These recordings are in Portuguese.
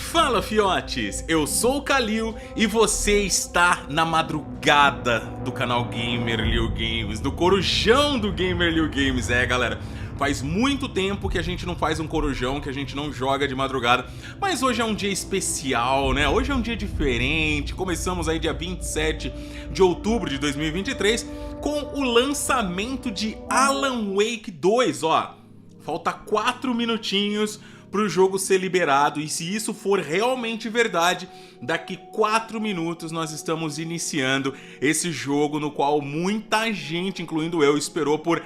Fala, fiotes! Eu sou o Gamerllil e você está na madrugada do canal Gamerllil Games, do corujão do Gamerllil Games. É, galera, faz muito tempo que a gente não faz um corujão, que a gente não joga de madrugada, mas hoje é um dia especial, né? Hoje é um dia diferente. Começamos aí dia 27 de outubro de 2023 com o lançamento de Alan Wake 2, ó. Falta 4 minutinhos para o jogo ser liberado, e se isso for realmente verdade, daqui 4 minutos nós estamos iniciando esse jogo no qual muita gente, incluindo eu, esperou por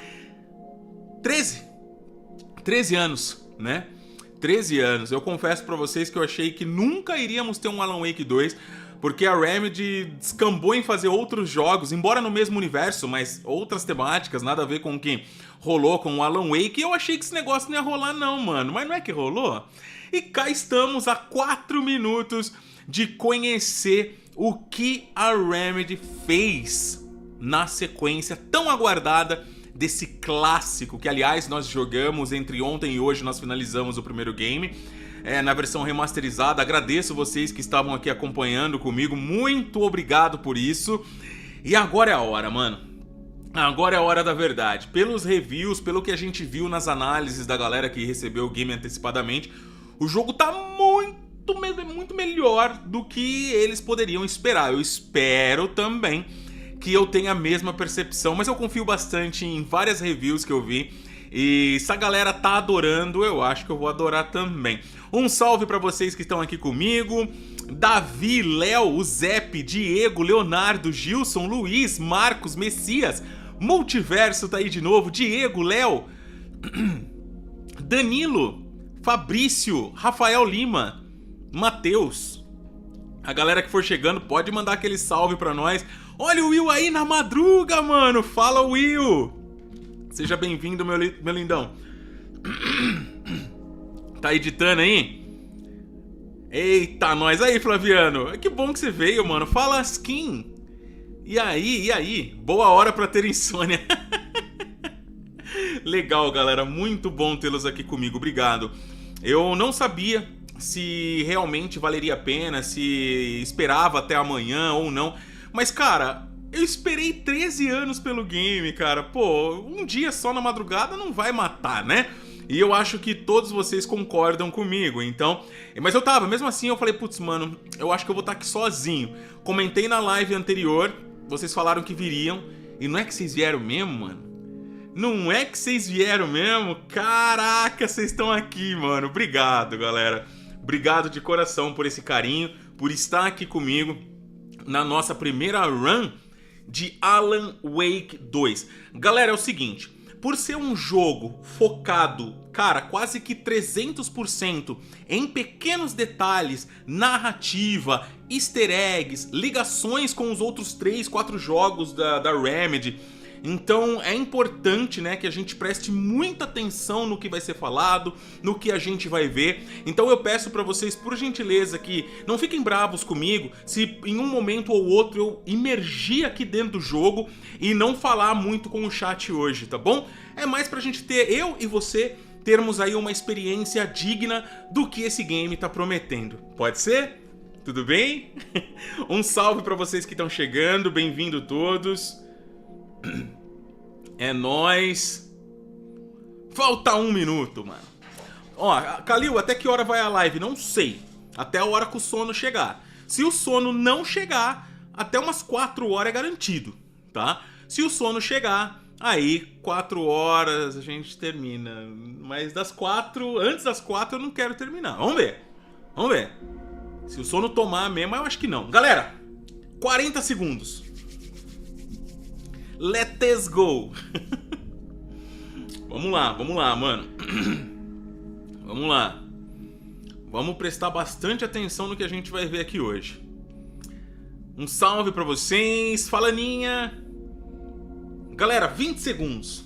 13 anos, né? 13 anos. Eu confesso para vocês que eu achei que nunca iríamos ter um Alan Wake 2, porque a Remedy descambou em fazer outros jogos, embora no mesmo universo, mas outras temáticas, nada a ver com o que rolou com o Alan Wake. E eu achei que esse negócio não ia rolar não, mano, mas não é que rolou? E cá estamos a 4 minutos de conhecer o que a Remedy fez na sequência tão aguardada desse clássico, que aliás nós jogamos entre ontem e hoje, nós finalizamos o primeiro game. Na versão remasterizada. Agradeço vocês que estavam aqui acompanhando comigo, muito obrigado por isso. E agora é a hora, mano. Agora é a hora da verdade. Pelos reviews, pelo que a gente viu nas análises da galera que recebeu o game antecipadamente, o jogo tá muito melhor do que eles poderiam esperar. Eu espero também que eu tenha a mesma percepção, mas eu confio bastante em várias reviews que eu vi. E se a galera tá adorando, eu acho que eu vou adorar também. Um salve pra vocês que estão aqui comigo: Davi, Léo, o Zep, Diego, Leonardo, Gilson, Luiz, Marcos, Messias, Multiverso tá aí de novo, Diego, Léo, Danilo, Fabrício, Rafael Lima, Matheus. A galera que for chegando pode mandar aquele salve pra nós. Olha o Will aí na madruga, mano. Fala, Will. Seja bem-vindo, meu lindão. Tá editando aí? Eita, nós aí, Flaviano. Que bom que você veio, mano. Fala, Skin. E aí? Boa hora pra ter insônia. Legal, galera. Muito bom tê-los aqui comigo. Obrigado. Eu não sabia se realmente valeria a pena, se esperava até amanhã ou não. Mas, cara, eu esperei 13 anos pelo game, cara. Pô, um dia só na madrugada não vai matar, né? E eu acho que todos vocês concordam comigo, então... Mas eu tava, mesmo assim eu falei, putz, mano, eu acho que eu vou estar aqui sozinho. Comentei na live anterior, vocês falaram que viriam. E não é que vocês vieram mesmo, mano? Não é que vocês vieram mesmo? Caraca, vocês estão aqui, mano. Obrigado, galera. Obrigado de coração por esse carinho, por estar aqui comigo na nossa primeira run de Alan Wake 2. Galera, é o seguinte, por ser um jogo focado, cara, quase que 300% em pequenos detalhes, narrativa, easter eggs, ligações com os outros 3, 4 jogos da Remedy, então é importante, né, que a gente preste muita atenção no que vai ser falado, no que a gente vai ver. Então eu peço pra vocês, por gentileza, que não fiquem bravos comigo se em um momento ou outro eu imergir aqui dentro do jogo e não falar muito com o chat hoje, tá bom? É mais pra gente ter, eu e você, termos aí uma experiência digna do que esse game tá prometendo. Pode ser? Tudo bem? Um salve pra vocês que estão chegando, bem-vindo todos. É nóis. Falta 1 minuto, mano. Ó, Kalil, até que hora vai a live? Não sei. Até a hora que o sono chegar. Se o sono não chegar, até umas 4 horas é garantido, tá? Se o sono chegar, aí 4 horas a gente termina. Mas das 4, antes das 4 eu não quero terminar. Vamos ver. Vamos ver. Se o sono tomar mesmo, eu acho que não. Galera, 40 segundos. Let's go! Vamos lá, mano. Vamos lá. Vamos prestar bastante atenção no que a gente vai ver aqui hoje. Um salve pra vocês. Fala, Aninha. Galera, 20 segundos.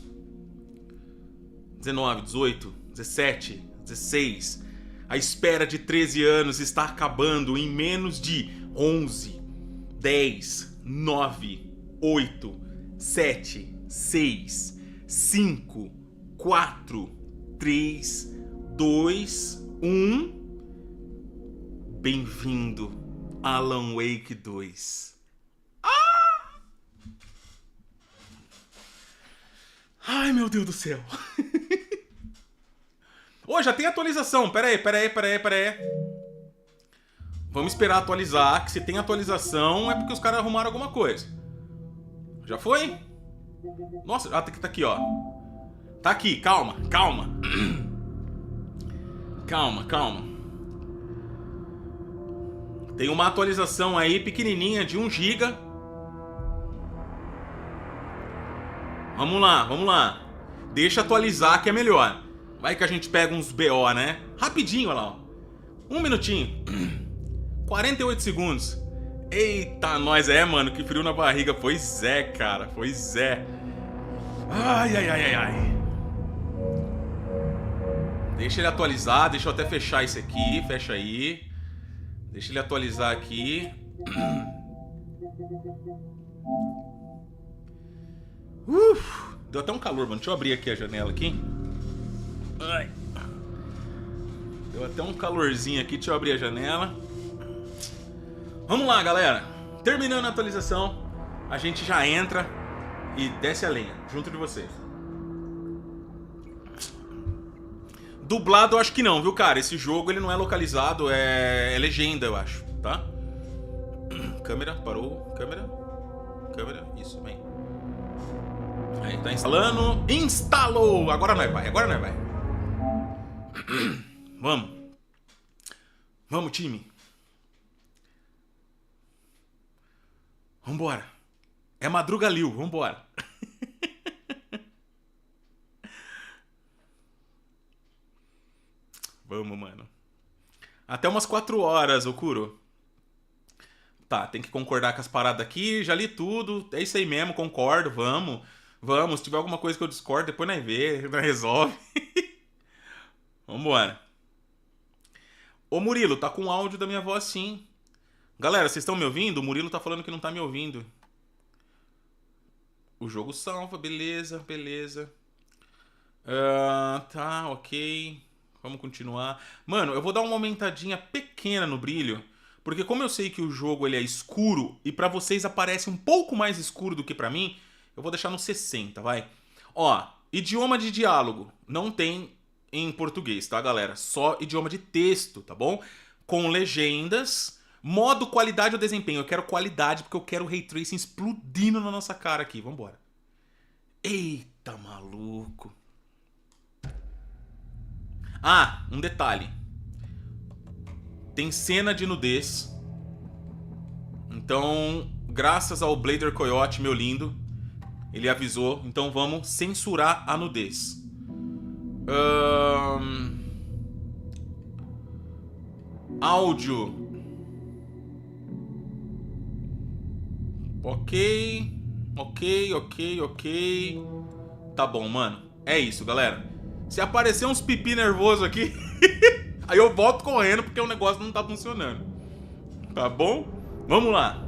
19, 18, 17, 16. A espera de 13 anos está acabando em menos de 11, 10, 9, 8... 7, 6, 5, 4, 3, 2, 1. Bem-vindo, Alan Wake 2. Ai, meu Deus do céu. Ô, já tem atualização. Pera aí. Vamos esperar atualizar, que se tem atualização é porque os caras arrumaram alguma coisa. Já foi? Nossa, tá aqui, ó. Tá aqui, calma. Calma. Tem uma atualização aí pequenininha de 1 GB. Vamos lá. Deixa atualizar que é melhor. Vai que a gente pega uns BO, né? Rapidinho, olha lá, ó. 1 minutinho. 48 segundos. Eita, nós mano, que frio na barriga. Pois é, cara, pois é. Ai. Deixa ele atualizar, deixa eu até fechar isso aqui. Fecha aí. Deixa ele atualizar aqui. Deu até um calor, mano. Deixa eu abrir aqui a janela aqui. Ai. Deu até um calorzinho aqui. Deixa eu abrir a janela. Vamos lá, galera. Terminando a atualização, a gente já entra e desce a lenha, junto de vocês. Dublado eu acho que não, viu, cara? Esse jogo ele não é localizado, é legenda, eu acho, tá? Câmera, parou. Câmera. Isso, vem. Aí, tá instalando. Instalou! Agora nós vai. Vamos, time. Vambora. É Gamerllil, vambora. Vamos, mano. Até umas 4 horas, Okuro. Tá, tem que concordar com as paradas aqui. Já li tudo. É isso aí mesmo, concordo. Vamos. Se tiver alguma coisa que eu discordo, depois nós vê, nós resolve. Vambora. Ô, Murilo, tá com áudio da minha voz sim. Galera, vocês estão me ouvindo? O Murilo tá falando que não tá me ouvindo. O jogo salva, beleza. Tá, ok. Vamos continuar. Mano, eu vou dar uma aumentadinha pequena no brilho, porque como eu sei que o jogo ele é escuro e pra vocês aparece um pouco mais escuro do que pra mim, eu vou deixar no 60, vai. Ó, idioma de diálogo não tem em português, tá, galera? Só idioma de texto, tá bom? Com legendas. Modo qualidade ou desempenho. Eu quero qualidade porque eu quero o Ray Tracing explodindo na nossa cara aqui. Vambora. Eita, maluco. Ah, um detalhe. Tem cena de nudez. Então, graças ao Blader Coyote, meu lindo, ele avisou. Então vamos censurar a nudez. Áudio. Ok. Tá bom, mano. É isso, galera. Se aparecer uns pipi nervoso aqui, aí eu volto correndo porque o negócio não tá funcionando. Tá bom? Vamos lá.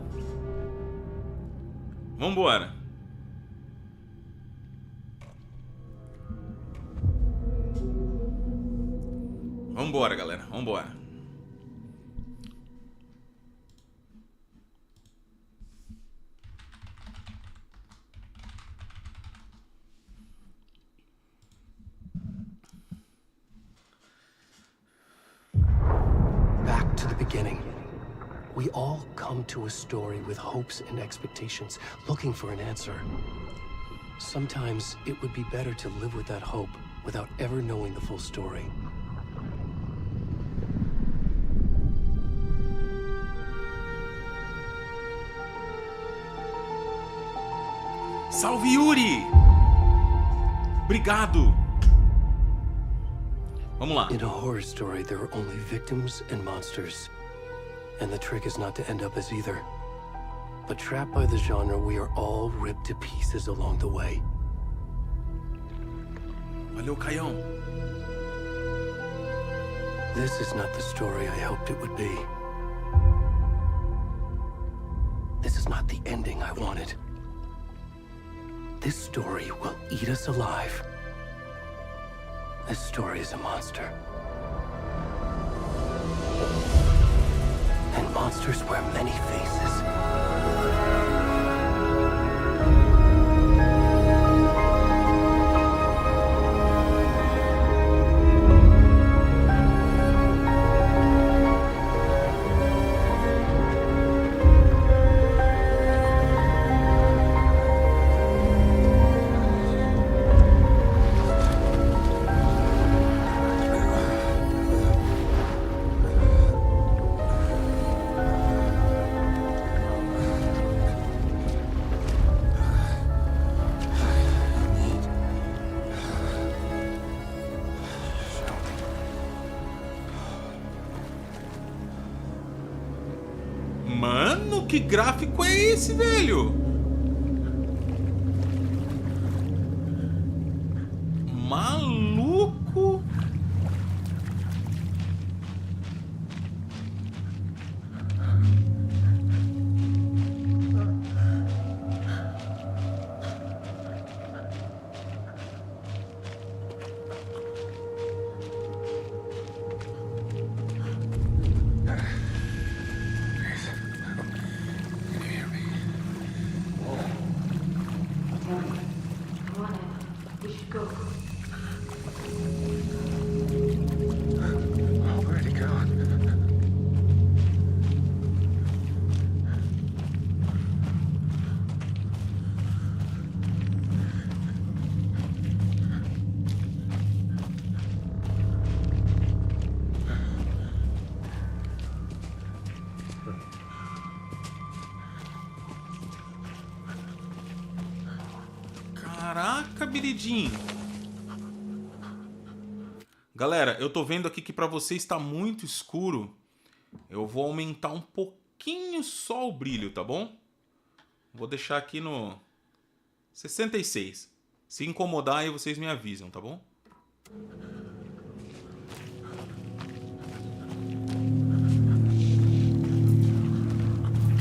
Vambora. Vambora, galera. Vambora. To the beginning. We all come to a story with hopes and expectations, looking for an answer. Sometimes it would be better to live with that hope without ever knowing the full story. Salve, Yuri! Obrigado! Vamos lá. In a horror story, there are only victims and monsters. And the trick is not to end up as either. But trapped by the genre, we are all ripped to pieces along the way. Valeu, Caião. This is not the story I hoped it would be. This is not the ending I wanted. This story will eat us alive. This story is a monster. monsters wear many faces. Mano, que gráfico é esse, velho? Maluco. Caraca, Biridinho. Galera, eu tô vendo aqui que pra vocês tá muito escuro. Eu vou aumentar um pouquinho só o brilho, tá bom? Vou deixar aqui no 66. Se incomodar aí vocês me avisam, tá bom?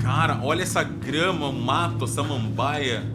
Cara, olha essa grama, mato, essa samambaia.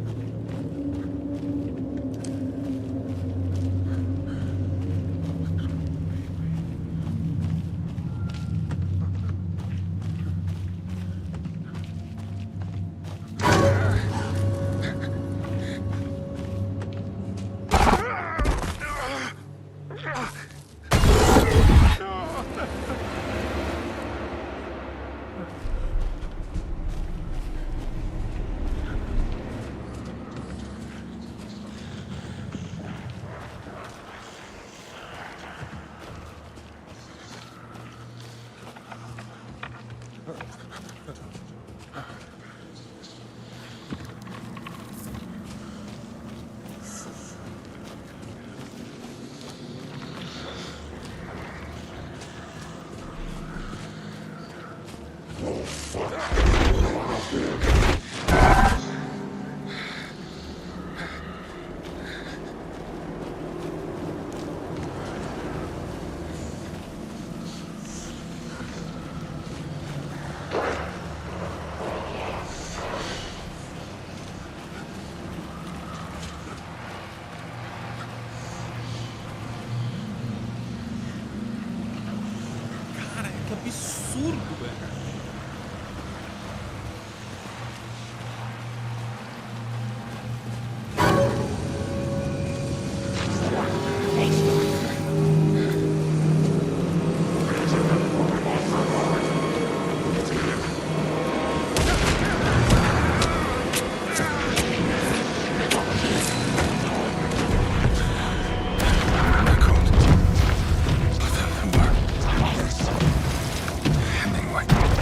Absurdo, velho. Hemingway.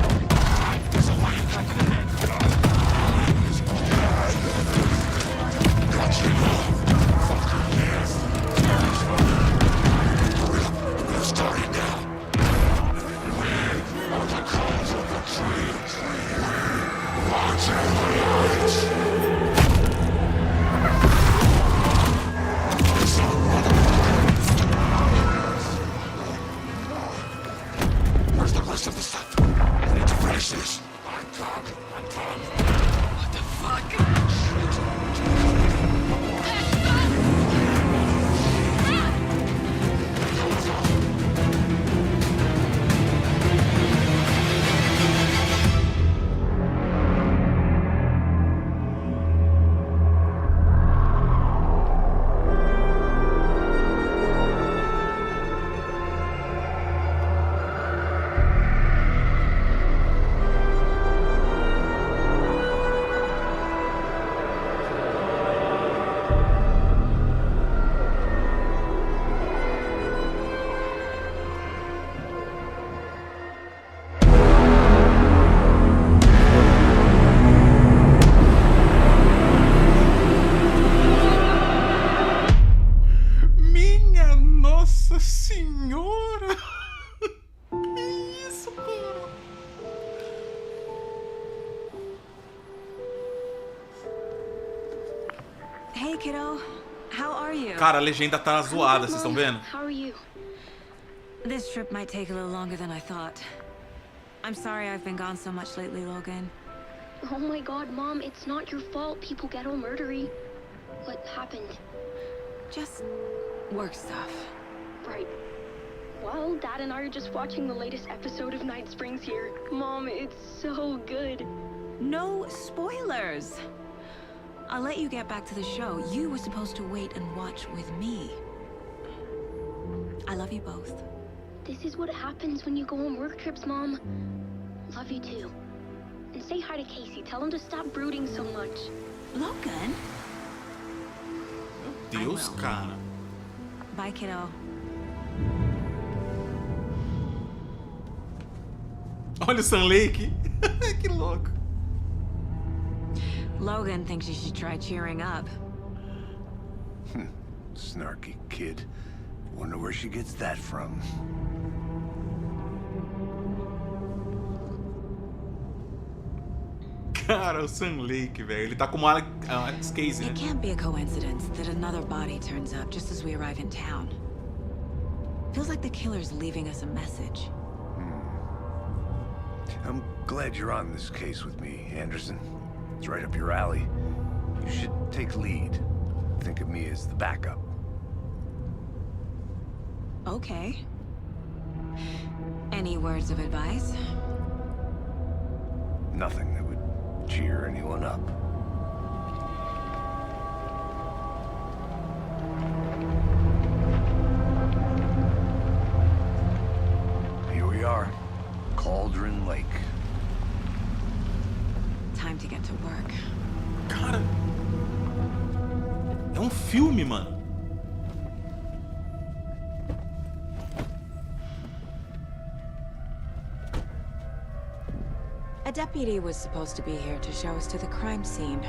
kiddo. How are you? Cara, a legenda tá zoada, vocês estão vendo? How are you? This trip might take a little longer than I thought. I'm sorry I've been gone so much lately, Logan. Oh my god, Mom, it's not your fault people get all murdery. What happened? Just work stuff. Right. Well, Dad and I are just watching the latest episode of Night Springs here. Mom, it's so good. No spoilers. I'll let you get back to the show. You were supposed to wait and watch with me. I love you both. This is what happens when you go on work trips, Mom. Love you too. And say hi to Casey. Tell him to stop brooding so much. Logan? Meu Deus, cara. Bye, kiddo. Olha o Sun Lake. Que louco. Logan thinks you should try cheering up. Snarky kid. Wonder where she gets that from. Cara, o Sun Lake, velho. Ele tá como Alex Casey, né? It can't be a coincidence that another body turns up just as we arrive in town. Feels like the killer's leaving us a message. I'm glad you're on this case with me, Anderson. It's right up your alley. You should take lead. Think of me as the backup. Okay. Any words of advice? Nothing that would cheer anyone up. Here we are. Cauldron Lake. Time to get to work. Cara, é um filme, mano. A deputy was supposed to be here to show us to the crime scene.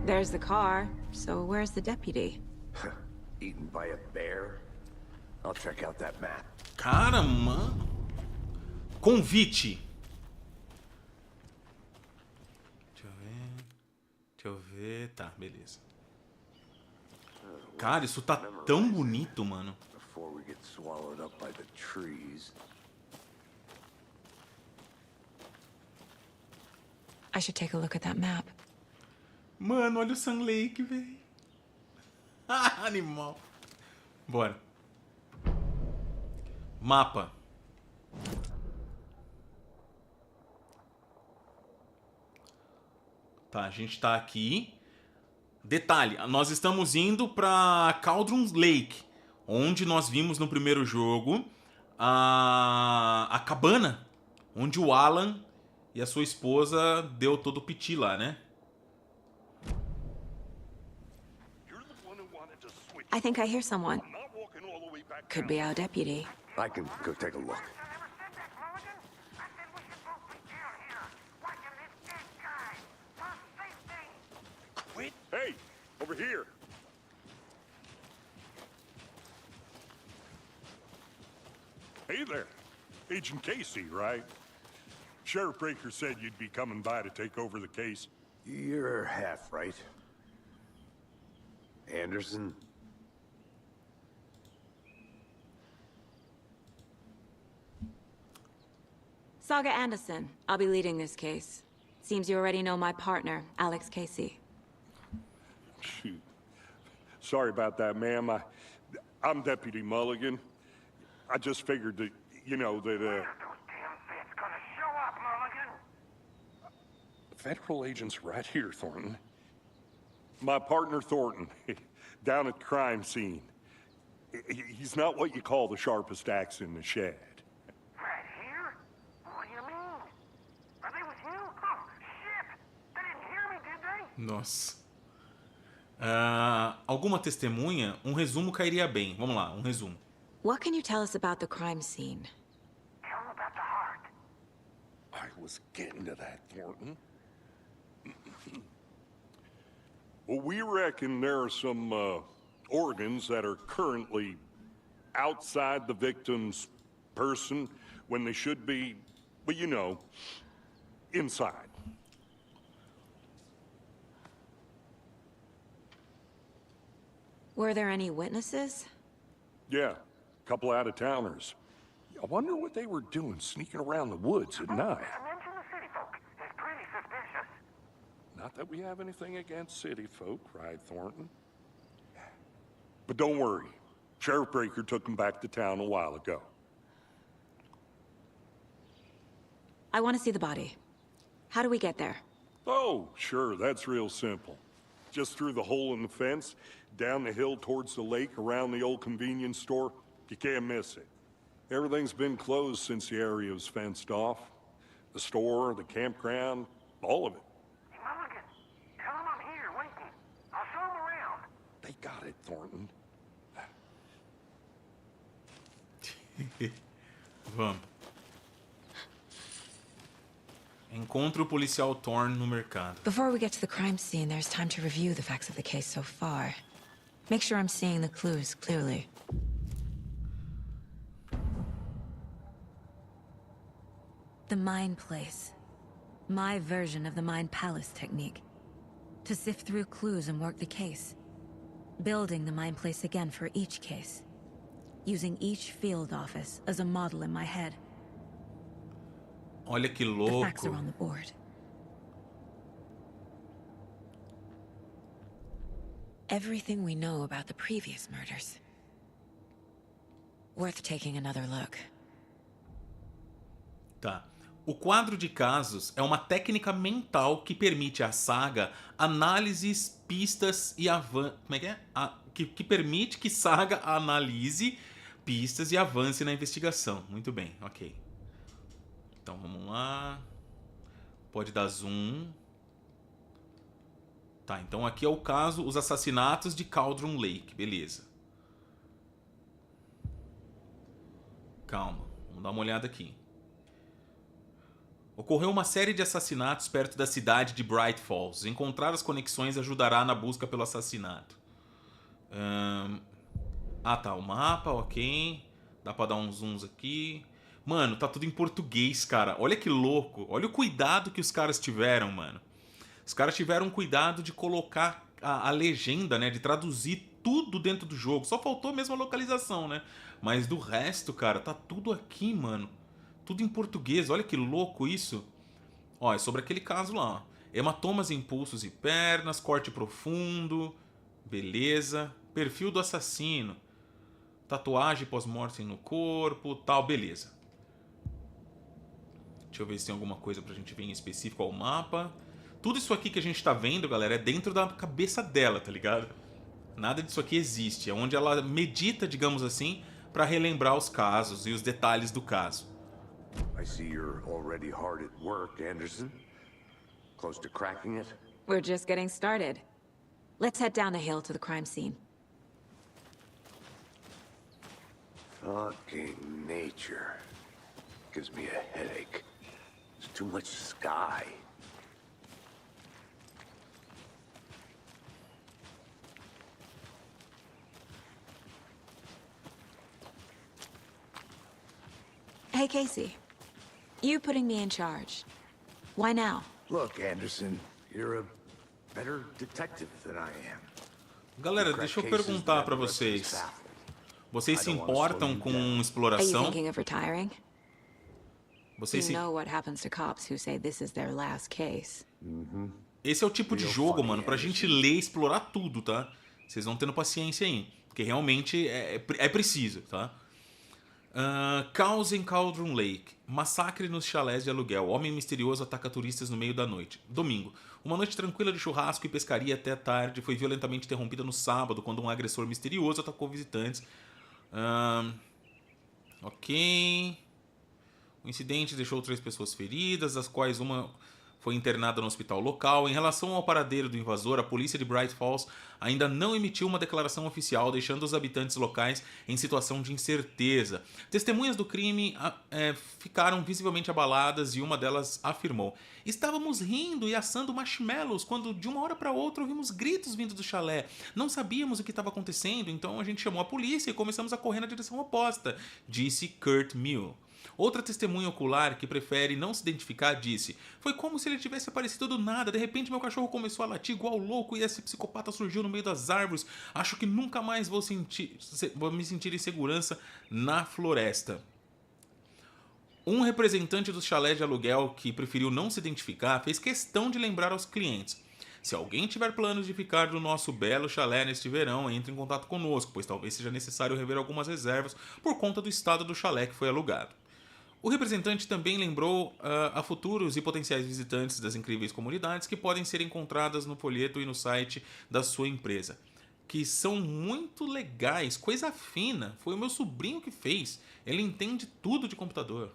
There's the car, so where's the deputy? Eaten by a bear? I'll check out that map. Cara, mano. Convite. Deixa eu ver. Tá, beleza. Cara, isso tá tão bonito, mano. Before we get swallowed up by the trees. I should take a look at that map. Mano, olha o Sun Lake, velho. Animal. Bora. Mapa. Tá, a gente tá aqui. Detalhe, nós estamos indo pra Cauldron Lake, onde nós vimos no primeiro jogo a cabana, onde o Alan e a sua esposa deu todo o piti lá, né? I think I hear someone. Could be our deputy. I can go take a look. Hey, over here. Hey there. Agent Casey, right? Sheriff Breaker said you'd be coming by to take over the case. You're half right. Anderson? Saga Anderson. I'll be leading this case. Seems you already know my partner, Alex Casey. Shoot. Sorry about that, ma'am. I'm Deputy Mulligan. I just figured that, you know, that, Federal agents right here, Thornton. My partner, Thornton, down at the crime scene. He's not what you call the sharpest axe in the shed. Right here? What do you mean? Are they with you? Oh, shit! They didn't hear me, did they? Nossa. Alguma testemunha? Um resumo cairia bem. Vamos lá, um resumo. What can you tell us about the crime scene? Tell them about the heart. I was getting to that, Thornton. Well, we reckon there are some organs that are currently outside the victim's person when they should be, well, you know, inside. Were there any witnesses? Yeah, a couple out-of-towners. I wonder what they were doing sneaking around the woods at night. Mention the city folk. It's pretty suspicious. Not that we have anything against city folk, cried Thornton. But don't worry. Sheriff Breaker took them back to town a while ago. I want to see the body. How do we get there? Oh, sure, that's real simple. Just through the hole in the fence, down the hill towards the lake, around the old convenience store. You can't miss it. Everything's been closed since the area was fenced off. The store, the campground, all of it. Hey, Mulligan, tell him I'm here waiting. I'll show him around. They got it, Thornton. Vamos. Encontre o policial Thorne no mercado. Before we get to the crime scene, there's time to review the facts of the case so far. Make sure I'm seeing the clues clearly. The Mind Place. My version of the Mind Palace technique. To sift through clues and work the case. Building the Mind Place again for each case. Using each field office as a model in my head. Olha que The facts are louco. on the board. Everything we know about the previous murders. Worth taking another look. Tá. O quadro de casos é uma técnica mental que permite à saga análises, pistas e avanços. Como é que é? Que permite que saga analise pistas e avance na investigação. Muito bem, ok. Então vamos lá. Pode dar zoom. Tá, então aqui é o caso, os assassinatos de Cauldron Lake. Beleza. Calma, vamos dar uma olhada aqui. Ocorreu uma série de assassinatos perto da cidade de Bright Falls. Encontrar as conexões ajudará na busca pelo assassinato. Ah, tá, o mapa, ok. Dá pra dar uns zooms aqui. Mano, tá tudo em português, cara. Olha que louco. Olha o cuidado que os caras tiveram, mano. Os caras tiveram cuidado de colocar a legenda, né? De traduzir tudo dentro do jogo. Só faltou mesmo a localização, né? Mas do resto, cara, tá tudo aqui, mano. Tudo em português. Olha que louco isso. Ó, é sobre aquele caso lá, ó. Hematomas em pulsos e pernas, corte profundo. Beleza. Perfil do assassino. Tatuagem pós-mortem no corpo, tal, beleza. Deixa eu ver se tem alguma coisa pra gente ver em específico ao mapa. Tudo isso aqui que a gente tá vendo, galera, é dentro da cabeça dela, tá ligado? Nada disso aqui existe. É onde ela medita, digamos assim, pra relembrar os casos e os detalhes do caso. I see you're already hard at work, Anderson. Close to cracking it? We're just getting started. Let's head down the hill to the crime scene. Fucking nature. Gives me a headache. There's too much sky. Hey, Casey. You putting me in charge. Why now? Look, Anderson, you're a better detective than I am. Galera, deixa eu perguntar pra vocês. Vocês se importam com Are you exploração? thinking of retiring? Vocês You se... know what happens to cops who say this is their last case. Esse é o tipo de jogo, mano, pra gente ler e explorar tudo, tá? Vocês vão tendo paciência aí. Porque realmente é preciso, tá? Caos em Cauldron Lake. Massacre nos chalés de aluguel. Homem misterioso ataca turistas no meio da noite. Domingo. Uma noite tranquila de churrasco e pescaria até tarde foi violentamente interrompida no sábado quando um agressor misterioso atacou visitantes. Ok. O incidente deixou 3 pessoas feridas, das quais uma foi internada no hospital local. Em relação ao paradeiro do invasor, a polícia de Bright Falls ainda não emitiu uma declaração oficial, deixando os habitantes locais em situação de incerteza. Testemunhas do crime ficaram visivelmente abaladas e uma delas afirmou: "Estávamos rindo e assando marshmallows quando de uma hora para outra ouvimos gritos vindo do chalé. Não sabíamos o que estava acontecendo, então a gente chamou a polícia e começamos a correr na direção oposta", disse Kurt Mill. Outra testemunha ocular, que prefere não se identificar, disse: foi como se ele tivesse aparecido do nada. De repente meu cachorro começou a latir igual louco e esse psicopata surgiu no meio das árvores. Acho que nunca mais vou me sentir em segurança na floresta. Um representante do chalé de aluguel, que preferiu não se identificar, fez questão de lembrar aos clientes: se alguém tiver planos de ficar no nosso belo chalé neste verão, entre em contato conosco, pois talvez seja necessário rever algumas reservas por conta do estado do chalé que foi alugado. O representante também lembrou a futuros e potenciais visitantes das incríveis comunidades que podem ser encontradas no folheto e no site da sua empresa, que são muito legais, coisa fina. Foi o meu sobrinho que fez, ele entende tudo de computador.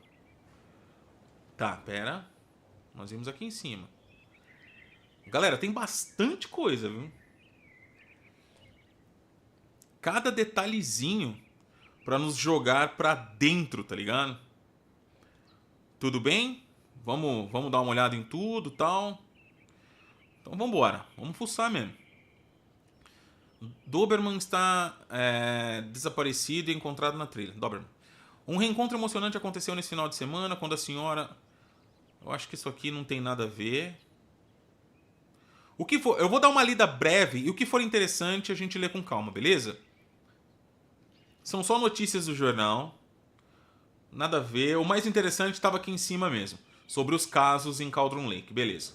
Tá, pera, nós vimos aqui em cima. Galera, tem bastante coisa, viu? Cada detalhezinho pra nos jogar pra dentro, tá ligado? Tudo bem? Vamos dar uma olhada em tudo e tal. Então vambora, vamos fuçar mesmo. Doberman está desaparecido e encontrado na trilha. Doberman. Um reencontro emocionante aconteceu nesse final de semana quando a senhora... Eu acho que isso aqui não tem nada a ver. O que for... Eu vou dar uma lida breve e o que for interessante a gente lê com calma, beleza? São só notícias do jornal. Nada a ver. O mais interessante estava aqui em cima mesmo. Sobre os casos em Cauldron Lake. Beleza.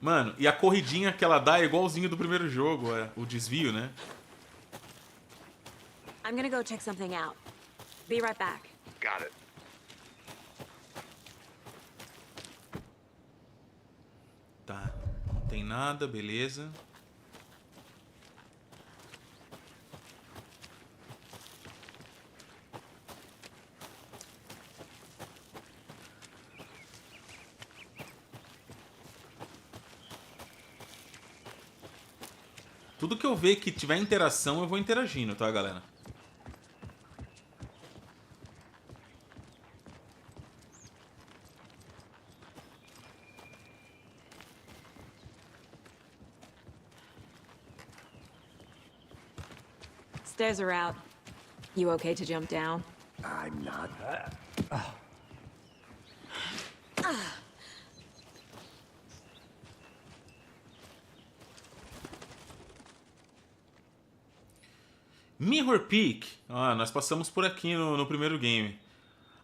Mano, e a corridinha que ela dá é igualzinho do primeiro jogo. O desvio, né? I'm gonna go check something out. Be right back. Got it. Tá. Não tem nada, beleza. Tudo que eu ver que tiver interação, eu vou interagindo, tá, galera? Stairs are out. You okay to jump down? I'm not. Mirror Peak. Ah, nós passamos por aqui no primeiro game.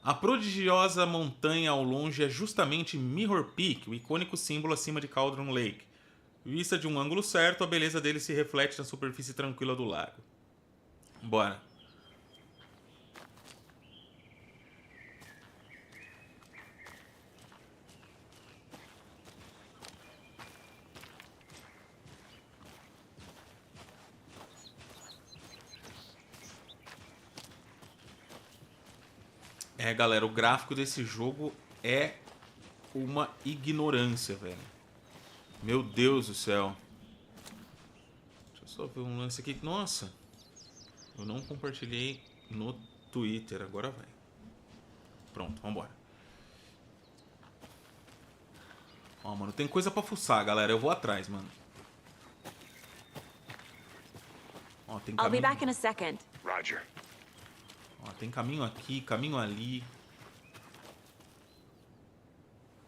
A prodigiosa montanha ao longe é justamente Mirror Peak, o icônico símbolo acima de Cauldron Lake. Vista de um ângulo certo, a beleza dele se reflete na superfície tranquila do lago. Bora. É, galera, o gráfico desse jogo é uma ignorância, velho. Meu Deus do céu. Deixa eu só ver um lance aqui. Nossa. Eu não compartilhei no Twitter. Agora vai. Pronto, vambora. Ó, mano, tem coisa pra fuçar, galera. Eu vou atrás, mano. Ó, tem I'll be caminho... back in a second. Roger. Ó, tem caminho aqui, caminho ali.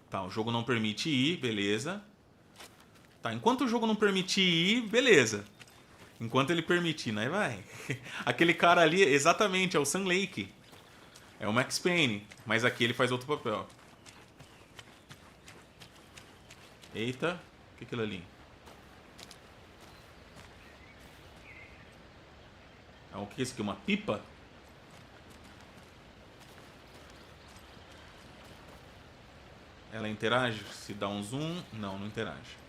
Tá, o jogo não permite ir, beleza. Tá, enquanto o jogo não permite ir, beleza. Enquanto ele permitir, né? Vai. Aquele cara ali, exatamente, é o Sun Lake. É o Max Payne. Mas aqui ele faz outro papel. Eita. O que é aquilo ali? O que é isso aqui? Uma pipa? Ela interage? Se dá um zoom... Não, não interage.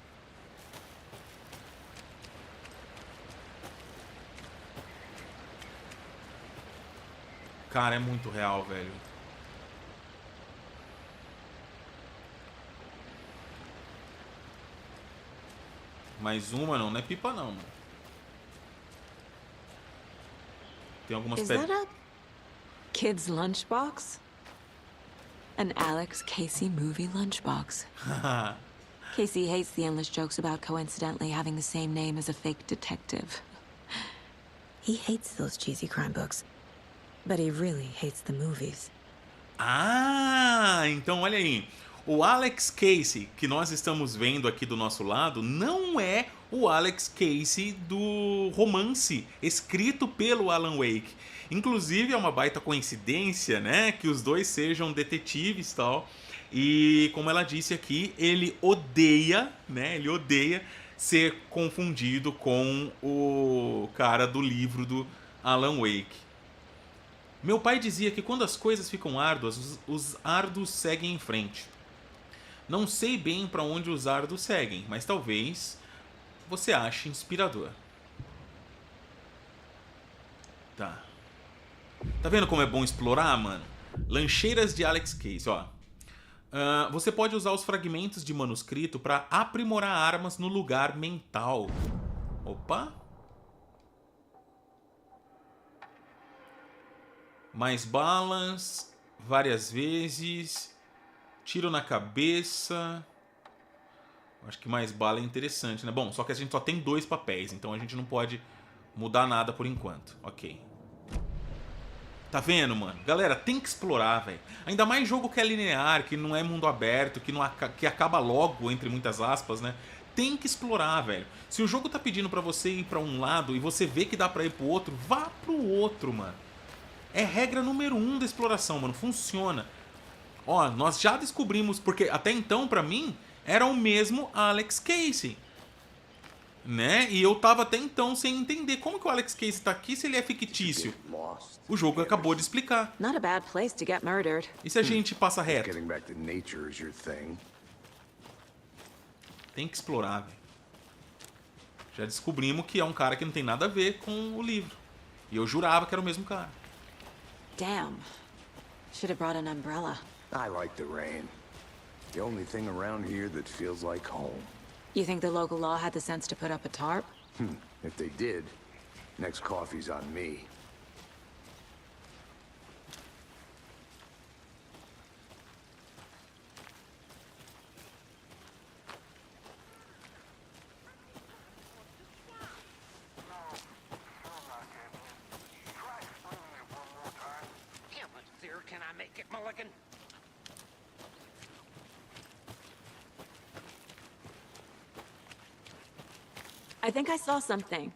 Cara, é muito real, velho. Mais uma não é pipa não, mano. Tem algumas Is that a kid's lunchbox? An Alex Casey movie lunchbox. Casey hates the endless jokes about coincidentally having the same name as a fake detective. He hates those cheesy crime books. But he really hates the movies. Ah, então olha aí. O Alex Casey que nós estamos vendo aqui do nosso lado não é o Alex Casey do romance escrito pelo Alan Wake. Inclusive é uma baita coincidência, né, que os dois sejam detetives e tal. E como ela disse aqui, ele odeia, né, ele odeia ser confundido com o cara do livro do Alan Wake. Meu pai dizia que quando as coisas ficam árduas, os árduos seguem em frente. Não sei bem para onde os árduos seguem, mas talvez você ache inspirador. Tá. Tá vendo como é bom explorar, mano? Lancheiras de Alex Casey, ó. Você pode usar os fragmentos de manuscrito para aprimorar armas no lugar mental. Opa! Mais balas, várias vezes, tiro na cabeça. Acho que mais bala é interessante, né? Bom, só que a gente só tem 2 papéis, então a gente não pode mudar nada por enquanto. Ok. Tá vendo, mano? Galera, tem que explorar, velho. Ainda mais jogo que é linear, que não é mundo aberto, que acaba logo, entre muitas aspas, né? Tem que explorar, velho. Se o jogo tá pedindo pra você ir pra um lado e você vê que dá pra ir pro outro, vá pro outro, mano. É regra número 1 da exploração, mano. Funciona. Ó, nós já descobrimos, porque até então, pra mim, era o mesmo Alex Casey. Né? E eu tava até então sem entender como que o Alex Casey tá aqui se ele é fictício. O jogo acabou de explicar. Not a bad place to get murdered. E se a gente passa reto? Getting back to nature is your thing. Tem que explorar, velho. Já descobrimos que é um cara que não tem nada a ver com o livro. E eu jurava que era o mesmo cara. Damn. Should have brought an umbrella. I like the rain. The only thing around here that feels like home. You think the local law had the sense to put up a tarp? If they did, next coffee's on me. How much clearer can I make it, Mulligan? I think I saw something.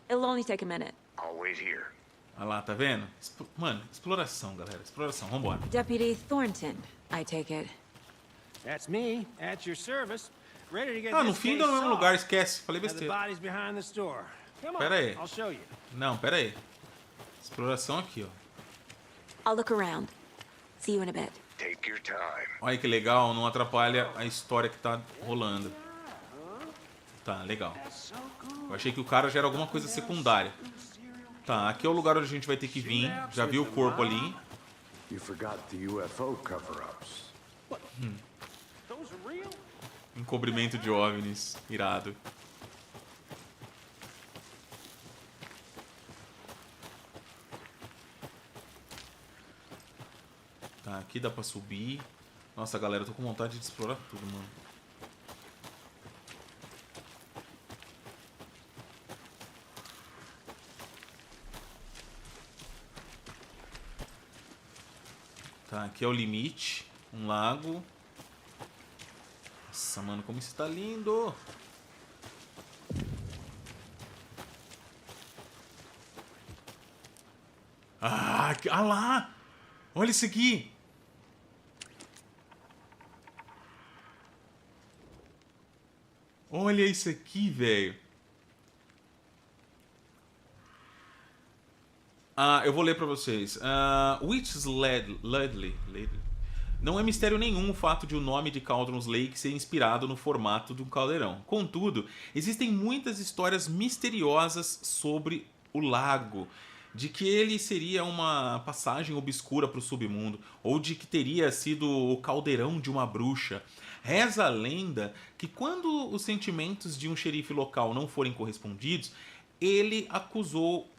It'll only take a minute. I'll wait here. Olha lá, tá vendo? Mano, exploração, galera. Exploração, vambora. Deputy Thornton, I take it. That's me, at your service, ready to get Ah, no this fim case deu no mesmo solved. lugar, esquece. Falei Now the besteira. body's behind the store. Come on, Pera aí. I'll show you. Não, pera aí. Exploração aqui, ó. I'll look around. See you in a bit. Take your time. Olha que legal, não atrapalha a história que tá rolando. Tá, legal. Eu achei que o cara já era alguma coisa secundária. Tá, aqui é o lugar onde a gente vai ter que vir. Já viu o corpo ali. You forgot the UFO cover-ups. Those are real? Encobrimento de OVNIs. Irado. Tá, aqui dá pra subir. Nossa, galera, eu tô com vontade de explorar tudo, mano. Tá, aqui é o limite. Um lago. Nossa, mano, como isso tá lindo. Ah, ah lá. Olha isso aqui. Olha isso aqui, velho. Eu vou ler pra vocês. Witch's Ledley. Não é mistério nenhum o fato de o nome de Cauldron's Lake ser inspirado no formato de um caldeirão. Contudo, existem muitas histórias misteriosas sobre o lago. De que ele seria uma passagem obscura para o submundo, ou de que teria sido o caldeirão de uma bruxa. Reza a lenda que quando os sentimentos de um xerife local não forem correspondidos, ele acusou...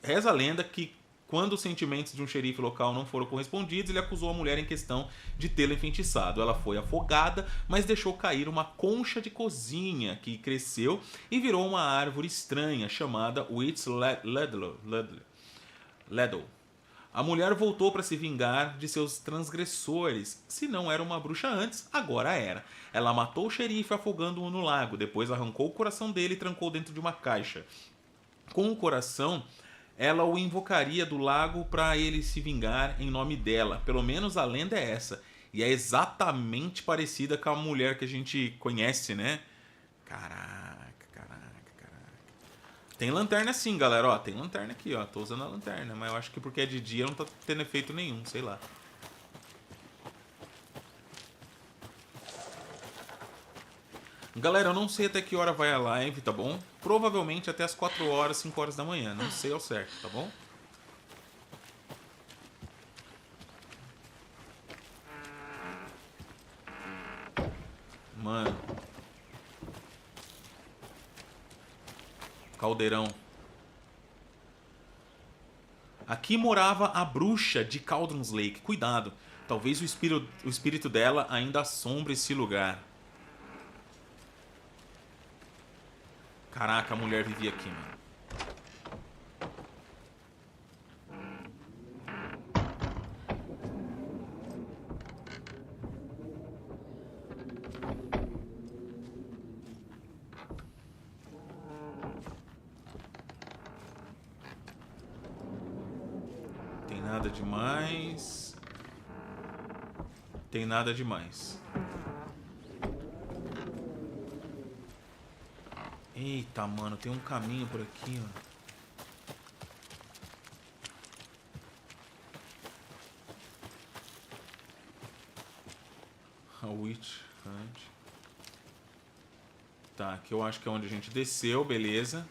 Reza a lenda que quando os sentimentos de um xerife local não foram correspondidos, ele acusou a mulher em questão de tê-la enfeitiçado. Ela foi afogada, mas deixou cair uma concha de cozinha que cresceu e virou uma árvore estranha chamada Witch's Ledley. Ledel. A mulher voltou para se vingar de seus transgressores. Se não era uma bruxa antes, agora era. Ela matou o xerife afogando-o no lago. Depois arrancou o coração dele e trancou dentro de uma caixa. Com o coração, ela o invocaria do lago para ele se vingar em nome dela. Pelo menos a lenda é essa. E é exatamente parecida com a mulher que a gente conhece, né? Caraca. Tem lanterna sim, galera, ó. Tem lanterna aqui, ó. Tô usando a lanterna, mas eu acho que porque é de dia não tá tendo efeito nenhum, sei lá. Galera, eu não sei até que hora vai a live, tá bom? Provavelmente até as 4 horas, 5 horas da manhã. Não sei ao certo, tá bom? Mano. Caldeirão. Aqui morava a bruxa de Cauldron's Lake. Cuidado, talvez o espírito dela ainda assombre esse lugar. Caraca, a mulher vivia aqui, mano. Nada demais. Tem nada demais. Eita, mano, tem um caminho por aqui, ó. A Witch Hunt. Tá, aqui eu acho que é onde a gente desceu, beleza.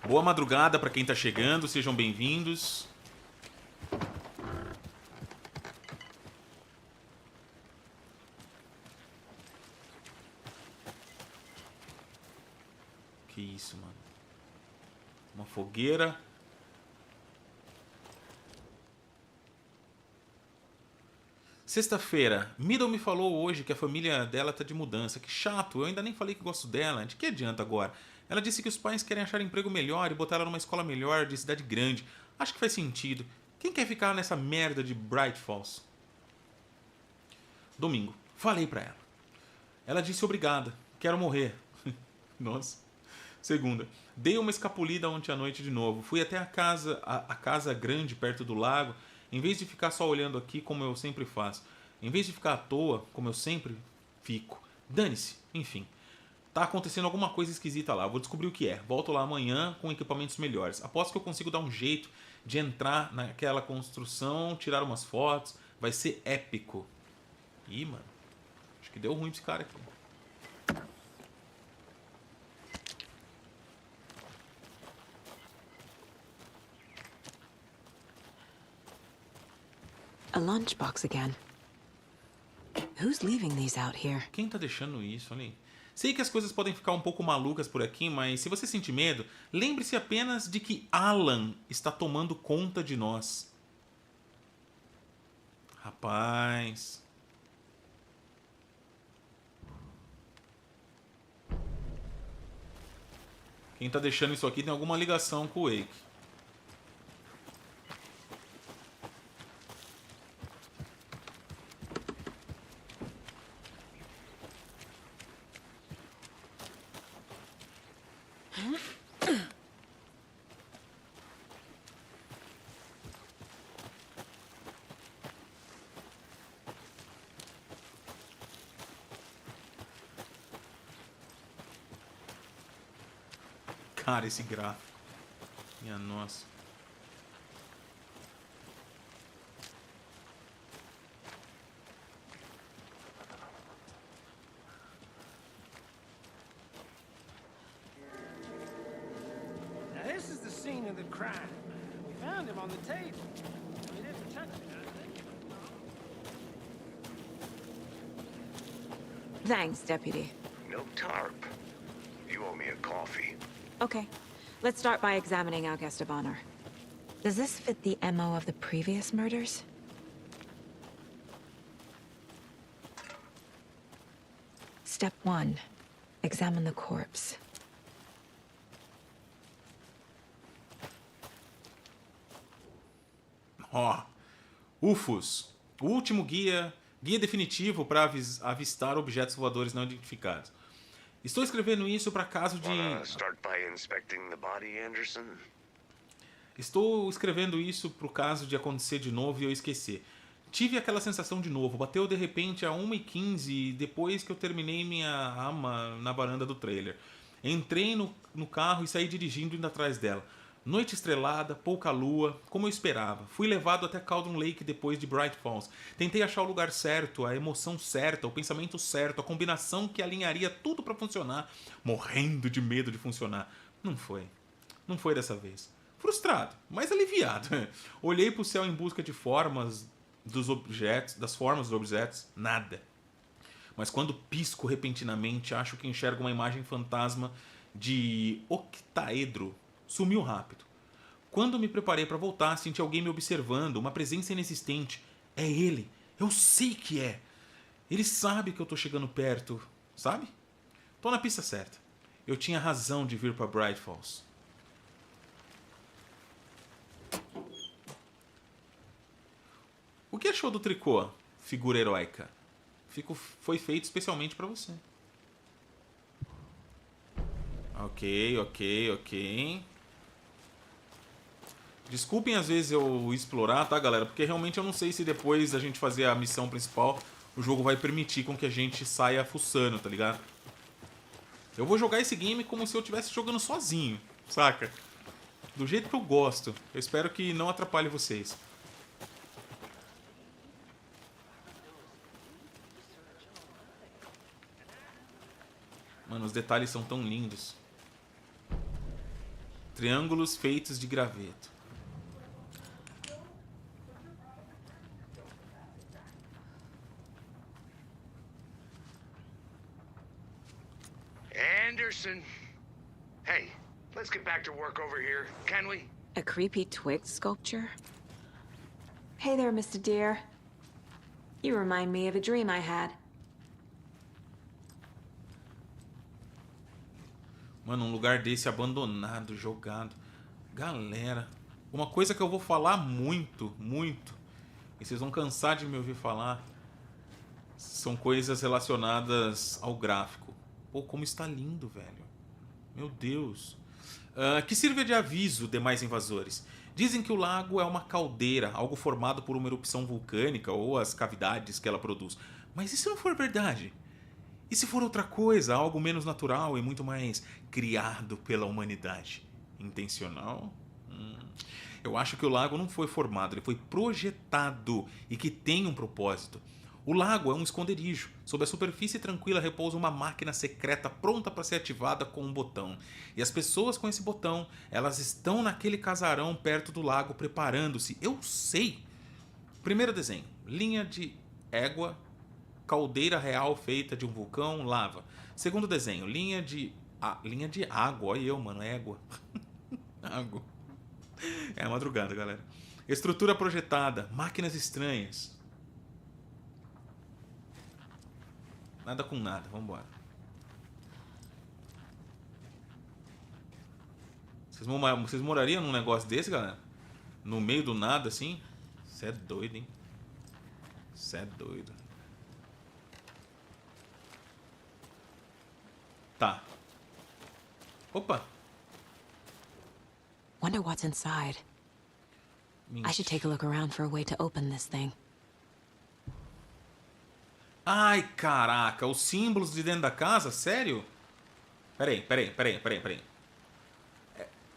Boa madrugada para quem tá chegando, sejam bem-vindos. Que isso, mano. Uma fogueira. Sexta-feira, Middle me falou hoje que a família dela tá de mudança. Que chato, eu ainda nem falei que gosto dela. De que adianta agora? Ela disse que os pais querem achar emprego melhor e botar ela numa escola melhor de cidade grande. Acho que faz sentido. Quem quer ficar nessa merda de Bright Falls? Domingo. Falei pra ela. Ela disse obrigada. Quero morrer. Nossa. Segunda. Dei uma escapulida ontem à noite de novo. Fui até a casa grande perto do lago. Em vez de ficar só olhando aqui como eu sempre faço. Em vez de ficar à toa como eu sempre fico. Dane-se. Enfim. Tá acontecendo alguma coisa esquisita lá. Vou descobrir o que é. Volto lá amanhã com equipamentos melhores. Aposto que eu consigo dar um jeito de entrar naquela construção, tirar umas fotos. Vai ser épico. Ih, mano. Acho que deu ruim pra esse cara aqui. A lunchbox again. Who's leaving these out here? Quem tá deixando isso? Olha aí. Sei que as coisas podem ficar um pouco malucas por aqui, mas se você sentir medo, lembre-se apenas de que Alan está tomando conta de nós. Rapaz. Quem tá deixando isso aqui tem alguma ligação com o Wake. Cara, esse gráfico. Minha nossa. Now this is the scene of the crime. We found him on the table. We didn't touch it, I think. Thanks, Deputy. No tarp. You owe me a coffee. Okay, let's start by examining our guest of honor. Does this fit the MO of the previous murders? Step 1. Examine the corpse. Ó, UFOs. O último guia definitivo para avistar objetos voadores não identificados. Estou escrevendo isso para caso de... Start by inspecting the body, Anderson? Estou escrevendo isso pro caso de acontecer de novo e eu esquecer. Tive aquela sensação de novo. Bateu de repente a 1h15 depois que eu terminei minha ama na varanda do trailer. Entrei no carro e saí dirigindo indo atrás dela. Noite estrelada, pouca lua, como eu esperava. Fui levado até Cauldron Lake depois de Bright Falls. Tentei achar o lugar certo, a emoção certa, o pensamento certo, a combinação que alinharia tudo para funcionar, morrendo de medo de funcionar. Não foi. Não foi dessa vez. Frustrado, mas aliviado. Olhei para o céu em busca de formas dos objetos, das formas dos objetos, nada. Mas quando pisco repentinamente, acho que enxergo uma imagem fantasma de octaedro. Sumiu rápido. Quando me preparei para voltar, senti alguém me observando, uma presença inexistente. É ele. Eu sei que é. Ele sabe que eu tô chegando perto, sabe? Tô na pista certa. Eu tinha razão de vir para Bright Falls. O que achou do tricô, figura heróica? Foi feito especialmente para você. Ok. Desculpem às vezes eu explorar, tá, galera? Porque realmente eu não sei se depois da gente fazer a missão principal, o jogo vai permitir com que a gente saia fuçando, tá ligado? Eu vou jogar esse game como se eu estivesse jogando sozinho, saca? Do jeito que eu gosto. Eu espero que não atrapalhe vocês. Mano, os detalhes são tão lindos. Triângulos feitos de graveto. Anderson. Hey, let's get back to work over here, can we? A creepy twig sculpture? Hey there, Mr. Deer. You remind me of a dream I had. Mano, um lugar desse abandonado, jogado. Galera, uma coisa que eu vou falar muito, e vocês vão cansar de me ouvir falar, são coisas relacionadas ao gráfico. Pô, como está lindo, velho. Meu Deus. Que sirva de aviso demais invasores. Dizem que o lago é uma caldeira, algo formado por uma erupção vulcânica ou as cavidades que ela produz. Mas e se não for verdade? E se for outra coisa, algo menos natural e muito mais criado pela humanidade? Intencional? Eu acho que o lago não foi formado, ele foi projetado e que tem um propósito. O lago é um esconderijo. Sob a superfície tranquila repousa uma máquina secreta pronta para ser ativada com um botão. E as pessoas com esse botão, elas estão naquele casarão perto do lago preparando-se. Eu sei! Primeiro desenho, linha de égua, caldeira real feita de um vulcão, lava. Segundo desenho, linha de água. Olha eu, mano, égua. Água. É a madrugada, galera. Estrutura projetada, máquinas estranhas. Nada com nada, vambora. Vocês morariam num negócio desse, galera? No meio do nada, assim? Você é doido, hein? Você é doido. Tá. Opa. Wonder what's inside. I should take a look around for a way to open this thing. Ai, caraca. Os símbolos de dentro da casa? Sério? Peraí.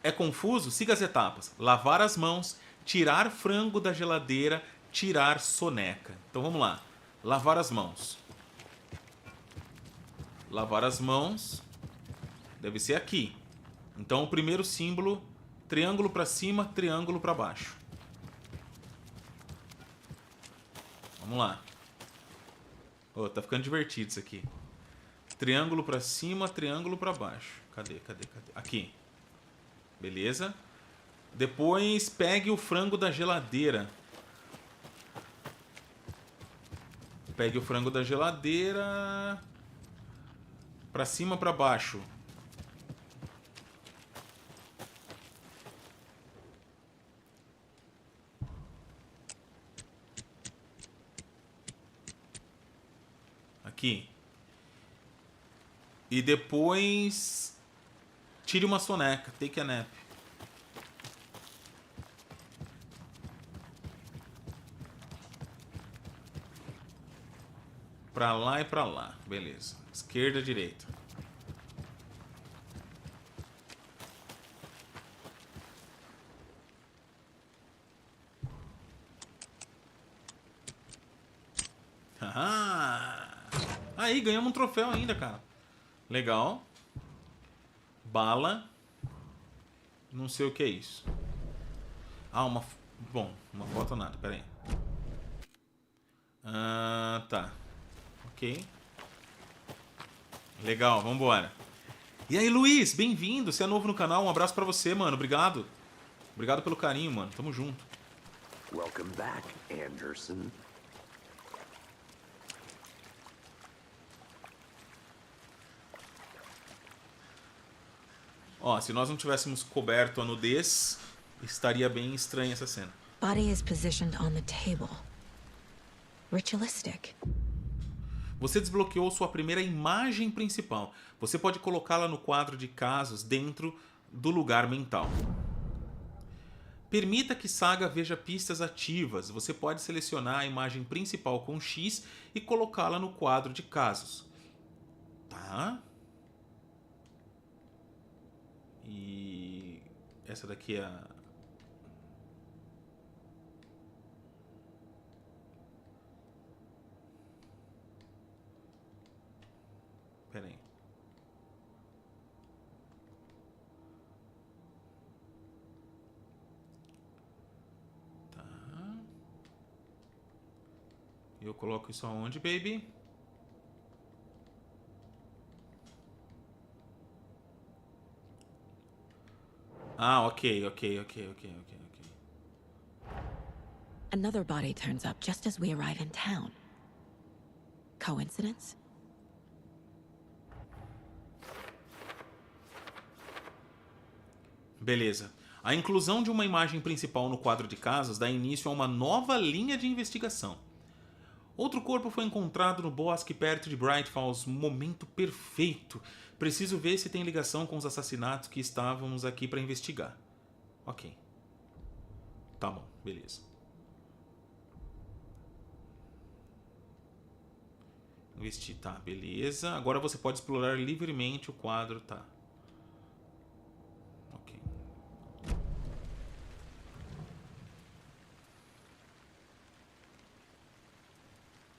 É confuso? Siga as etapas. Lavar as mãos, tirar frango da geladeira, tirar soneca. Então vamos lá. Lavar as mãos. Lavar as mãos. Deve ser aqui. Então o primeiro símbolo, triângulo para cima, triângulo para baixo. Vamos lá. Oh, tá ficando divertido isso aqui. Triângulo para cima, triângulo para baixo. Cadê? Aqui. Beleza. Depois pegue o frango da geladeira. Pra cima, pra baixo. Aqui. E depois... tire uma soneca. Take a nap. Pra lá e pra lá. Beleza. Esquerda, direita. Ah! Aí, ganhamos um troféu ainda, cara. Legal. Bala. Não sei o que é isso. Ah, uma... bom, uma foto nada. Pera aí. Ah, tá. Ok. Legal, vambora. E aí, Luiz, bem-vindo. Você é novo no canal, um abraço pra você, mano. Obrigado. Obrigado pelo carinho, mano. Tamo junto. Welcome back, Anderson. Ó, se nós não tivéssemos coberto a nudez, estaria bem estranha essa cena. Body is positioned on the table. Ritualistic. Você desbloqueou sua primeira imagem principal. Você pode colocá-la no quadro de casos dentro do lugar mental. Permita que Saga veja pistas ativas. Você pode selecionar a imagem principal com X e colocá-la no quadro de casos. Tá? E essa daqui é a... Pera aí. Tá. Eu coloco isso aonde, baby? Ah, ok. Another body turns up just as we arrive in town. Coincidence? Beleza. A inclusão de uma imagem principal no quadro de casos dá início a uma nova linha de investigação. Outro corpo foi encontrado no bosque perto de Bright Falls. Momento perfeito. Preciso ver se tem ligação com os assassinatos que estávamos aqui para investigar. Ok. Tá bom, beleza. Investir, tá, beleza. Agora você pode explorar livremente o quadro, tá. Ok.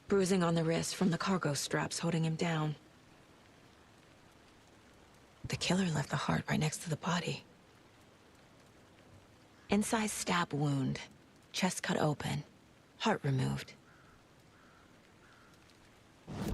Bruising on the wrist from the cargo straps holding him down. The killer left the heart right next to the body. Incised stab wound. Chest cut open. Heart removed. Aqui.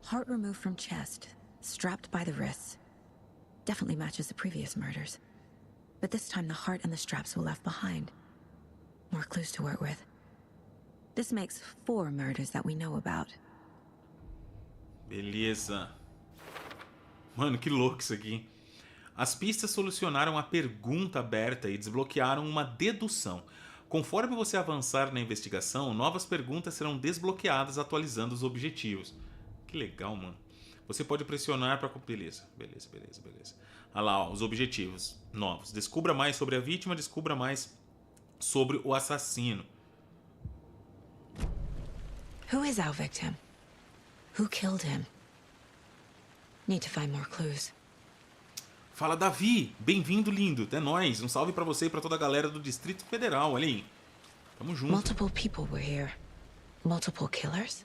Heart removed from chest, strapped by the wrists. Definitely matches the previous murders. But this time the heart and the straps were left behind. More clues to work with. This makes 4 murders that we know about. Beleza. Mano, que louco isso aqui. As pistas solucionaram a pergunta aberta e desbloquearam uma dedução. Conforme você avançar na investigação, novas perguntas serão desbloqueadas atualizando os objetivos. Que legal, mano. Você pode pressionar para... Beleza. Olha lá, ó, os objetivos novos. Descubra mais sobre a vítima, descubra mais sobre o assassino. Who is our victim? Who killed him? Need to find more clues. Fala, Davi. Bem-vindo, lindo. É nóis. Um salve pra você e pra toda a galera do Distrito Federal. Olha aí. Tamo junto. Multiple people were here. Multiple killers?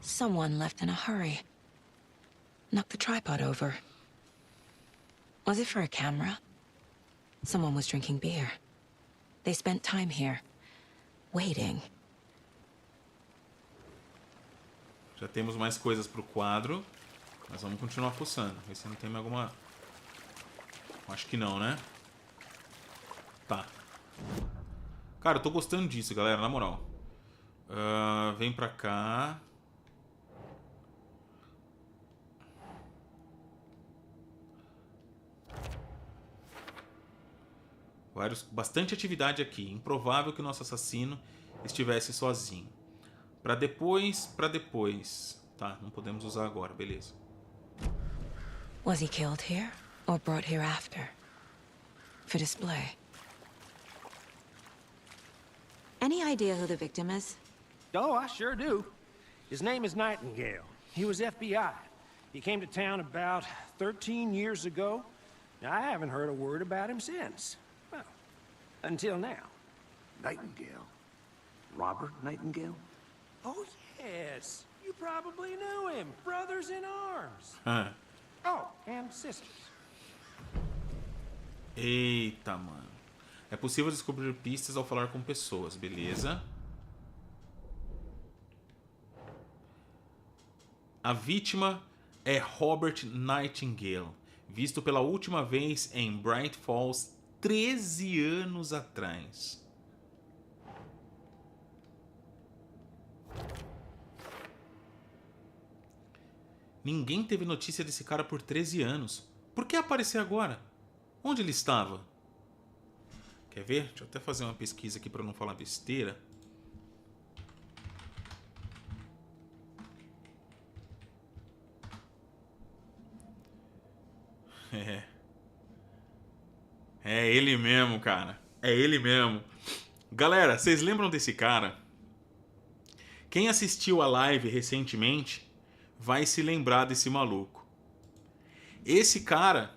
Someone left in a hurry. Knocked the tripod over. Was it for a camera? Someone was drinking beer. They spent time here, waiting. Já temos mais coisas pro quadro, mas vamos continuar fuçando. Ver se não tem mais alguma... Acho que não, né? Tá. Cara, eu tô gostando disso, galera, na moral. Vem pra cá. Bastante atividade aqui. Improvável que o nosso assassino estivesse sozinho. Pra depois. Tá, não podemos usar agora, beleza. Was he killed here or brought here after? For display. Any idea who the victim is? Oh, I sure do. His name is Nightingale. He was FBI. He came to town about 13 years ago. Now, I haven't heard a word about him since. Well, until now. Nightingale? Robert Nightingale? Oh, yes. You probably knew him. Brothers in arms. Ah. Oh, and sisters. Eita, mano. É possível descobrir pistas ao falar com pessoas, beleza? A vítima é Robert Nightingale, visto pela última vez em Bright Falls 13 anos atrás. Ninguém teve notícia desse cara por 13 anos. Por que aparecer agora? Onde ele estava? Quer ver? Deixa eu até fazer uma pesquisa aqui para não falar besteira. É ele mesmo, cara. É ele mesmo. Galera, vocês lembram desse cara? Quem assistiu a live recentemente vai se lembrar desse maluco. Esse cara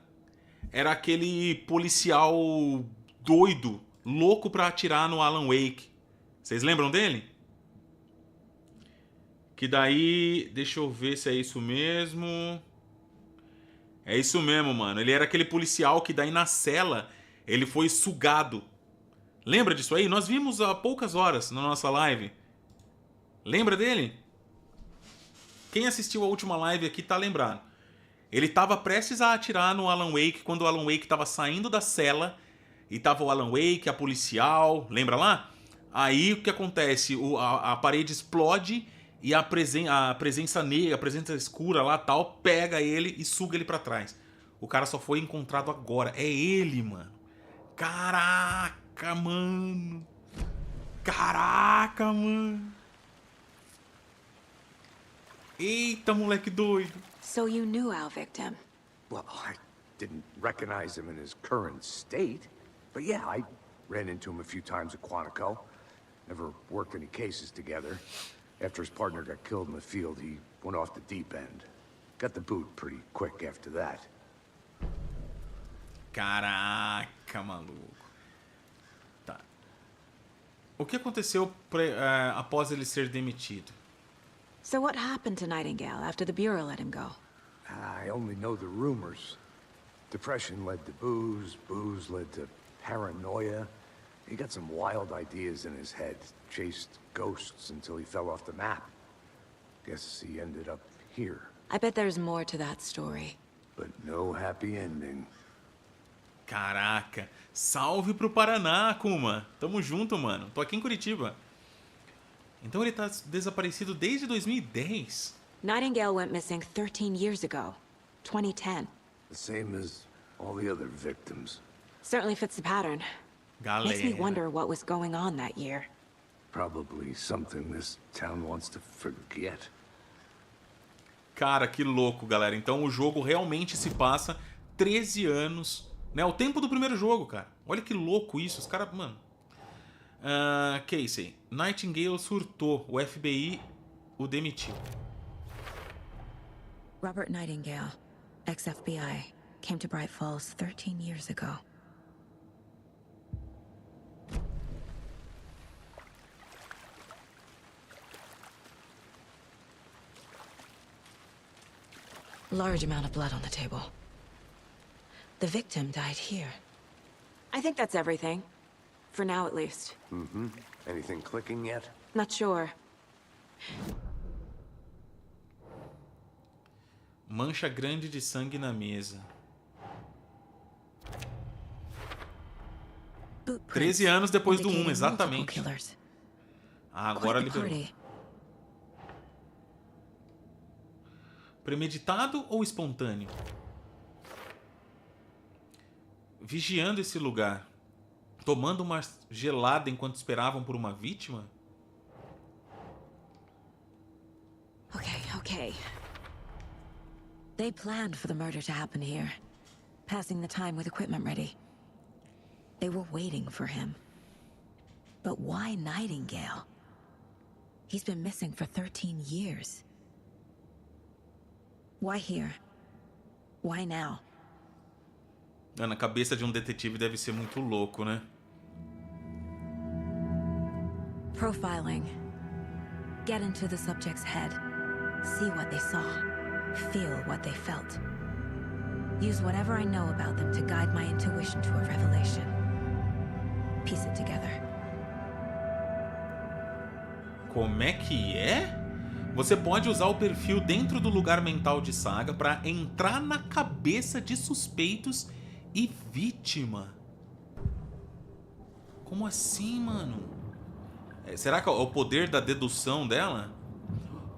era aquele policial doido, louco pra atirar no Alan Wake. Vocês lembram dele? Que daí... Deixa eu ver se é isso mesmo. É isso mesmo, mano. Ele era aquele policial que daí na cela ele foi sugado. Lembra disso aí? Nós vimos há poucas horas na nossa live. Lembra dele? Quem assistiu a última live aqui tá lembrado. Ele tava prestes a atirar no Alan Wake quando o Alan Wake tava saindo da cela e tava o Alan Wake, a policial, lembra lá? Aí o que acontece? A parede explode e a presença negra, a presença escura lá tal, pega ele e suga ele pra trás. O cara só foi encontrado agora. É ele, mano. Caraca, mano. Caraca, mano. Eita, moleque doido. So you knew our victim? Well, I didn't recognize him in his current state. But yeah, I ran into him a few times at Quantico. Never worked any cases together. After his partner got killed in the field, he went off the deep end. Got the boot pretty quick after that. Caraca, maluco. Tá. O que aconteceu após ele ser demitido? So what happened to Nightingale after the Bureau let him go? I only know the rumors. Depression led to booze, booze led to paranoia. He got some wild ideas in his head, chased ghosts until he fell off the map. Guess he ended up here. I bet there's more to that story. But no happy ending. Caraca, salve pro Paraná, Kuma. Tamo junto, mano. Tô aqui em Curitiba. Então ele tá desaparecido desde 2010. Nightingale went missing 13 years ago, 2010. The same as all the other victims. Certainly fits the pattern. Galera. Makes me wonder what was going on that year. Probably something this town wants to forget. Cara, que louco, galera. Então o jogo realmente se passa 13 anos, né? O tempo do primeiro jogo, cara. Olha que louco isso. Os caras, mano... Casey, Nightingale surtou. O FBI o demitiu. Robert Nightingale, ex-FBI, came to Bright Falls 13 years ago. Large amount of blood on the table. The victim died here. I think that's everything. For now, at least. Mm-hmm. Anything clicking yet? Not sure. Mancha grande de sangue na mesa. 13 anos depois do 1, exatamente. Ah, agora liberou. Premeditado ou espontâneo? Vigiando esse lugar. Tomando uma gelada enquanto esperavam por uma vítima? Okay. They planned for the murder to happen here, passing the time with equipment ready. They were waiting for him. But why Nightingale? He's been missing for 13 years. Why here? Why now? Na cabeça de um detetive deve ser muito louco, né? Profiling. Get into the subject's head. See what they saw. Feel what they felt. Use whatever I know about them to guide my intuition to a revelation. Piece it together. Como é que é? Você pode usar o perfil dentro do lugar mental de Saga para entrar na cabeça de suspeitos e vítima. Como assim, mano? Será que é o poder da dedução dela?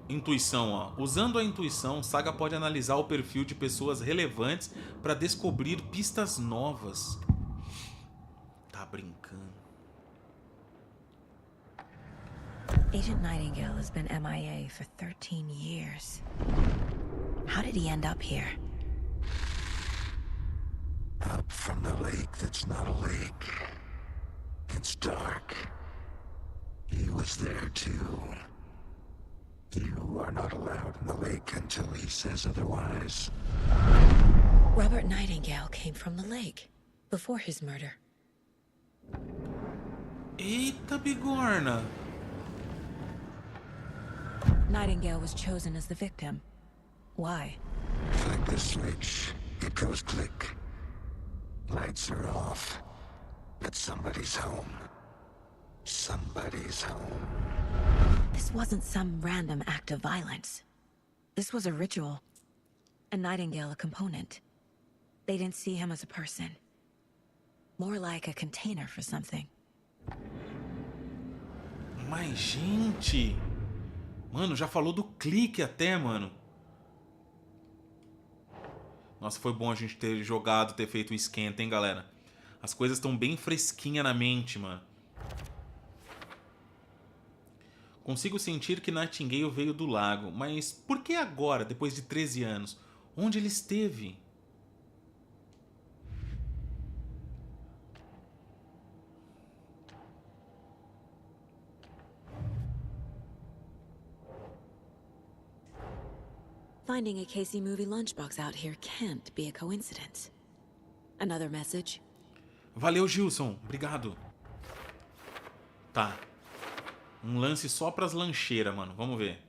Intuição, ó. Usando a intuição, Saga pode analisar o perfil de pessoas relevantes para descobrir pistas novas. Tá brincando. Agent Nightingale has been MIA for 13 years. How did he end up here? Up from the lake that's not a lake. It's dark. He was there too. You are not allowed in the lake until he says otherwise. Robert Nightingale came from the lake before his murder. Eita bigorna. Nightingale was chosen as the victim. Why? Flick the switch. It goes click. Lights are off. But somebody's home. Somebody's home. This wasn't some random act of violence. This was a ritual. And Nightingale a component. They didn't see him as a person. More like a container for something. Mas, gente... Mano, já falou do clique até, mano. Nossa, foi bom a gente ter jogado, ter feito o esquenta, hein, galera? As coisas estão bem fresquinhas na mente, mano. Consigo sentir que Nightingale veio do lago, mas por que agora, depois de 13 anos? Onde ele esteve? Finding a Casey movie lunchbox out here can't be a coincidence. Another message? Valeu, Gilson. Obrigado. Tá. Um lance só pras lancheiras, mano. Vamos ver.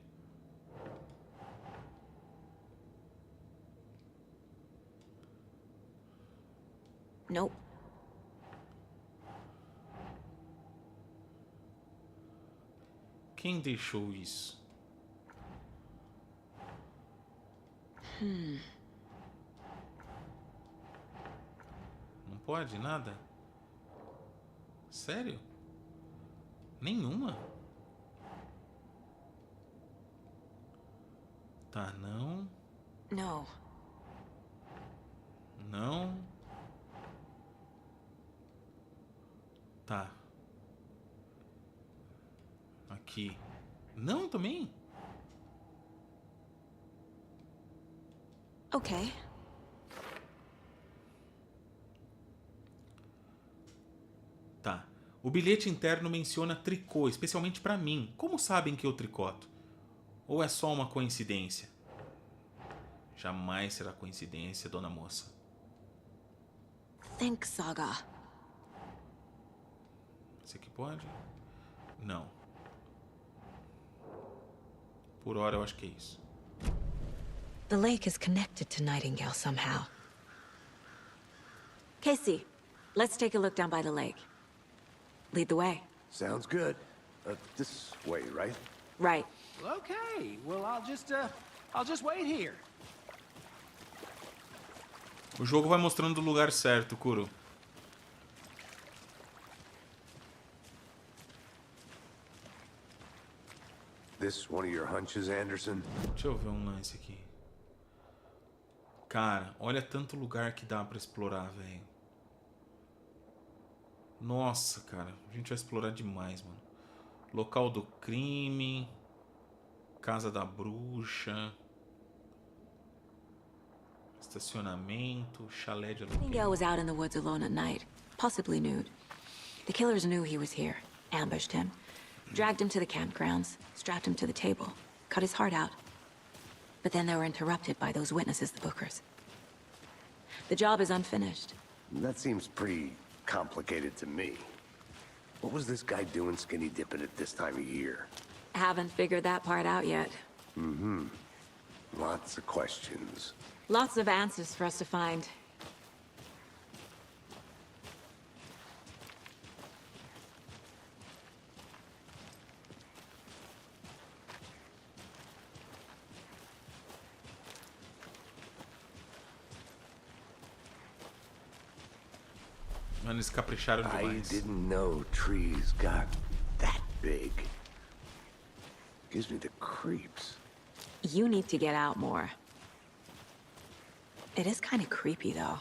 Nope. Quem deixou isso? Não pode nada? Sério? Nenhuma? Tá, não. No. Não. Tá. Aqui. Não também? Okay. Tá. O bilhete interno menciona tricô, especialmente pra mim. Como sabem que eu tricoto? Ou é só uma coincidência? Jamais será coincidência, dona moça. Think, Saga. Esse aqui pode? Não. Por hora eu acho que é isso. The lake is connected to Nightingale somehow. Casey, let's take a look down by the lake. Lead the way. Sounds good. This way, right? Right. Okay, well, I'll just wait here. O jogo vai mostrando o lugar certo, Kuro. This one of your hunches, Anderson? Deixa eu ver um lance aqui. Cara, olha tanto lugar que dá pra explorar, velho. Nossa, cara. A gente vai explorar demais, mano. Local do crime. Casa da bruxa. Estacionamento. Chalé de aluguel. Nightingale was out in the woods alone at night, possibly nude. The killers knew he was here, ambushed him, dragged him to the campgrounds, strapped him to the table, cut his heart out. But then they were interrupted by those witnesses, the Bookers. The job is unfinished. That seems pretty complicated to me. What was this guy doing skinny dipping at this time of year? Haven't figured that part out yet. Mm-hmm. Lots of questions. Lots of answers for us to find. Mano, eles capricharam I demais. didn't know trees got that big. Gives me the creeps. You need to get out more. It is kind of creepy, though.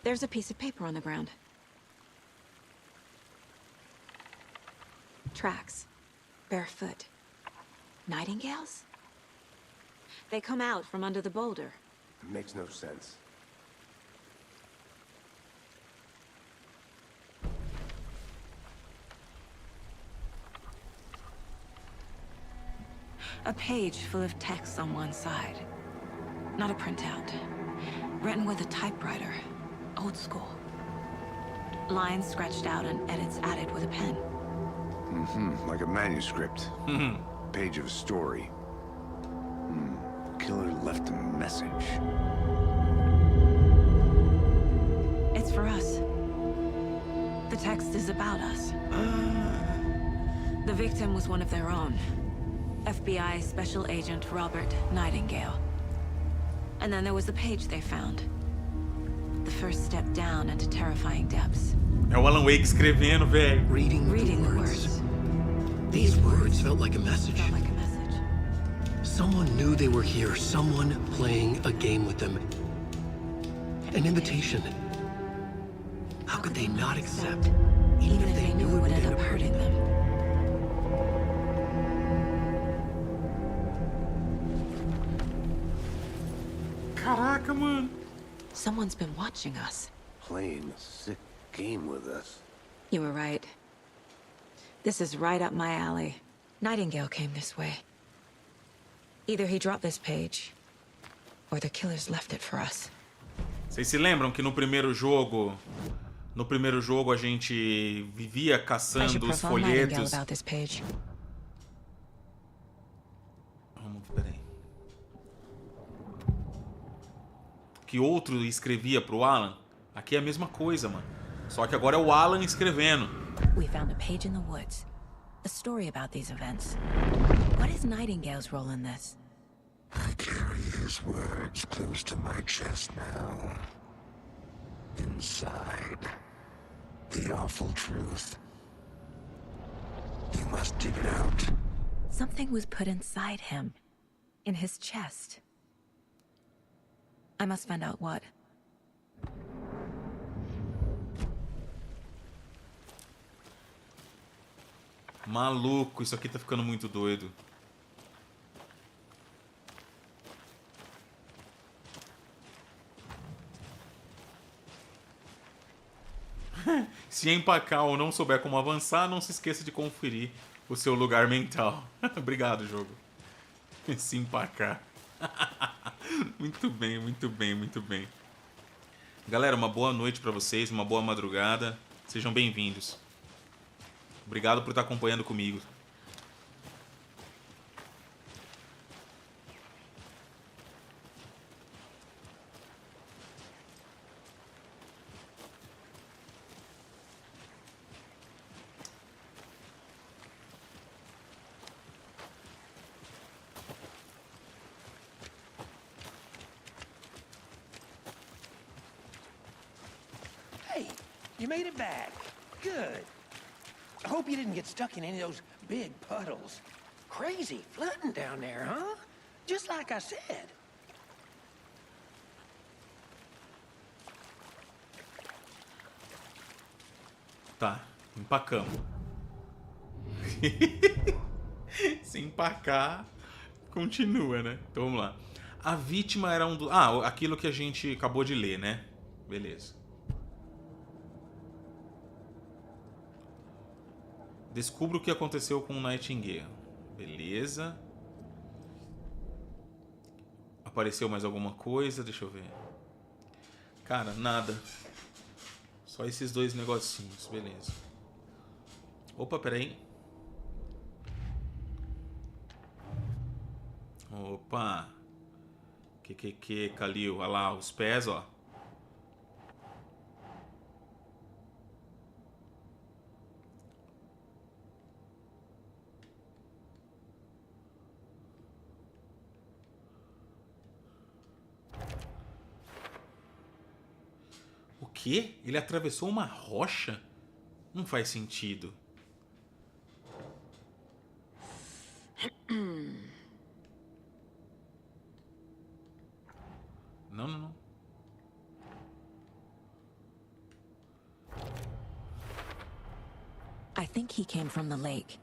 There's a piece of paper on the ground. Tracks. Barefoot. Nightingales? They come out from under the boulder. Makes no sense. A page full of text on one side. Not a printout. Written with a typewriter. Old school. Lines scratched out and edits added with a pen. Mm-hmm. Like a manuscript. Page of a story. Killer left a message. It's for us. The text is about us. The victim was one of their own. FBI Special Agent Robert Nightingale. And then there was the page they found. The first step down into terrifying depths. É o Alan Wake escrevendo, velho. Reading the the words. These words felt like a message. Someone knew they were here. Someone playing a game with them. An invitation. How could they not accept? Even if they knew it would end up hurting them. Caraca, mano. Someone's been watching us. Playing a sick game with us. You were right. This is right up my alley. Nightingale came this way. Either he dropped this page, or the killers left it for us. Vocês se lembram que no primeiro jogo a gente vivia caçando os folhetos? About this page. Vamos, peraí. Que outro escrevia pro Alan? Aqui é a mesma coisa, mano. Só que agora é o Alan escrevendo. We found a page in the woods. A story about these events. What is Nightingale's role in this? I carry his words close to my chest now. Inside, the awful truth. You must dig it out. Something was put inside him. In his chest. I must find out what. Maluco, isso aqui tá ficando muito doido. Se empacar ou não souber como avançar, não se esqueça de conferir o seu lugar mental. Obrigado, jogo. Se empacar. Muito bem, muito bem, muito bem. Galera, uma boa noite pra vocês, uma boa madrugada. Sejam bem-vindos. Obrigado por estar acompanhando comigo. Hey, you made it back. Good. I hope you didn't get stuck in any of those big puddles. Crazy flooding down there, huh? Just like I said. Tá, empacamos. Se empacar, continua, né? Então vamos lá. A vítima era um do... Ah, aquilo que a gente acabou de ler, né? Beleza. Descubra o que aconteceu com o Nightingale. Beleza. Apareceu mais alguma coisa? Deixa eu ver. Cara, nada. Só esses dois negocinhos. Beleza. Opa, peraí. Opa. Que, Calil. Olha lá, os pés, ó. O quê? Ele atravessou uma rocha? Não faz sentido. Não, não, não. I think he came from the lake.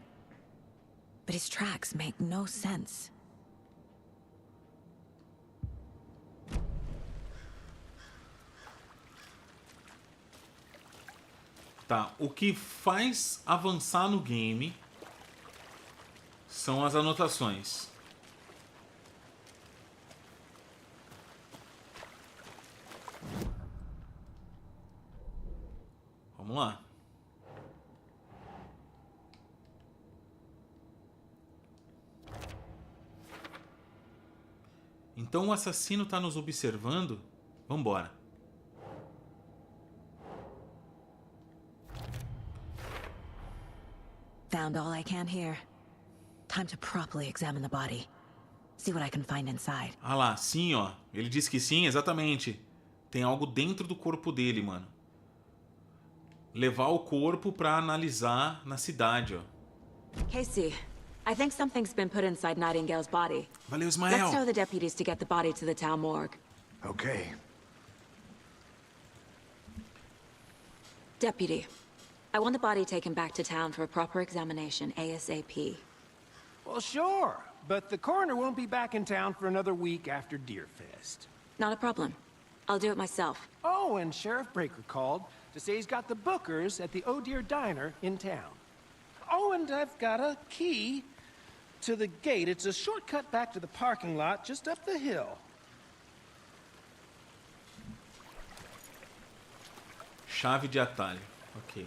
But his tracks make no sense. Tá, o que faz avançar no game são as anotações. Vamos lá. Então o assassino tá nos observando? Vambora. Found all I can here. Time to properly examine the body. See what I can find inside. Ah lá, sim, ó. Ele disse que sim, exatamente. Tem algo dentro do corpo dele, mano. Levar o corpo pra analisar na cidade, ó. Casey, I think something's been put inside Nightingale's body. Valeu, Ismael. Let's tell the deputies to get the body to the town morgue. Okay. Deputy, I want the body taken back to town for a proper examination ASAP. Well, sure, but the coroner won't be back in town for another week after Deerfest. Not a problem. I'll do it myself. Oh, and Sheriff Breaker called to say he's got the bookers at the Oh Dear Diner in town. Oh, and I've got a key to the gate. It's a shortcut back to the parking lot just up the hill. Chave de atalho. Ok.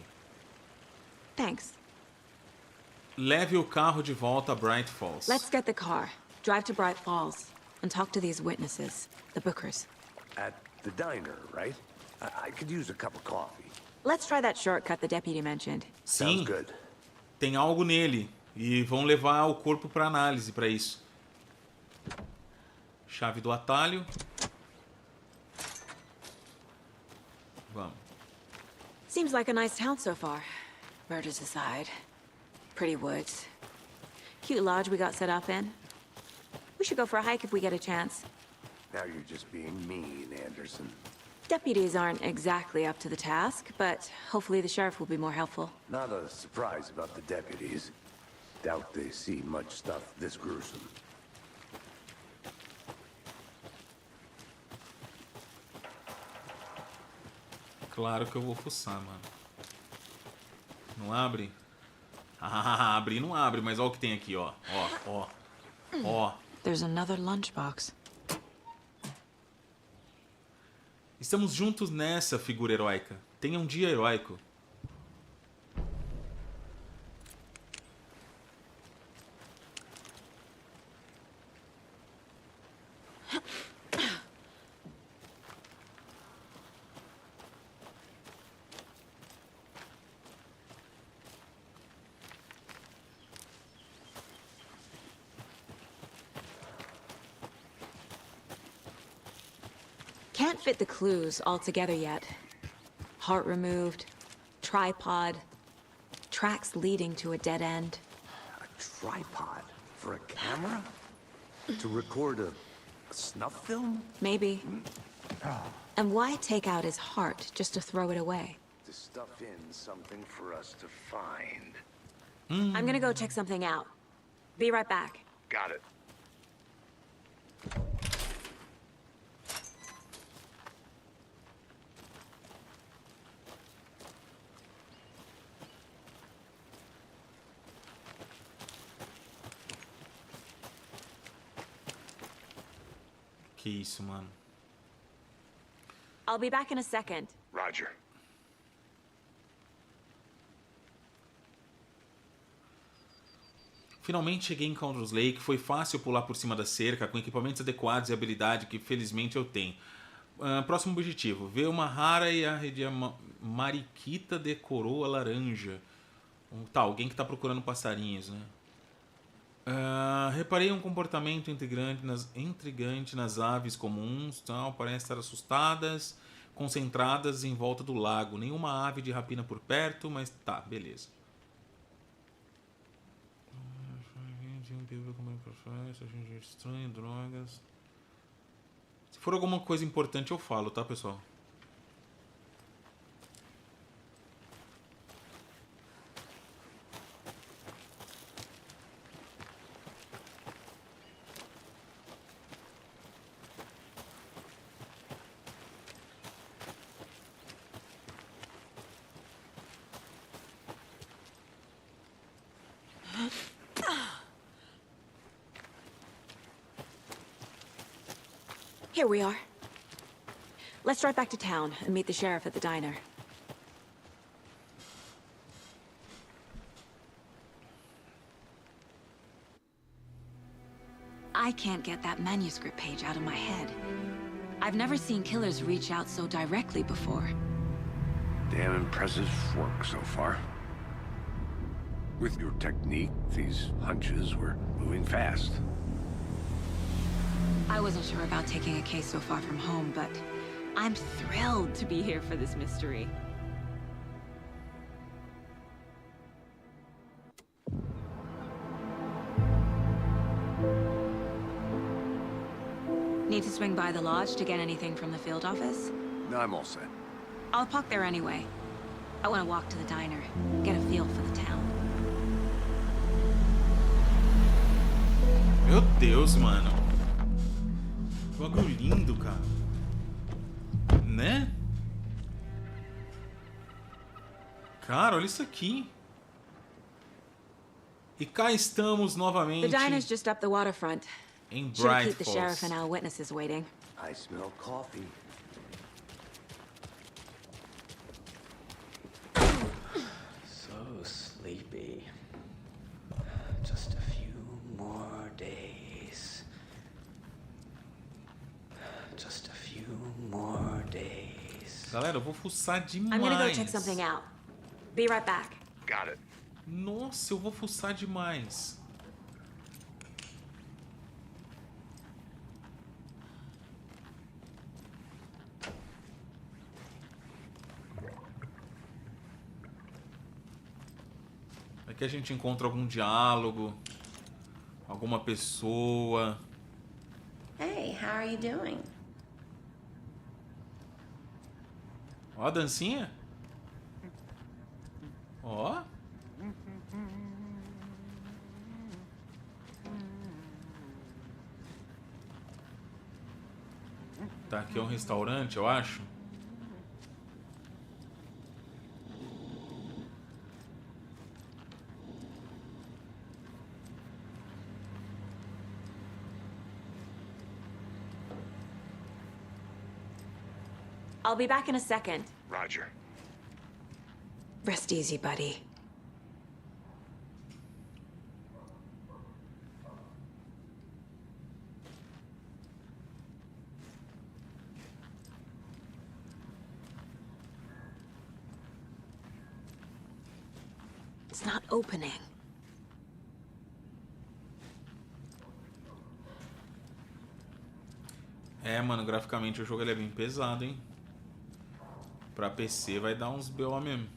Thanks. Leve o carro de volta a Bright Falls. Let's get the car, drive to Bright Falls, and talk to these witnesses, the bookers. At the diner, right? I could use a cup of coffee. Let's try that shortcut the deputy mentioned. Sim, Sounds good. tem algo nele. E vão levar o corpo para análise para isso. Chave do atalho. Vamos. Seems like a nice town so far. Murders aside. Pretty woods. Cute lodge we got set up in. We should go for a hike if we get a chance. Now you're just being mean, Anderson. Deputies aren't exactly up to the task, but hopefully the sheriff will be more helpful. Not a surprise about the deputies. Doubt they see much stuff this gruesome. Claro que eu vou fuçar, mano. Não abre? Ah, abrir não abre, mas olha o que tem aqui, ó. Ó. There's another lunchbox. Estamos juntos nessa, figura heróica. Tenha um dia heróico. Can't fit the clues all together yet. Heart removed, tripod, tracks leading to a dead end. A tripod? For a camera? To record a snuff film? Maybe. And why take out his heart just to throw it away? To stuff in something for us to find. I'm gonna go check something out. Be right back. Got it. Que isso, mano. I'll be back in a second. Roger. Finalmente cheguei em Counters Lake. Foi fácil pular por cima da cerca com equipamentos adequados e habilidade que felizmente eu tenho. Próximo objetivo. Ver uma rara e arredia mariquita de coroa laranja. Tá, alguém que tá procurando passarinhos, né? Reparei um comportamento intrigante nas aves comuns, tal, parecem estar assustadas, concentradas em volta do lago. Nenhuma ave de rapina por perto, mas tá, beleza. Estranho, drogas. Se for alguma coisa importante eu falo, tá, pessoal? Here we are. Let's drive back to town and meet the sheriff at the diner. I can't get that manuscript page out of my head. I've never seen killers reach out so directly before. Damn impressive work so far. With your technique, these hunches were moving fast. I wasn't sure about taking a case so far from home, but I'm thrilled to be here for this mystery. Need to swing by the lodge to get anything from the field office? No, I'm all set. I'll park there anyway. I want to walk to the diner, get a feel for the town. Meu Deus, mano. Que bagulho lindo, cara. Né? Cara, olha isso aqui. E cá estamos novamente. The diner's just up the waterfront. Em Should Bright keep the Falls. sheriff and our witnesses waiting. I smell coffee. So sleepy. Just a few more days. Just a few more days. Galera, eu vou fuçar demais. I'm gonna go check something out. Be right back. Got it. Nossa, eu vou fuçar demais. Aqui a gente encontra algum diálogo, alguma pessoa. Hey, how are you doing? Ó a dancinha. Ó. Tá, aqui é um restaurante, eu acho. I'll be back in a second. Roger. Rest easy, buddy. It's not opening. É, mano, graficamente o jogo ele é bem pesado, hein? Pra PC vai dar uns BO mesmo.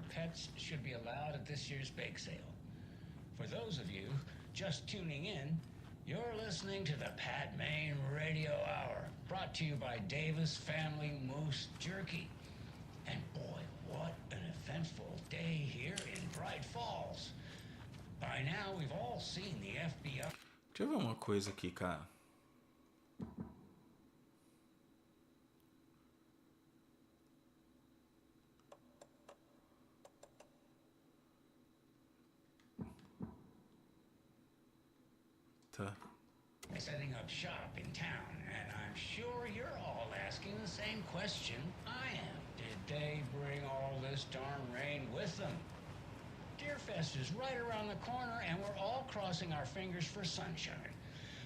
Pets should be allowed at this year's bake sale. For those of you just tuning in, you're listening to the Pat Main Radio Hour, brought to you by Davis Family Moose Jerky. And boy, what an eventful day here in Bright Falls. By now, we've all seen the FBI. Deixa eu ver uma coisa aqui, cara. Tá. Setting up shop in town, and I'm sure you're all asking the same question I am. Did they bring all this darn rain with them? Deerfest is right around the corner, and we're all crossing our fingers for sunshine.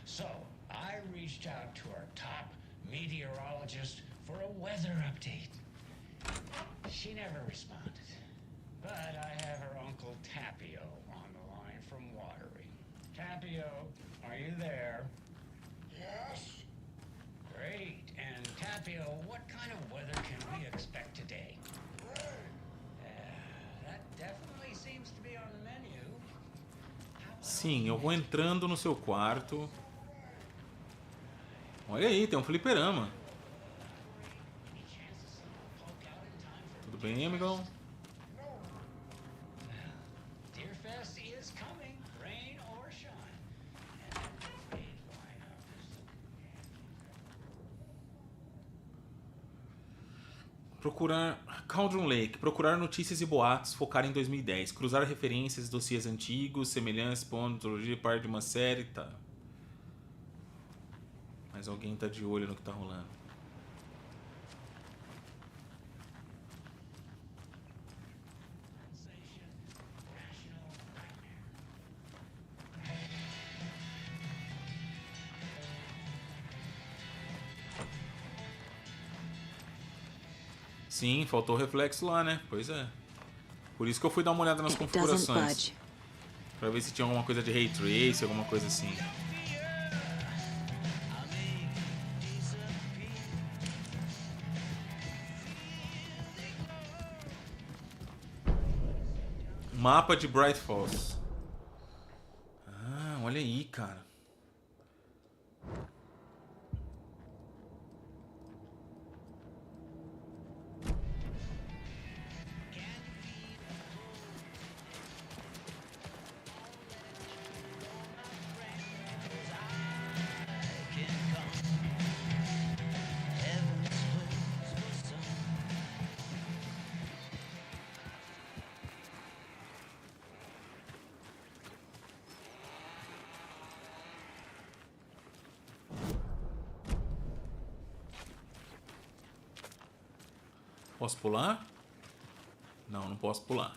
So I reached out to our top meteorologist for a weather update. She never responded, but I have her Uncle Tapio on the line from Watery. Tapio, are you there? Yes. Great. And Tapio, what kind of weather can we expect today? That definitely seems to be on the menu. Sim, eu vou entrando no seu quarto. Olha aí, tem um fliperama. Tudo bem, amigão? Deerfest is coming, rain or shine. Procurar Cauldron Lake, procurar notícias e boatos, focar em 2010, cruzar referências, dossiês antigos, semelhanças, pontos, ontologia, parte de uma série, tá. Mas alguém tá de olho no que tá rolando. Sim, faltou o reflexo lá, né? Pois é. Por isso que eu fui dar uma olhada nas configurações. Pra ver se tinha alguma coisa de Ray Trace, alguma coisa assim. Mapa de Bright Falls. Ah, olha aí, cara. Posso pular? Não, não posso pular.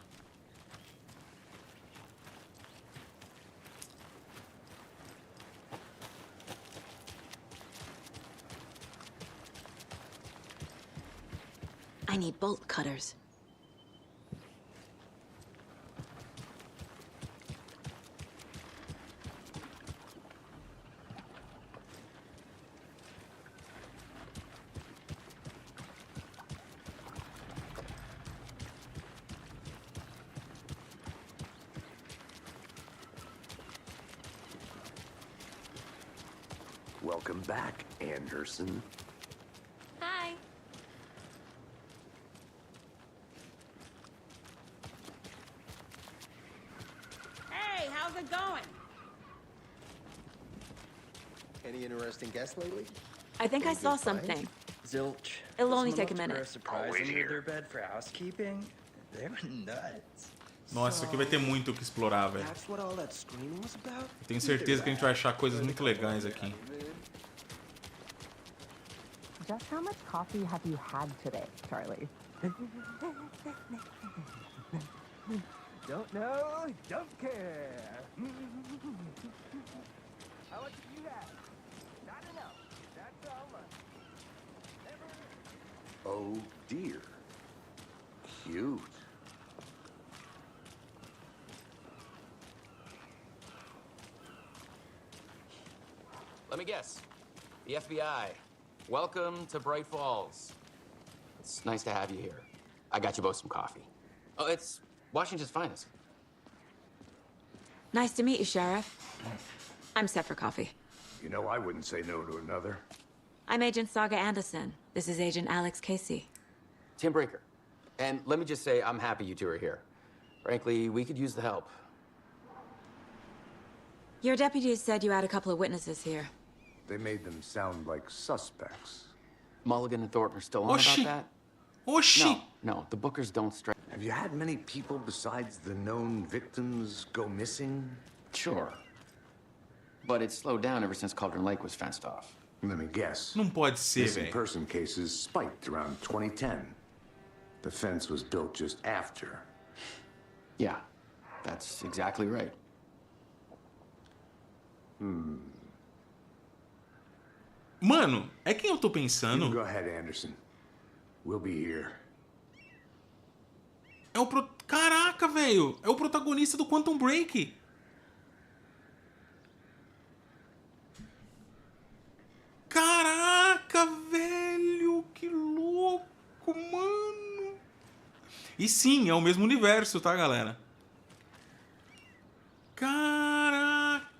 I need bolt cutters. Welcome back, Anderson. Hi. going. Any interesting guests lately? I think I saw something. Zilch. It'll only take a minute. Surprise under their bed for housekeeping. They were nuts. Nossa, isso aqui vai ter muito o que explorar, velho. That's what all that screaming was about? Eu tenho certeza que a gente vai achar coisas muito legais aqui. Just how much coffee have you had today, Charlie? Don't know, don't care. How much do you have? Not enough. That's how much. Oh dear. Cute. Let me guess. The FBI. Welcome to Bright Falls. It's nice to have you here. I got you both some coffee. Oh, it's Washington's finest. Nice to meet you, Sheriff. I'm set for coffee. You know, I wouldn't say no to another. I'm Agent Saga Anderson. This is Agent Alex Casey. Tim Breaker. And let me just say, I'm happy you two are here. Frankly, we could use the help. Your deputies said you had a couple of witnesses here. They made them sound like suspects. Mulligan and Thornton are still on about that? Oh, shit. No, the Bookers don't strike. Have you had many people besides the known victims go missing? Sure. But it's slowed down ever since Cauldron Lake was fenced off. Let me guess. Não pode ser, Missing velho. person cases spiked around 2010. The fence was built just after. Yeah, that's exactly right. Mano, é quem eu tô pensando? You go ahead, Anderson. We'll be here. É o Caraca, velho! É o protagonista do Quantum Break. Caraca, velho! Que louco, mano! E sim, é o mesmo universo, tá, galera? Caraca!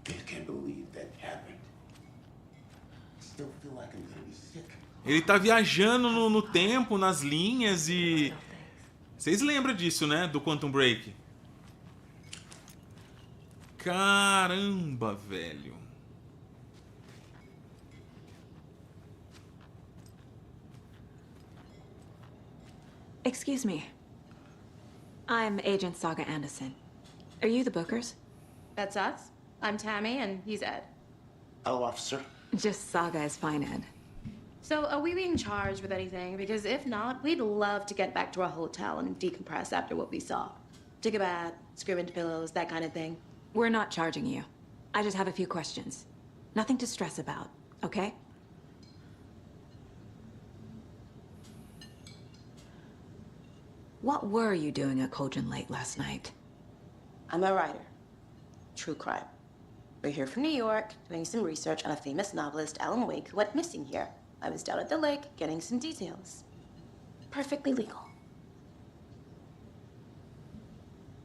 I can't believe that happened. Still feel like I'm gonna be sick. Ele tá viajando no tempo, nas linhas e... Vocês lembram disso, né? Do Quantum Break. Caramba, velho. Excuse me. I'm Agent Saga Anderson. Are you the Bookers? That's us. I'm Tammy, and he's Ed. Hello, officer. Just Saga is fine, Ed. So, are we being charged with anything? Because if not, we'd love to get back to our hotel and decompress after what we saw. Take a bath, scream into pillows, that kind of thing. We're not charging you. I just have a few questions. Nothing to stress about, okay? What were you doing at Cauldron Lake last night? I'm a writer. True crime. We're here from New York, doing some research on a famous novelist, Alan Wake, who went missing here. I was down at the lake, getting some details. Perfectly legal.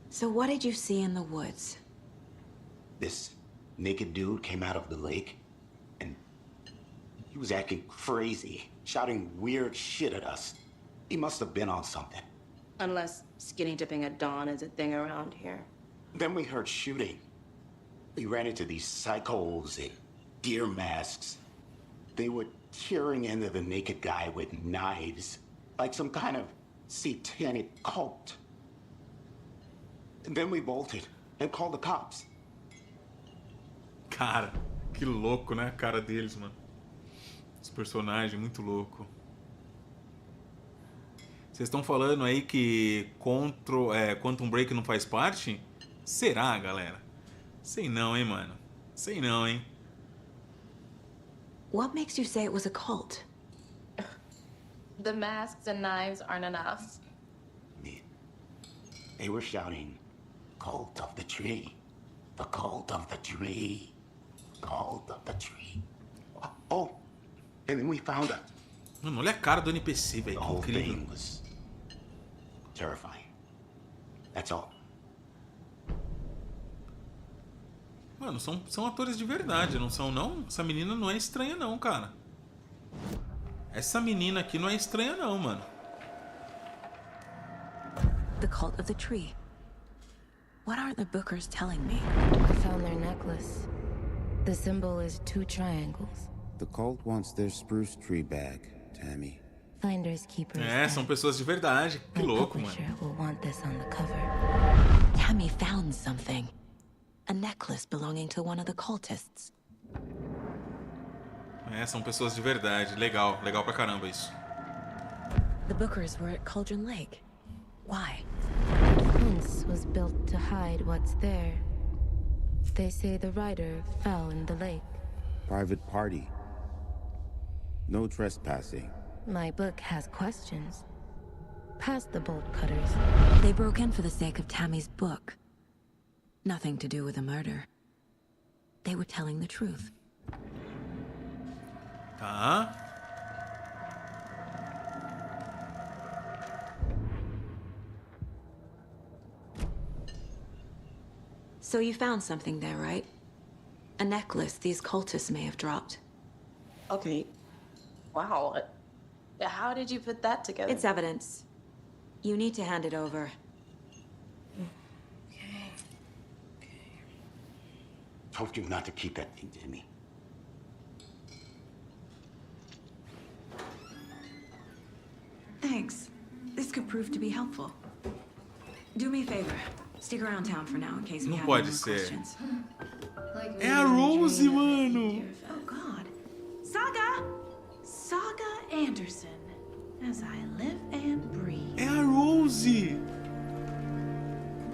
So what did you see in the woods? This naked dude came out of the lake, and he was acting crazy, shouting weird shit at us. He must have been on something. Unless skinny dipping at dawn is a thing around here. Then we heard shooting. We ran into these psychos in deer masks. They were tearing into the naked guy with knives, like some kind of satanic cult. And then we bolted and called the cops. Cara, que louco, né? A cara deles, mano. Os personagens, muito louco. Vocês estão falando aí que Quantum Break não faz parte? Será, galera? Sei não, hein, mano. Sei não, hein. What makes you say it was a cult? The masks and knives aren't enough. They were shouting, "Cult of the tree. The cult of the tree. Cult of the tree." Oh, and then we found it. Mano, olha a cara do NPC, velho. The whole Incrível. thing was terrifying. That's all. Mano, são atores de verdade, não são, não? Essa menina não é estranha, não, cara. Essa menina aqui não é estranha, não, mano. The cult of the tree. What aren't the Bookers telling me? I found their necklace. The symbol is 2 triangles. The cult wants their spruce tree back, Tammy. Finders keepers. É, são pessoas de verdade. Que louco, mano. Will want this on the cover. Tammy found something. A necklace belonging to one of the cultists. É, são pessoas de verdade. Legal, legal pra caramba isso. The Bookers were at Cauldron Lake. Why? The fence was built to hide what's there. They say the rider fell in the lake. Private party. No trespassing. My book has questions. Past the bolt cutters. They broke in for the sake of Tammy's book. Nothing to do with the murder. They were telling the truth. Tá. So you found something there, right? A necklace these cultists may have dropped. Okay. Wow. How did you put that together? It's evidence. You need to hand it over. Told you not to keep that thing to me. Thanks. This could prove to be helpful. Do me a favor. Stick around town for now in case we Não have pode any more ser. questions. É a Rose, mano. Oh, God. Saga! Saga Anderson. As I live and breathe. É a Rose.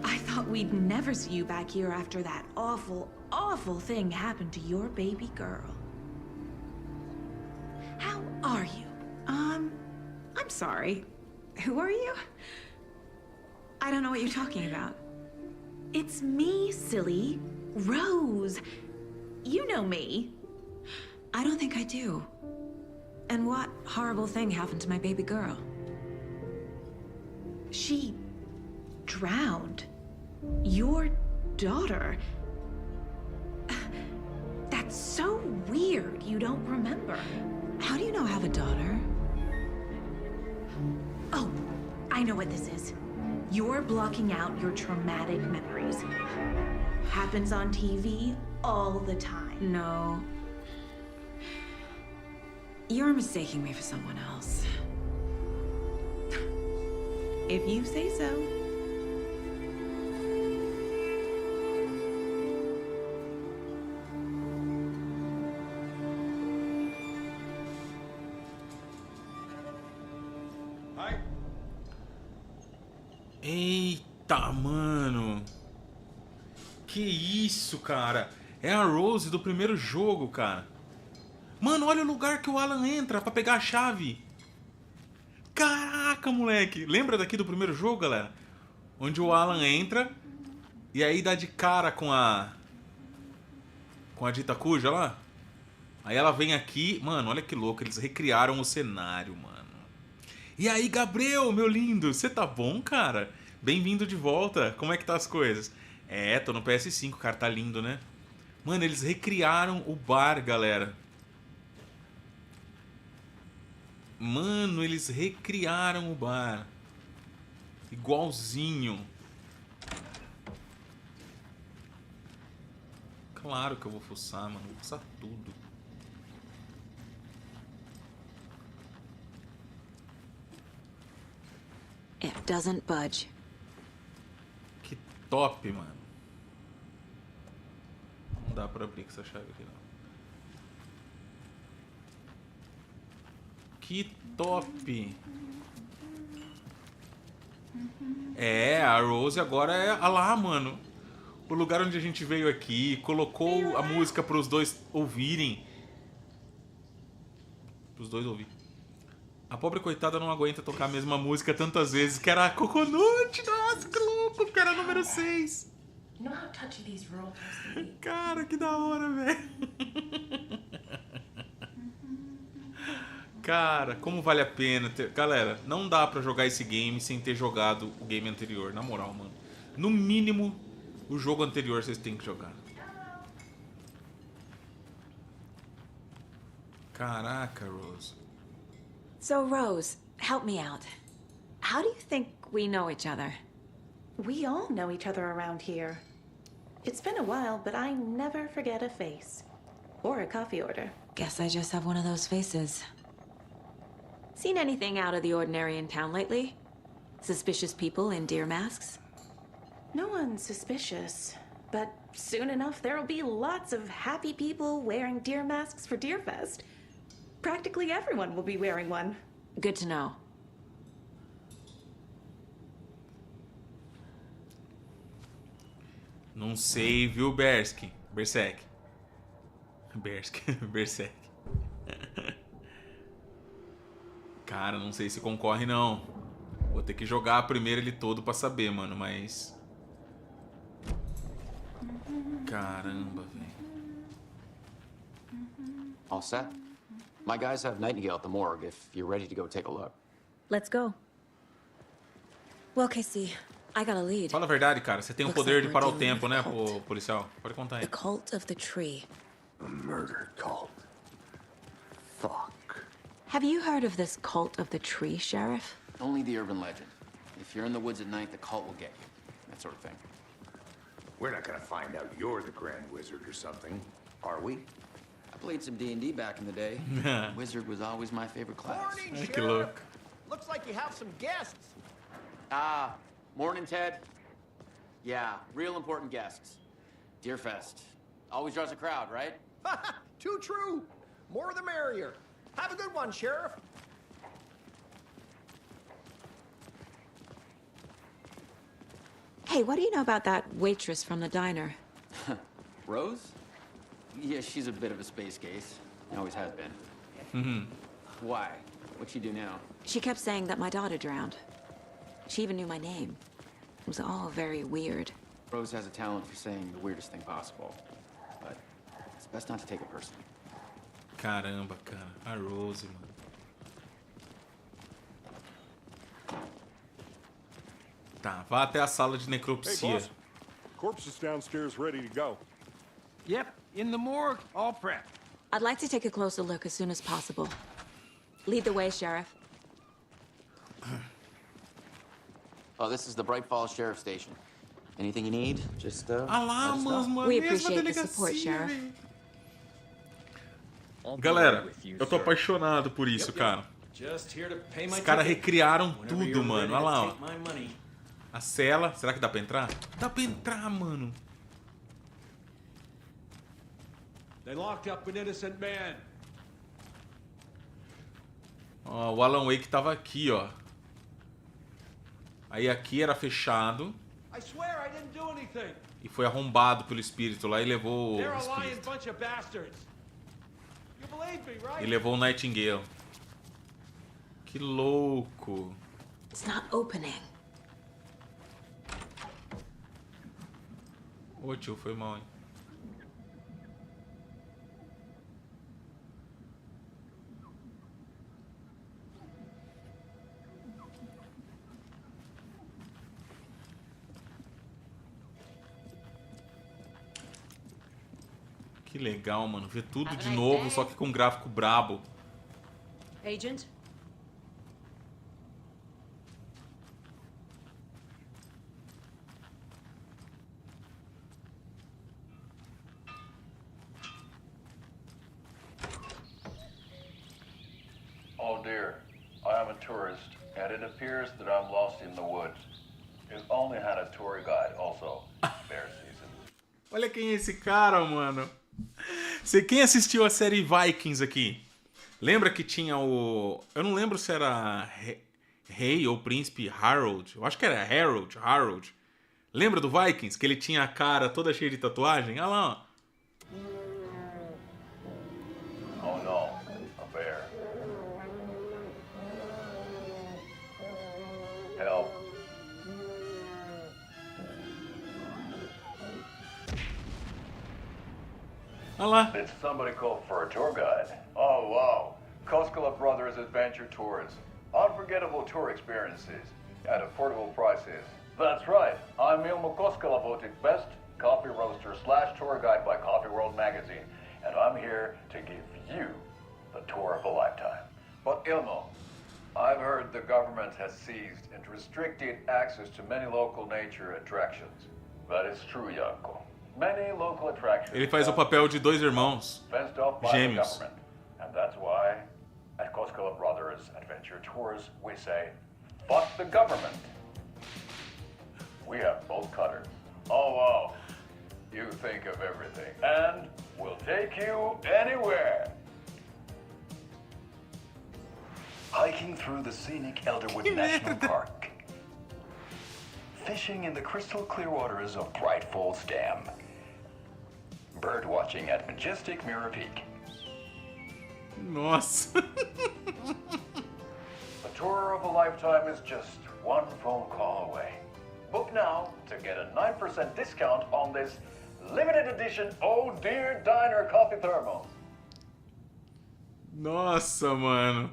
I thought we'd never see you back here after that awful, awful thing happened to your baby girl. How are you? I'm sorry. Who are you? I don't know what you're talking about. It's me, silly. Rose. You know me. I don't think I do. And what horrible thing happened to my baby girl? She drowned. Your daughter. That's so weird you don't remember. How do you know I have a daughter? Oh, I know what this is. You're blocking out your traumatic memories. Happens on TV all the time. No. You're mistaking me for someone else. If you say so. Eita, mano. Que isso, cara. É a Rose do primeiro jogo, cara. Mano, olha o lugar que o Alan entra pra pegar a chave. Caraca, moleque. Lembra daqui do primeiro jogo, galera? Onde o Alan entra e aí dá de cara com a dita cuja lá. Aí ela vem aqui. Mano, olha que louco. Eles recriaram o cenário, mano. E aí, Gabriel, meu lindo. Você tá bom, cara? Bem-vindo de volta. Como é que tá as coisas? É, tô no PS5, cara. Tá lindo, né? Mano, eles recriaram o bar, galera. Mano, eles recriaram o bar. Igualzinho. Claro que eu vou fuçar, mano. Vou fuçar tudo. It doesn't budge. Que top, mano. Não dá pra abrir com essa chave aqui, não. Que top. É, a Rose agora é... Ah lá, mano. O lugar onde a gente veio aqui. Colocou a música pros dois ouvirem. Pros dois ouvirem. A pobre coitada não aguenta tocar a mesma música tantas vezes. Que era a Coconut. Nossa, que louco. Que era a número 6. Cara, que da hora, velho. Cara, como vale a pena ter... Galera, não dá pra jogar esse game sem ter jogado o game anterior. Na moral, mano. No mínimo, o jogo anterior vocês têm que jogar. Caraca, Rose. So, Rose, help me out. How do you think we know each other? We all know each other around here. It's been a while, but I never forget a face. Or a coffee order. Guess I just have one of those faces. Seen anything out of the ordinary in town lately? Suspicious people in deer masks? No one's suspicious. But soon enough, there'll be lots of happy people wearing deer masks for Deerfest. Practically everyone will be wearing one. Good to know. Não sei, viu, Berserk? Berserk. Berserk. Cara, não sei se concorre, não. Vou ter que jogar primeiro ele todo pra saber, mano, mas... Caramba, velho. All set? My guys have Nightingale at the morgue if you're ready to go take a look. Let's go. Well, Casey, I got a lead. Fala a verdade, cara. Você tem o poder de parar o tempo, né, policial? Pode contar aí. The cult of the tree. A murder cult. Fuck. Have you heard of this cult of the tree, Sheriff? Only the urban legend. If you're in the woods at night, the cult will get you. That sort of thing. We're not gonna find out you're the Grand Wizard or something, are we? I played some D&D back in the day. Wizard was always my favorite class. Morning, Sheriff. Looks like you have some guests. Ah, morning, Ted. Yeah, real important guests. Deerfest. Always draws a crowd, right? Too true. More the merrier. Have a good one, Sheriff. Hey, what do you know about that waitress from the diner? Rose? Yeah, she's a bit of a space case. Always has been. Why? What'd she do now? She kept saying that my daughter drowned. She even knew my name. It was all very weird. Rose has a talent for saying the weirdest thing possible. But it's best not to take it personally. Caramba, cara. A Rose, mano. Tá, vá até a sala de necropsia. Hey, boss. Corpse is downstairs ready to go. Yep, in the morgue, all prepped. I'd like to take a closer look as soon as possible. Lead the way, Sheriff. Oh, this is the Bright Falls Sheriff Station. Anything you need, just Ah lá, let us know. mano, We a mesma appreciate the support, delegacia, Sheriff. velho. Galera, eu tô apaixonado por isso, cara. Os caras recriaram tudo, mano. Olha lá, ó. A cela. Será que dá pra entrar? Dá pra entrar, mano. They locked up an innocent man. Ó, o Alan Wake tava aqui, ó. Aí aqui era fechado. I swear I didn't do anything. E foi arrombado pelo espírito lá e levou o They're a lying espírito. bunch of bastards. You believe me, right? E levou o Nightingale. Que louco. It's not opening. Ô tio, foi mal, hein? Que legal, mano. Ver tudo de novo, só que com um gráfico brabo. Agent? Oh dear, I am a tourist, and it appears that I'm lost in the woods. If only had a tour guide also. Bear season. Olha quem é esse cara, mano. Quem assistiu a série Vikings aqui? Lembra que tinha o... Eu não lembro se era Rei ou Príncipe Harold. Eu acho que era Harold. Lembra do Vikings? Que ele tinha a cara toda cheia de tatuagem? Olha lá, ó. Oh no, a bear. Help. Olha lá. Did somebody call for a tour guide? Oh wow, Koskela Brothers Adventure Tours. Unforgettable tour experiences at affordable prices. That's right, I'm Ilmo Koskela, voted best coffee roaster / tour guide by Coffee World magazine, and I'm here to give you the tour of a lifetime. But Ilmo, I've heard the government has seized and restricted access to many local nature attractions. That is true, Yanko. Many local attractions. Ele faz o papel de dois irmãos fenced off by gêmeos. the government. And that's why, at Koskela Brothers Adventure Tours, we say, fuck the government. We have bolt cutters. Oh, wow. You think of everything. And we'll take you anywhere. Hiking through the scenic Elderwood National Park. Fishing in the crystal clear waters of Bright Falls Dam. Bird watching at majestic Mirror Peak. Nossa. A tour of a lifetime is just one phone call away. Book now to get a 9% discount on this limited edition Oh Dear Diner Coffee Thermos. Nossa, mano.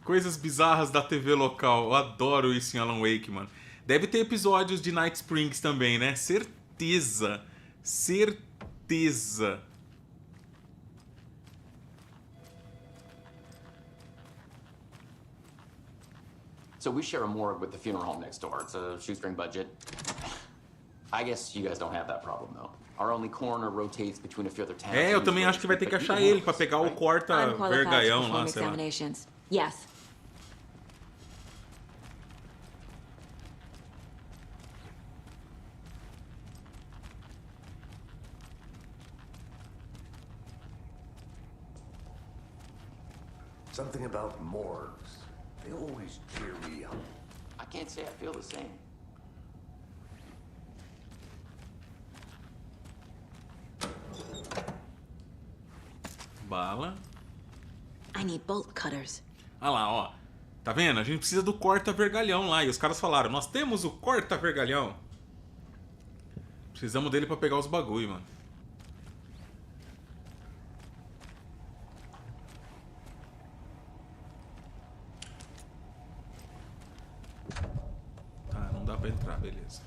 Coisas bizarras da TV local. Eu adoro isso em Alan Wake, mano. Deve ter episódios de Night Springs também, né? Certeza. Certeza. So we share a morgue with the funeral home next door. It's a shoestring budget. I guess you guys don't have that problem, though. Our only coroner rotates between a few other towns. É, eu também acho que vai ter que achar ele pra pegar o corta-vergalhão lá, sei lá. Yes. Something about morgues. They always cheer me up. I can't say I feel the same. Bala. I need bolt cutters. Ah lá, ó. Tá vendo? A gente precisa do corta-vergalhão lá. E os caras falaram, nós temos o corta-vergalhão. Precisamos dele pra pegar os bagulho, mano. Tá, não dá pra entrar, beleza.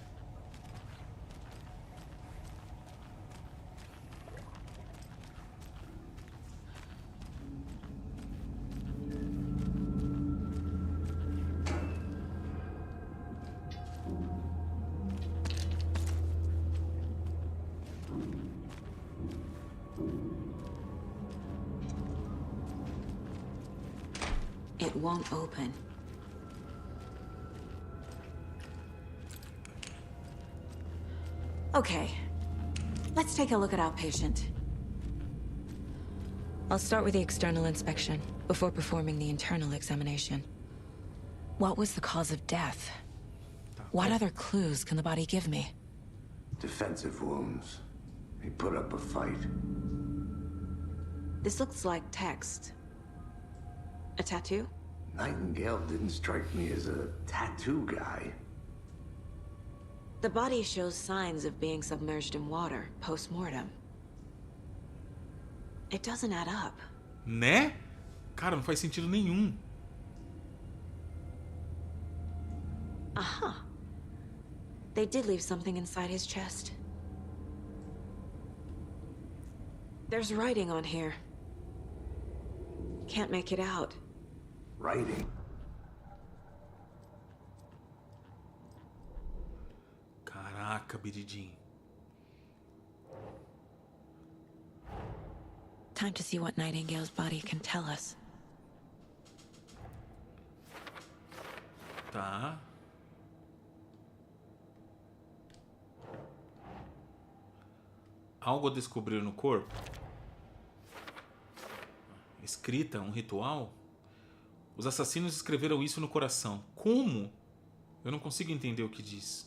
It won't open. Okay, let's take a look at our patient. I'll start with the external inspection before performing the internal examination. What was the cause of death? What other clues can the body give me? Defensive wounds. He put up a fight. This looks like text. A tattoo? Nightingale didn't strike me as a tattoo guy. The body shows signs of being submerged in water post-mortem. It doesn't add up. Né? Cara, não faz sentido nenhum. Uh-huh. They did leave something inside his chest. There's writing on here. Can't make it out. Writing? Caraca, Biridinho. Time to see what Nightingale's body can tell us. Tá. Algo a descobrir no corpo? Escrita, um ritual? Os assassinos escreveram isso no coração. Como? Eu não consigo entender o que diz.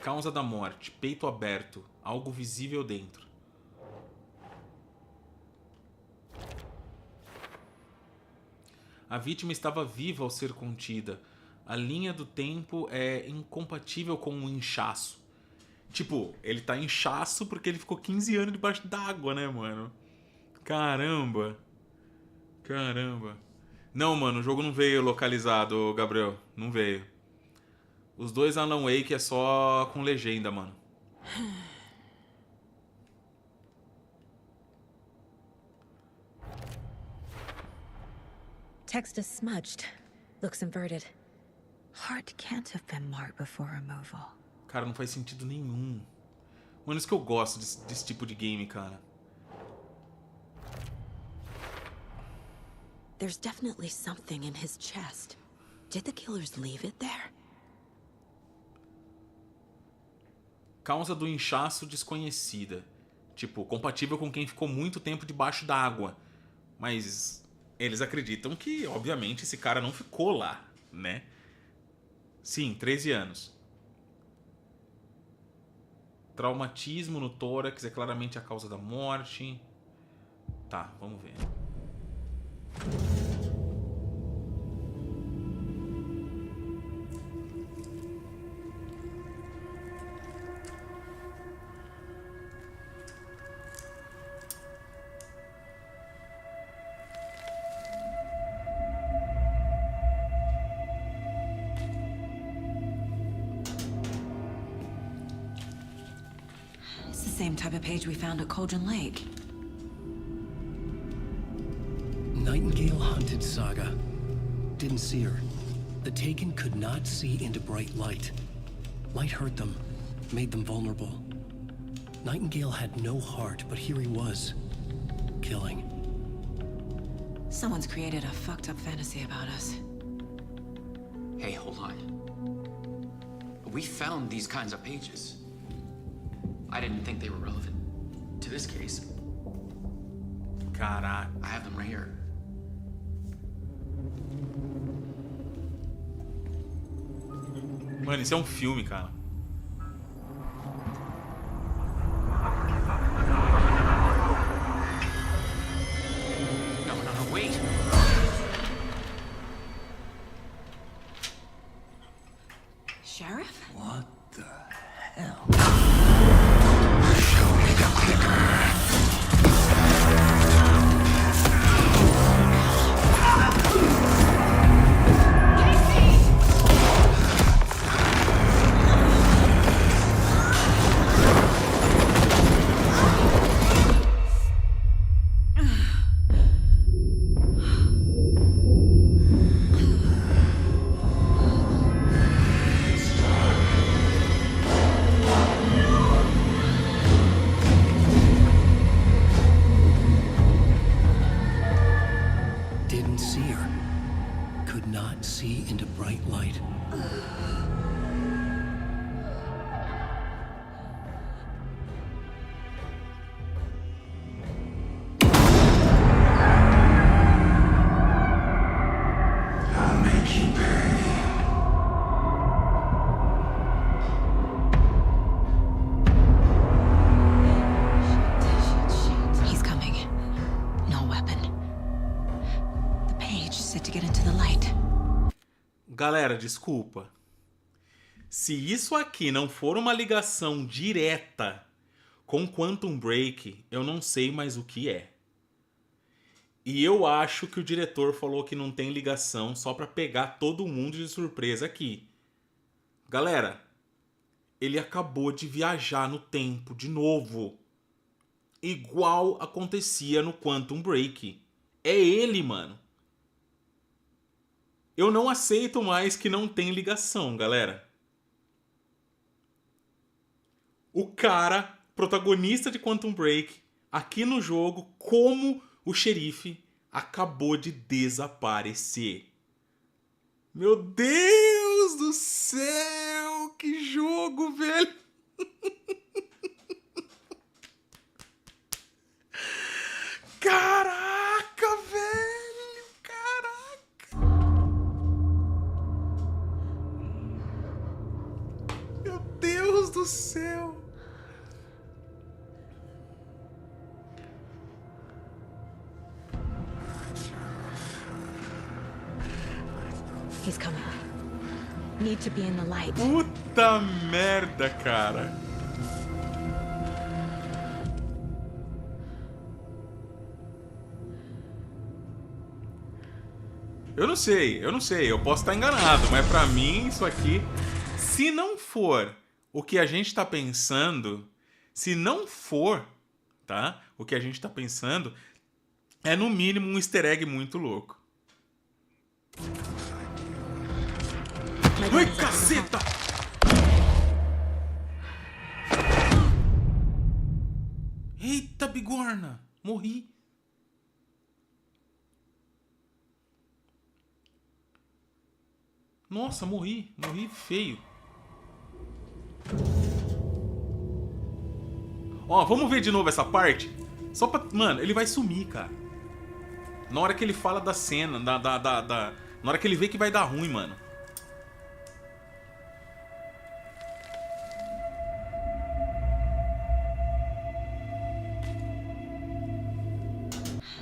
Causa da morte, peito aberto, algo visível dentro. A vítima estava viva ao ser contida. A linha do tempo é incompatível com o inchaço. Tipo, ele tá inchaço porque ele ficou 15 anos debaixo d'água, né, mano? Caramba. Caramba. Não, mano, o jogo não veio localizado, Gabriel. Não veio. Os dois Alan Wake é só com legenda, mano. Text is smudged. Looks inverted. Heart can't have been marked before removal. Cara, não faz sentido nenhum. Mano, isso que eu gosto desse tipo de game, cara. There's definitely something in his chest. Did the killers leave it there? Causa do inchaço desconhecida. Tipo, compatível com quem ficou muito tempo debaixo d'água. Mas eles acreditam que, obviamente, esse cara não ficou lá, né? Sim, 13 anos. Traumatismo no tórax é claramente a causa da morte. Tá, vamos ver. It's the same type of page we found at Cauldron Lake. Nightingale hunted Saga. Didn't see her. The Taken could not see into bright light. Light hurt them, made them vulnerable. Nightingale had no heart, but here he was, killing. Someone's created a fucked up fantasy about us. Hey, hold on. We found these kinds of pages. I didn't think they were relevant to this case. Caraca. I have them right here. Mano, isso é um filme, cara. No, wait. Sheriff? What the hell? Show me the clicker. Didn't see her. Could not see into bright light. I'll make you pay. He's coming. No weapon. The page said to get into the light. Galera, desculpa. Se isso aqui não for uma ligação direta com Quantum Break, eu não sei mais o que é. E eu acho que o diretor falou que não tem ligação só pra pegar todo mundo de surpresa aqui. Galera, ele acabou de viajar no tempo de novo. Igual acontecia no Quantum Break. É ele, mano. Eu não aceito mais que não tem ligação, galera. O cara, protagonista de Quantum Break, aqui no jogo, como o xerife, acabou de desaparecer. Meu Deus do céu! Que jogo, velho! Caraca, velho! Caraca! Meu Deus do céu! He's coming. Need to be in the light. Puta merda, cara! Eu não sei, eu posso estar enganado, mas pra mim isso aqui, se não for o que a gente tá pensando, se não for, tá? O que a gente tá pensando, é no mínimo um easter egg muito louco. Ai, caceta! Eita, bigorna! Morri. Nossa, morri. Morri feio. Ó, vamos ver de novo essa parte? Só pra... Mano, ele vai sumir, cara. Na hora que ele fala da cena, na hora que ele vê que vai dar ruim, mano.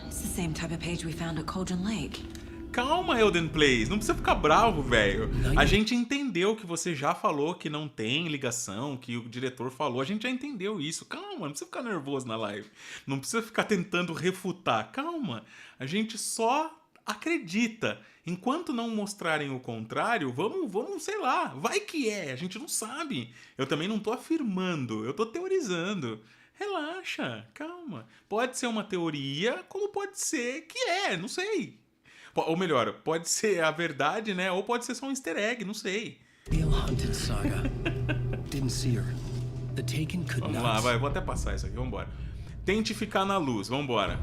It's the same type of page we found at Cauldron Lake. Calma, Elden Plays, não precisa ficar bravo, velho. A gente entendeu que você já falou que não tem ligação, que o diretor falou. A gente já entendeu isso. Calma, não precisa ficar nervoso na live. Não precisa ficar tentando refutar. Calma, a gente só acredita. Enquanto não mostrarem o contrário, vamos, sei lá, vai que é, a gente não sabe. Eu também não tô afirmando, eu tô teorizando. Relaxa, calma. Pode ser uma teoria, como pode ser que é, não sei. Ou melhor, pode ser a verdade, né? Ou pode ser só um easter egg, não sei. Vamos lá, vai, vou até passar isso aqui, vambora. Tente ficar na luz, vambora.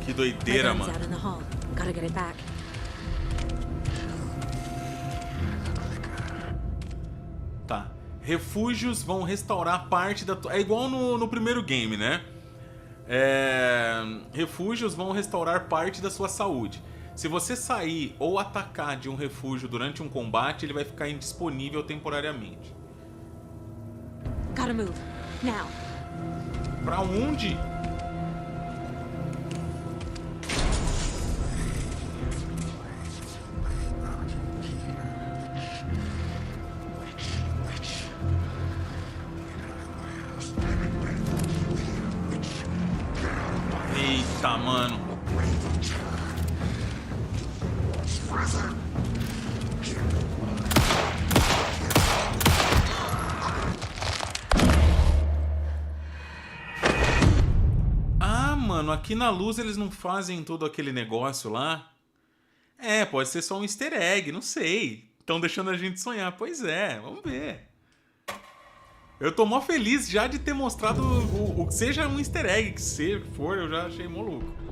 Que doideira, mano. Tá. Refúgios vão restaurar parte da... É igual no primeiro game, né? Refúgios vão restaurar parte da sua saúde. Se você sair ou atacar de um refúgio durante um combate, ele vai ficar indisponível temporariamente. Gotta move. Now. Pra onde? Eita, mano. Mano, aqui na luz eles não fazem todo aquele negócio lá. Pode ser só um easter egg, não sei. Estão deixando a gente sonhar. Pois é, vamos ver. Eu tô mó feliz já de ter mostrado o que seja um easter egg, que se for, eu já achei mó louco.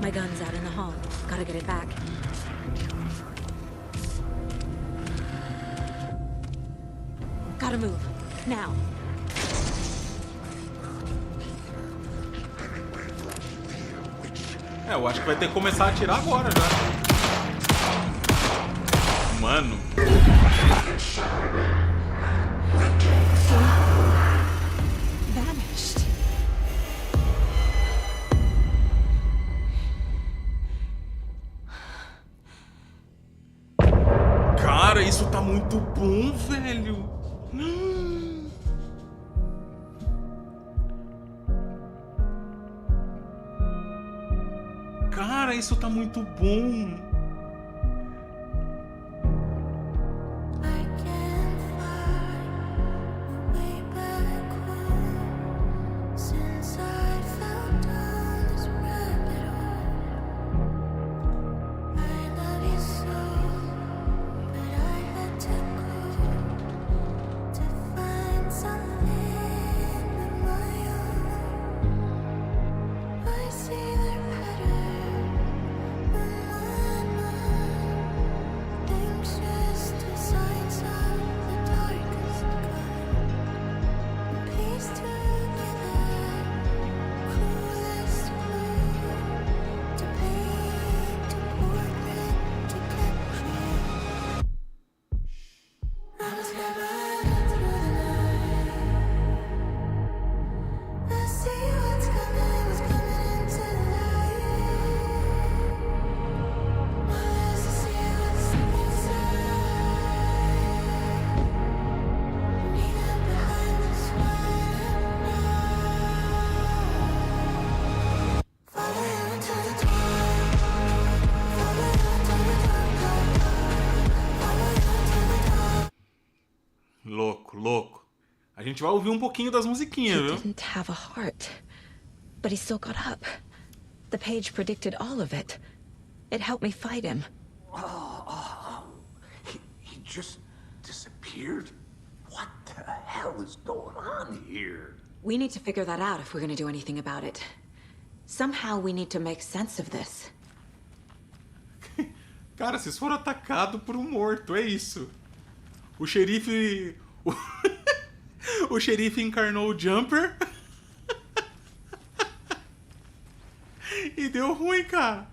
My gun's out in the hall. Gotta get it back. Gotta move. Now. Eu acho que vai ter que começar a atirar agora já. Mano. Vanished. Cara, isso tá muito bom, velho. Cara, isso tá muito bom. Louco, louco. A gente vai ouvir um pouquinho das musiquinhas, He viu? didn't have a heart, but he still got up. The page predicted all of it. It helped me fight him. He just disappeared? What the hell is going on here? We need to figure that out if we're gonna do anything about it. Somehow we need to make sense of this. Cara, vocês foram atacados por um morto, é isso. O xerife... O xerife encarnou o Jumper. E deu ruim, cara.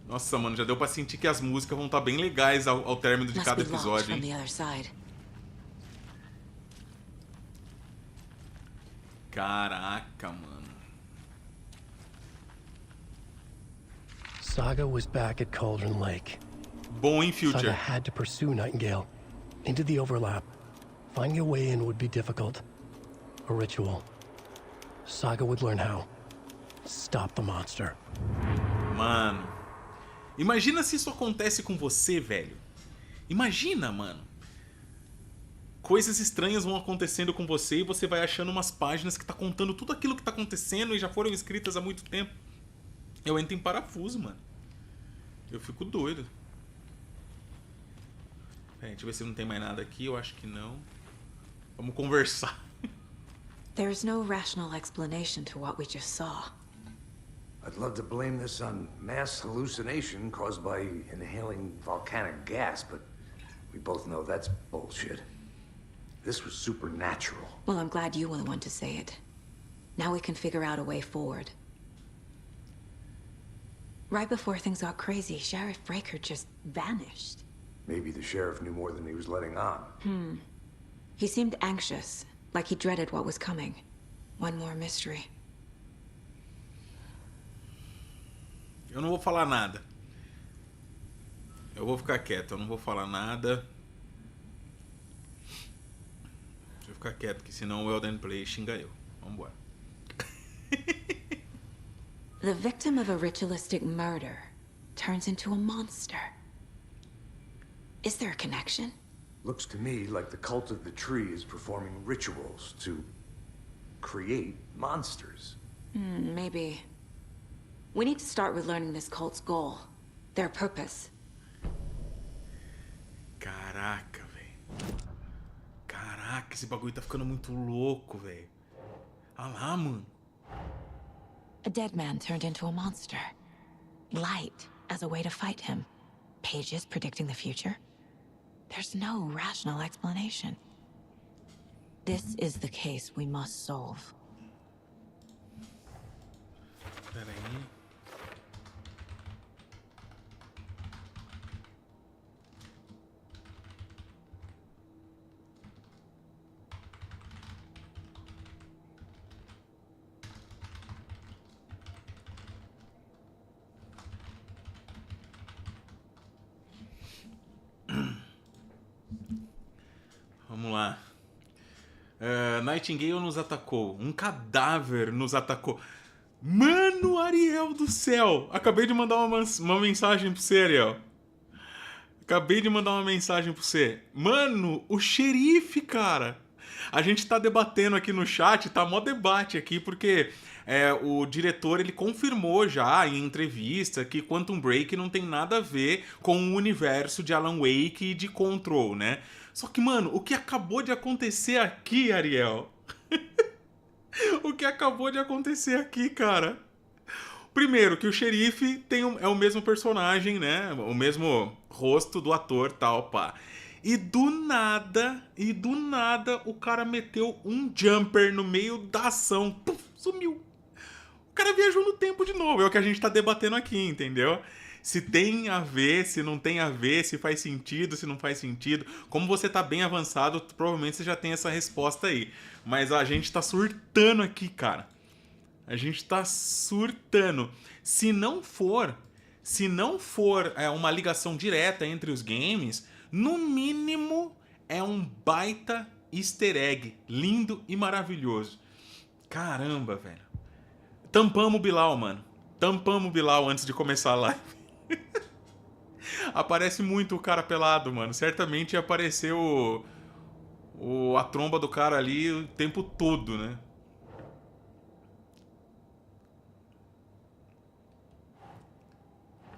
Nossa, mano, já deu pra sentir que as músicas vão estar bem legais ao término de Must cada be locked episódio, from hein? the other side. Caraca, mano. Saga was back at Cauldron Lake. Bom em Saga Future. had to pursue Nightingale into the overlap. Finding a way in would be difficult. A ritual. Saga would learn how. Stop the monster. Mano. Imagina se isso acontece com você, velho. Imagina, mano. Coisas estranhas vão acontecendo com você e você vai achando umas páginas que tá contando tudo aquilo que tá acontecendo e já foram escritas há muito tempo. Eu entro em parafuso, mano. Eu fico doido. Deixa eu ver se não tem mais nada aqui. Eu acho que não. Vamos conversar. There's no rational explanation to what we just saw. I'd love to blame this on mass hallucination caused by inhaling volcanic gas, but we both know that's bullshit. This was supernatural. Well, I'm glad you were the one to say it. Now we can figure out a way forward. Right before things got crazy, Sheriff Breaker just vanished. Maybe the sheriff knew more than he was letting on. He seemed anxious, like he dreaded what was coming. One more mystery. Eu não vou falar nada. Eu vou ficar quieto. Eu não vou falar nada. Deixa eu ficar quieto, que senão o Elden Play xinga eu. Vambora. The victim of a ritualistic murder turns into a monster. Is there a connection? Looks to me like the cult of the tree is performing rituals to create monsters. Maybe. We need to start with learning this cult's goal. Their purpose. Caraca, velho. Caraca, esse bagulho tá ficando muito louco, velho. Olha lá, mano. A dead man turned into a monster. Light as a way to fight him. Pages predicting the future. There's no rational explanation. This is the case we must solve. Pera aí. Vamos lá. Nightingale nos atacou. Um cadáver nos atacou. Mano, Ariel do céu! Acabei de mandar uma mensagem pro você, Ariel. Acabei de mandar uma mensagem pro você. Mano, o xerife, cara. A gente tá debatendo aqui no chat, tá mó debate aqui, porque o diretor, ele confirmou já em entrevista que Quantum Break não tem nada a ver com o universo de Alan Wake e de Control, né? Só que, mano, o que acabou de acontecer aqui, Ariel... O que acabou de acontecer aqui, cara? Primeiro, que o xerife é o mesmo personagem, né? O mesmo rosto do ator, tal, pá. E do nada, o cara meteu um jumper no meio da ação. Puf, sumiu. O cara viajou no tempo de novo. É o que a gente tá debatendo aqui, entendeu? Se tem a ver, se não tem a ver, se faz sentido, se não faz sentido. Como você tá bem avançado, provavelmente você já tem essa resposta aí. Mas a gente tá surtando aqui, cara. A gente tá surtando. Se não for uma ligação direta entre os games, no mínimo é um baita easter egg. Lindo e maravilhoso. Caramba, velho. Tampamos o Bilal, mano. Tampamos o Bilal antes de começar a live. Aparece muito o cara pelado, mano. Certamente ia aparecer a tromba do cara ali o tempo todo, né?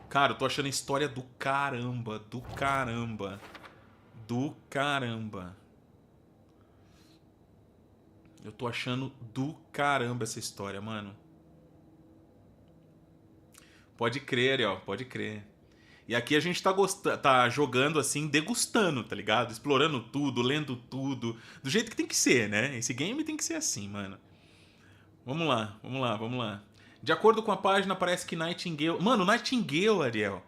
Cara, eu tô achando a história do caramba, do caramba, do caramba. Eu tô achando do caramba essa história, mano. Pode crer, Ariel, pode crer. E aqui a gente tá jogando assim, degustando, tá ligado? Explorando tudo, lendo tudo, do jeito que tem que ser, né? Esse game tem que ser assim, mano. Vamos lá, vamos lá, vamos lá. De acordo com a página, parece que Nightingale... Mano, Nightingale, Ariel.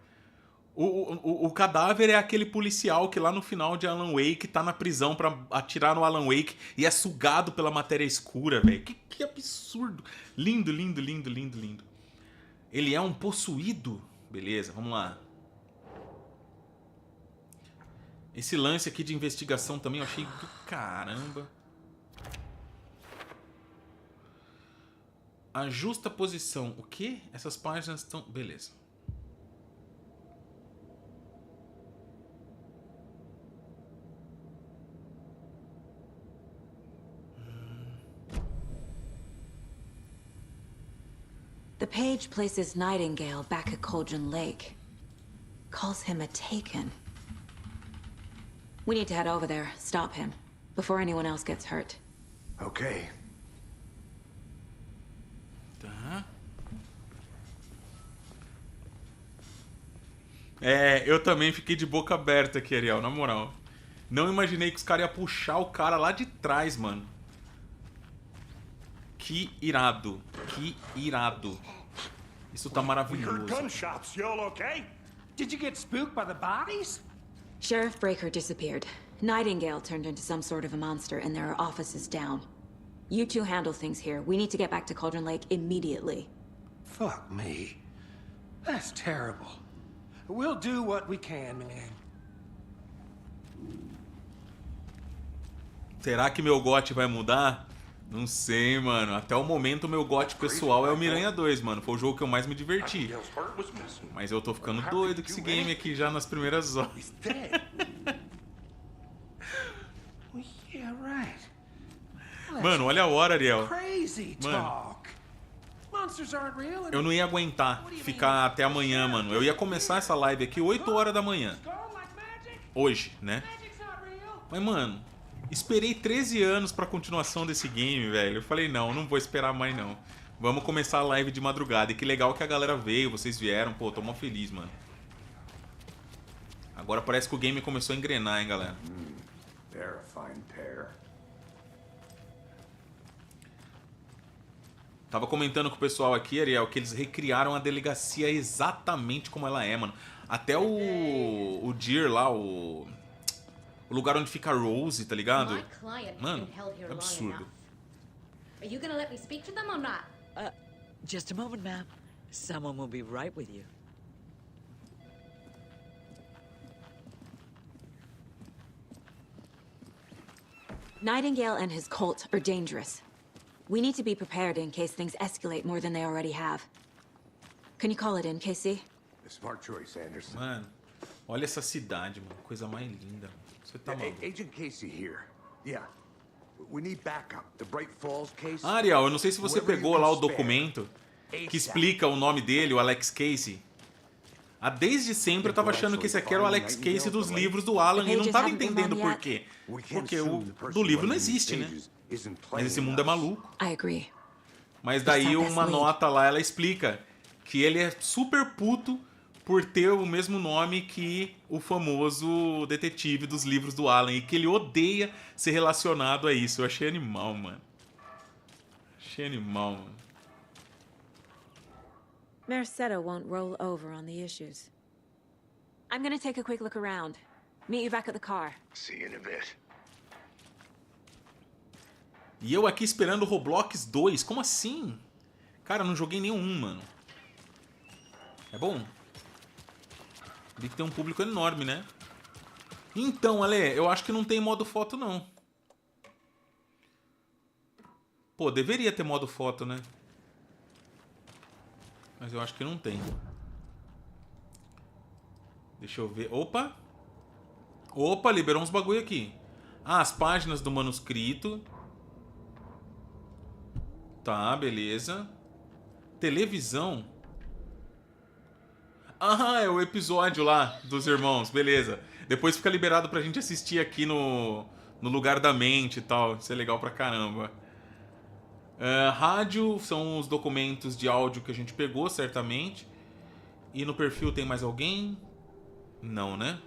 O cadáver é aquele policial que lá no final de Alan Wake tá na prisão pra atirar no Alan Wake e é sugado pela matéria escura, velho. Que absurdo. Lindo, lindo, lindo, lindo, lindo. Ele é um possuído? Beleza, vamos lá. Esse lance aqui de investigação também eu achei do caramba. A justa posição. O quê? Essas páginas estão... Beleza. The page places Nightingale back at Cauldron Lake. Calls him a taken. We need to head over there, stop him, before anyone else gets hurt. Okay. Tá. É, eu também fiquei de boca aberta aqui, Ariel, na moral. Não imaginei que os caras iam puxar o cara lá de trás, mano. Que irado. Que irado. Isso tá maravilhoso. Gunshots, y'all okay? Did you get spooked by the bodies? Sheriff Breaker disappeared. Nightingale turned into some sort of a monster, and there are offices down. You two handle things here. We need to get back to Cauldron Lake immediately. Fuck me. That's terrible. We'll do what we can, man. Será que meu gote vai mudar? Não sei, mano. Até o momento, o meu gote pessoal é o Miranha 2, mano. Foi o jogo que eu mais me diverti. Mas eu tô ficando doido com esse game aqui já nas primeiras horas. Mano, olha a hora, Ariel. Mano, eu não ia aguentar ficar até amanhã, mano. Eu ia começar essa live aqui 8 horas da manhã. Hoje, né? Mas, mano, esperei 13 anos pra continuação desse game, velho. Eu falei, não vou esperar mais, não. Vamos começar a live de madrugada. E que legal que a galera veio, vocês vieram. Pô, tô mó feliz, mano. Agora parece que o game começou a engrenar, hein, galera. They're a fine pair. Tava comentando com o pessoal aqui, Ariel, que eles recriaram a delegacia exatamente como ela é, mano. Até o Deer lá, o lugar onde fica a Rose, tá ligado? Mano, é absurdo. Are you gonna let me speak to them or not? Just a moment, ma'am. Someone will be right with you. Nightingale and his cult are dangerous. We need to be prepared in case things escalate more than they already have. Can you call it in, Casey? Smart choice, Anderson. Mano, olha essa cidade, mano. Coisa mais linda. Você tá maluco. Agent Casey here. Yeah. We need backup. The Bright Falls case. Ariel, eu não sei se você pegou lá o documento que explica o nome dele, o Alex Casey. Desde sempre eu tava achando que esse aqui era o Alex Casey dos livros do Alan e não tava entendendo por quê. Porque o do livro não existe, né? Mas esse mundo é maluco. Mas daí uma nota lá, ela explica que ele é super puto por ter o mesmo nome que o famoso detetive dos livros do Alan e que ele odeia ser relacionado a isso. Eu achei animal, mano. Achei animal, mano. Mercado won't roll over on the issues. I'm gonna take a quick look around. Meet you back at the car. See you in a bit. E eu aqui esperando o Roblox 2. Como assim? Cara, eu não joguei nenhum, mano. É bom? Vi que tem um público enorme, né? Então, Ale, eu acho que não tem modo foto, não. Pô, deveria ter modo foto, né? Mas eu acho que não tem. Deixa eu ver. Opa! Opa, liberou uns bagulho aqui. Ah, as páginas do manuscrito. Tá, beleza. Televisão. Ah, é o episódio lá dos irmãos, beleza. Depois fica liberado pra gente assistir aqui no lugar da mente e tal. Isso é legal pra caramba. Rádio são os documentos de áudio que a gente pegou, certamente. E no perfil tem mais alguém? Não, né?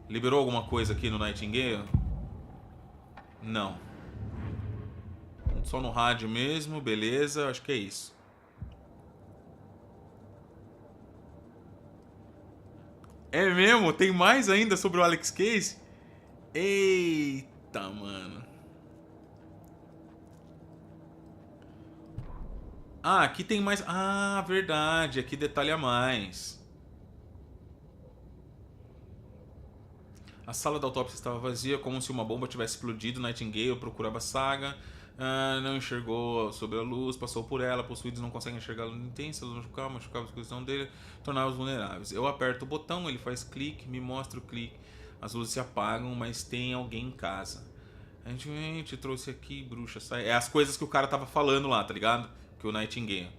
Liberou alguma coisa aqui no Nightingale? Não. Só no rádio mesmo, beleza, acho que é isso. É mesmo? Tem mais ainda sobre o Alex Case? Eita, mano. Ah, aqui tem mais... Ah, verdade, aqui detalha mais. A sala da autópsia estava vazia, como se uma bomba tivesse explodido. Nightingale procurava a Saga. Não enxergou sob a luz, passou por ela. Possuídos não conseguem enxergar a luz intensa. Machucava a exposição dele, tornava-os vulneráveis. Eu aperto o botão, ele faz clique, me mostra o clique. As luzes se apagam, mas tem alguém em casa. A gente trouxe aqui, bruxa, sai. É as coisas que o cara tava falando lá, tá ligado? Que o Nightingale.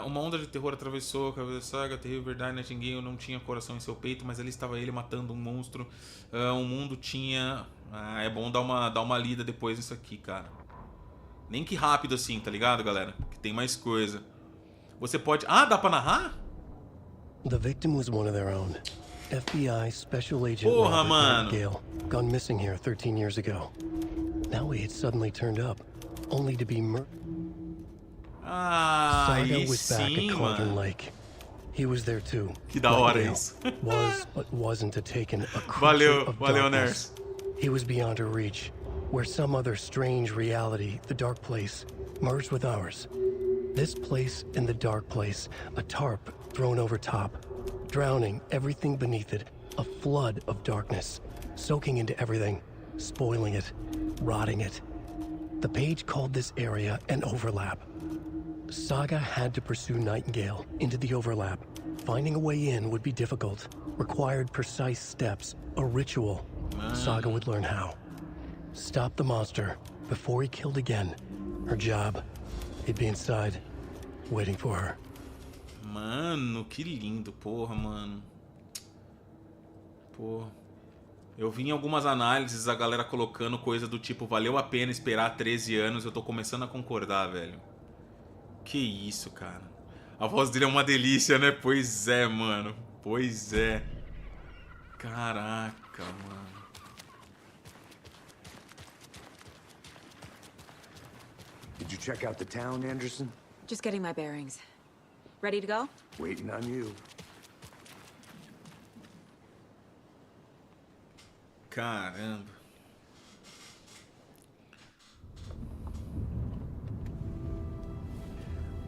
Uma onda de terror atravessou a cabeça da Saga. Terrível verdade, Nightingale não tinha coração em seu peito, mas ali estava ele matando um monstro. O mundo tinha... é bom dar uma lida depois nisso aqui, cara. Nem que rápido assim, tá ligado, galera? Que tem mais coisa. Você pode... Ah, dá pra narrar? The victim was one of their own. FBI Special Agent Porra, Robert mano. Nightingale, gone missing here 13 years ago. Now he had suddenly turned up, only to be murdered. Ah, Saga aí was back sim, at Cauldron mano. Lake. He was there too. Que da hora Nightingale isso. was, but wasn't a taken, a creature Valeu, of valeu, darkness. Ners. He was beyond her reach, where some other strange reality, the dark place, merged with ours. This place and the dark place, a tarp thrown over top, drowning everything beneath it, a flood of darkness, soaking into everything, spoiling it, rotting it. The page called this area an overlap. Saga had to pursue Nightingale into the overlap. Finding a way in would be difficult, required precise steps, a ritual. Saga would learn how. Stop the monster before he killed again. Her job, he'd be inside, waiting for her. Mano, que lindo, porra, mano. Porra. Eu vi em algumas análises a galera colocando coisa do tipo, valeu a pena esperar 13 anos, eu tô começando a concordar, velho. Que isso, cara. A voz dele é uma delícia, né? Pois é, mano. Pois é. Caraca, mano. Did you check out the town, Anderson? Just getting my bearings. Ready to go? Waiting on you. Caramba.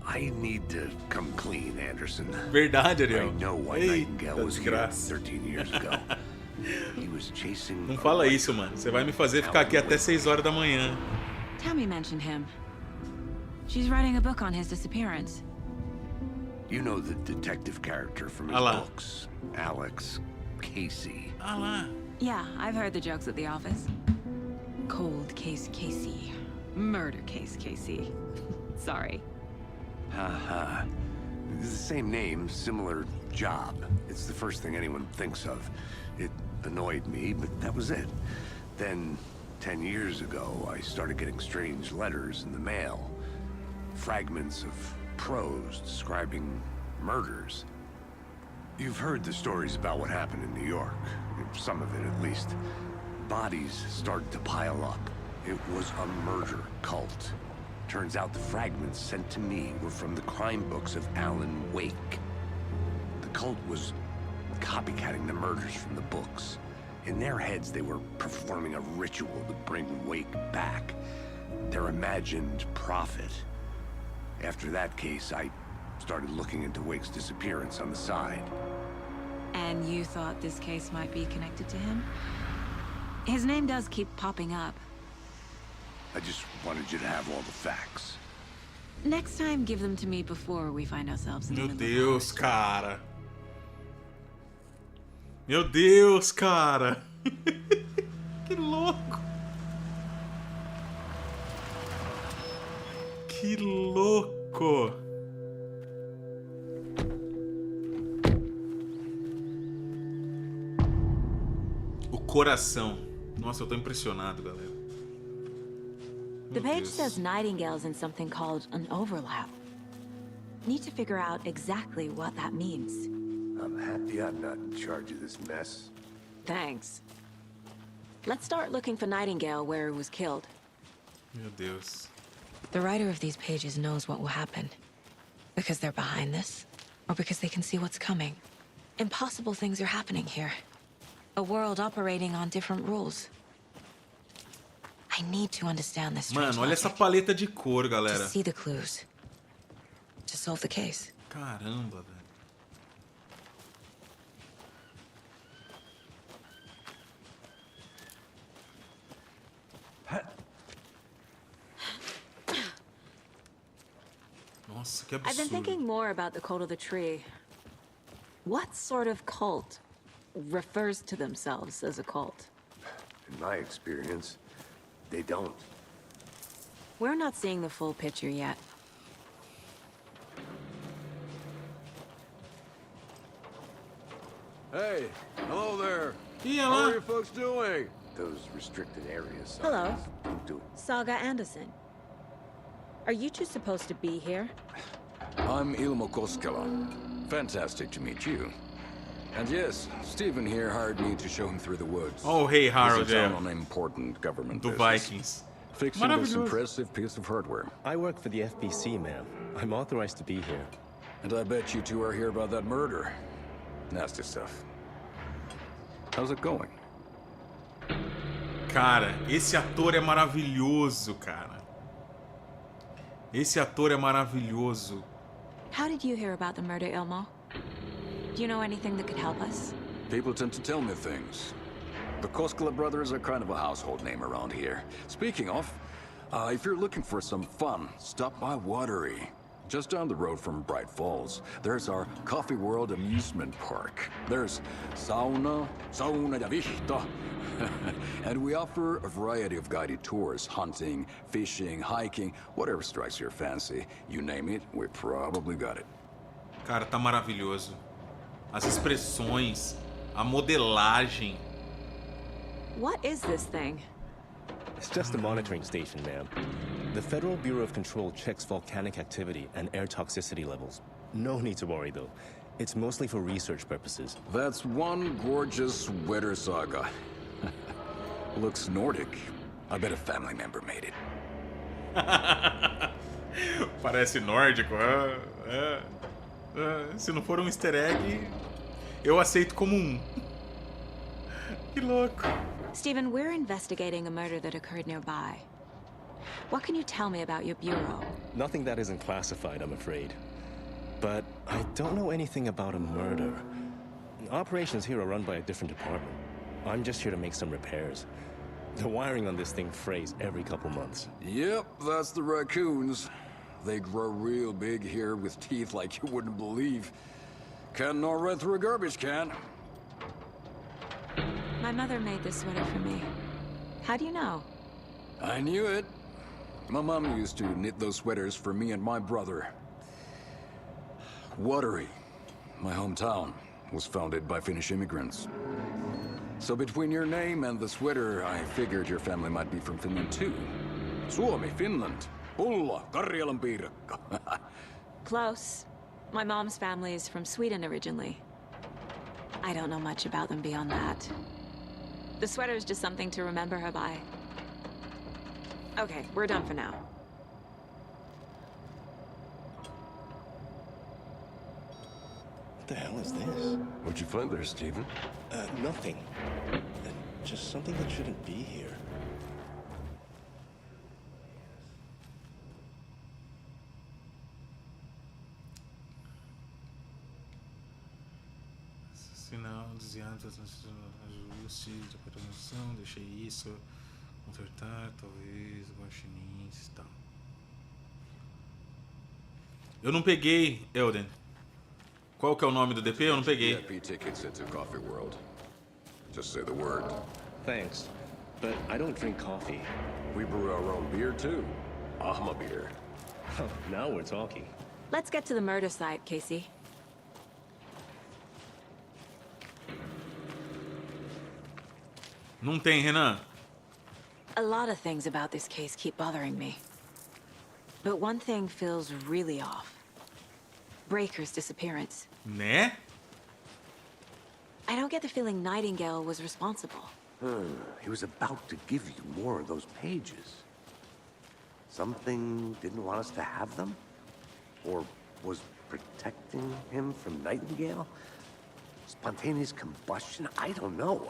I need to come clean, Anderson. Verdade, Ariel. I know why Nightingale was here 13 years ago. He was chasing. Não fala isso, mano. Você vai me fazer ficar aqui até 6 horas da manhã. Tammy mentioned him. She's writing a book on his disappearance. You know the detective character from his books, Alex Casey. Ah lá. Yeah, I've heard the jokes at the office. Cold case Casey. Murder case Casey. Sorry. Haha. It's the same name, similar job. It's the first thing anyone thinks of. It annoyed me, but that was it. Then, 10 years ago, I started getting strange letters in the mail. Fragments of prose describing murders. You've heard the stories about what happened in New York. Some of it, at least. Bodies started to pile up. It was a murder cult. Turns out the fragments sent to me were from the crime books of Alan Wake. The cult was copycatting the murders from the books. In their heads, they were performing a ritual to bring Wake back. Their imagined prophet. After that case, I started looking into Wake's disappearance on the side. And you thought this case might be connected to him? His name does keep popping up. I just wanted you to have all the facts. Next time, give them to me before we find ourselves in the Meu middle. Deus, cara. Meu Deus, cara. Que louco. Que louco. O coração. Nossa, eu tô impressionado, galera. The page says Nightingale's in something called an overlap. Need to figure out exactly what that means. I'm happy I'm not in charge of this mess. Thanks. Let's start looking for Nightingale where he was killed. Meu Deus. The writer of these pages knows what will happen. Because they're behind this, or because they can see what's coming. Impossible things are happening here. A world operating on different rules. I need to understand this strange Mano, olha essa logic. paleta de cor, To galera. see the clues. To solve the case. Caramba, velho. Nossa, que I've been absurdo. thinking more about the cult of the tree. What sort of cult refers to themselves as a cult? In my experience, they don't. We're not seeing the full picture yet. Hey, hello there. Yeah, How are you folks doing? Those restricted areas. Hello. Don't do. Saga Anderson. Are you two supposed to be here? I'm Ilmo Koskela. Fantastic to meet you. And yes, Stephen here hired me to show him through the woods. Oh, hey, Harold, He's in town yeah. on an important government Do business. Vikings. Fixing this Maravilhoso. impressive piece of hardware. I work for the FBC, ma'am. I'm authorized to be here. And I bet you two are here about that murder. Nasty stuff. How's it going? Cara, esse ator é maravilhoso, cara. Esse ator é maravilhoso. How did you hear about the murder, Ilmo? Do you know anything that could help us? People tend to tell me things. The Koskela brothers are kind of a household name around here. Speaking of, if you're looking for some fun, stop by Watery. Just down the road from Bright Falls, there's our Coffee World amusement park. There's sauna ja vihto. And we offer a variety of guided tours, hunting, fishing, hiking, whatever strikes your fancy. You name it, we probably got it. Cara, tá maravilhoso. As expressões, a modelagem. What is this thing? It's just a monitoring station, ma'am. The Federal Bureau of Control checks volcanic activity and air toxicity levels. No need to worry, though. It's mostly for research purposes. That's one gorgeous weather saga. Looks Nordic. I bet a family member made it. Parece nórdico. Se não for um easter egg, eu aceito como um. Que louco. Stephen, we're investigating a murder that occurred nearby. What can you tell me about your bureau? Nothing that isn't classified, I'm afraid. But I don't know anything about a murder. Operations here are run by a different department. I'm just here to make some repairs. The wiring on this thing frays every couple months. Yep, that's the raccoons. They grow real big here with teeth like you wouldn't believe. Can't gnaw right through a garbage can. My mother made this sweater for me. How do you know? I knew it. My mom used to knit those sweaters for me and my brother. Watery, my hometown, was founded by Finnish immigrants. So between your name and the sweater, I figured your family might be from Finland too. Suomi, Finland. Pulla, Karjalan piirakka. Close. My mom's family is from Sweden originally. I don't know much about them beyond that. The sweater is just something to remember her by. Okay, we're done for now. What the hell is this? What'd you find there, Stephen? Nothing. Just something that shouldn't be here. Sinal, desviado, ajuste de programação, deixei isso, consertar, talvez, guaxinins e tal. Eu não peguei, Elden. Qual que é o nome do DP? Eu não peguei. VIP tickets into Coffee World. Just say the word. Thanks, but I don't drink coffee. We brew our own beer, too. Ahma beer. Now we're talking. Let's get to the murder site, Casey. Não tem, Renan. A lot of things about this case keep bothering me. But one thing feels really off. Breaker's disappearance. Né? I don't get the feeling Nightingale was responsible. He was about to give you more of those pages. Something didn't want us to have them? Or was protecting him from Nightingale? Spontaneous combustion? I don't know.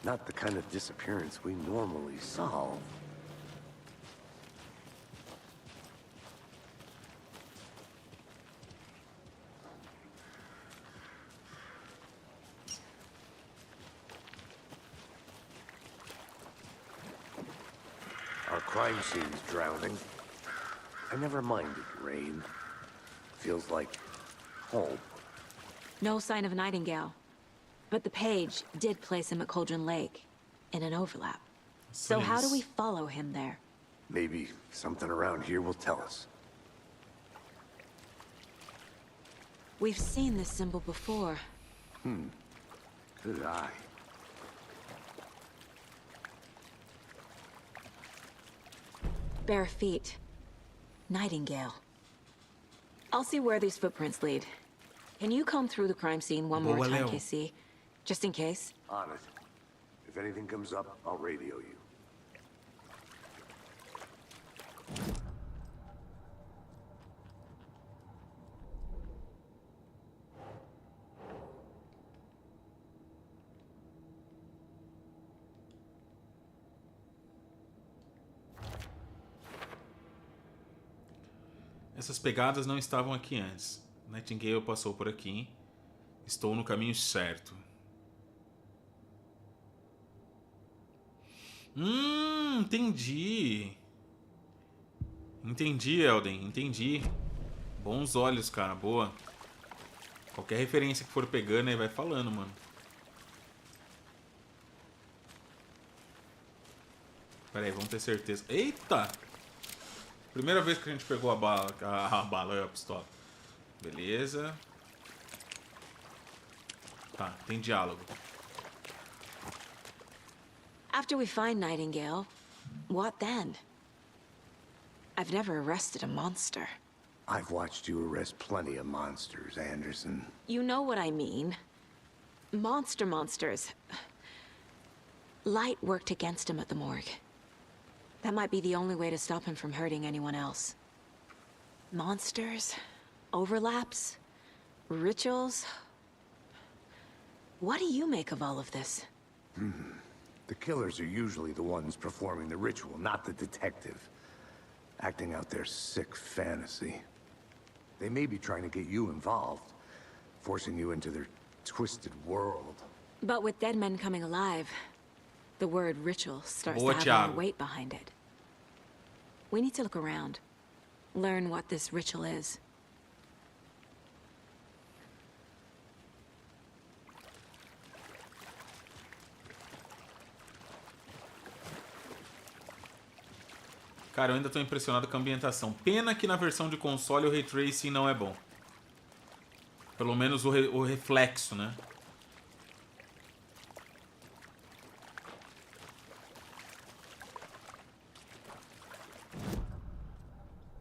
Not the kind of disappearance we normally solve. Our crime scene's drowning. I never minded rain. Feels like home. No sign of Nightingale. But the page did place him at Cauldron Lake, in an overlap. So how do we follow him there? Maybe something around here will tell us. We've seen this symbol before. Good eye. Bare feet. Nightingale. I'll see where these footprints lead. Can you comb through the crime scene one more time, Casey? Just in case? On it. If anything comes up, I'll radio you. Essas pegadas não estavam aqui antes. Nightingale passou por aqui. Estou no caminho certo. Entendi. Entendi, Elden. Entendi. Bons olhos, cara. Boa. Qualquer referência que for pegando aí vai falando, mano. Pera aí, vamos ter certeza. Eita! Primeira vez que a gente pegou a bala, a pistola. Beleza. Tá, tem diálogo. After we find Nightingale, what then? I've never arrested a monster. I've watched you arrest plenty of monsters, Anderson. You know what I mean. Monsters. Light worked against him at the morgue. That might be the only way to stop him from hurting anyone else. Monsters? Overlaps? Rituals? What do you make of all of this? The killers are usually the ones performing the ritual, not the detective. Acting out their sick fantasy. They may be trying to get you involved, forcing you into their twisted world. But with dead men coming alive, the word ritual starts Boa, to have more Thiago. weight behind it. We need to look around. Learn what this ritual is. Cara, eu ainda tô impressionado com a ambientação. Pena que na versão de console o Ray Tracing não é bom. Pelo menos o reflexo, né?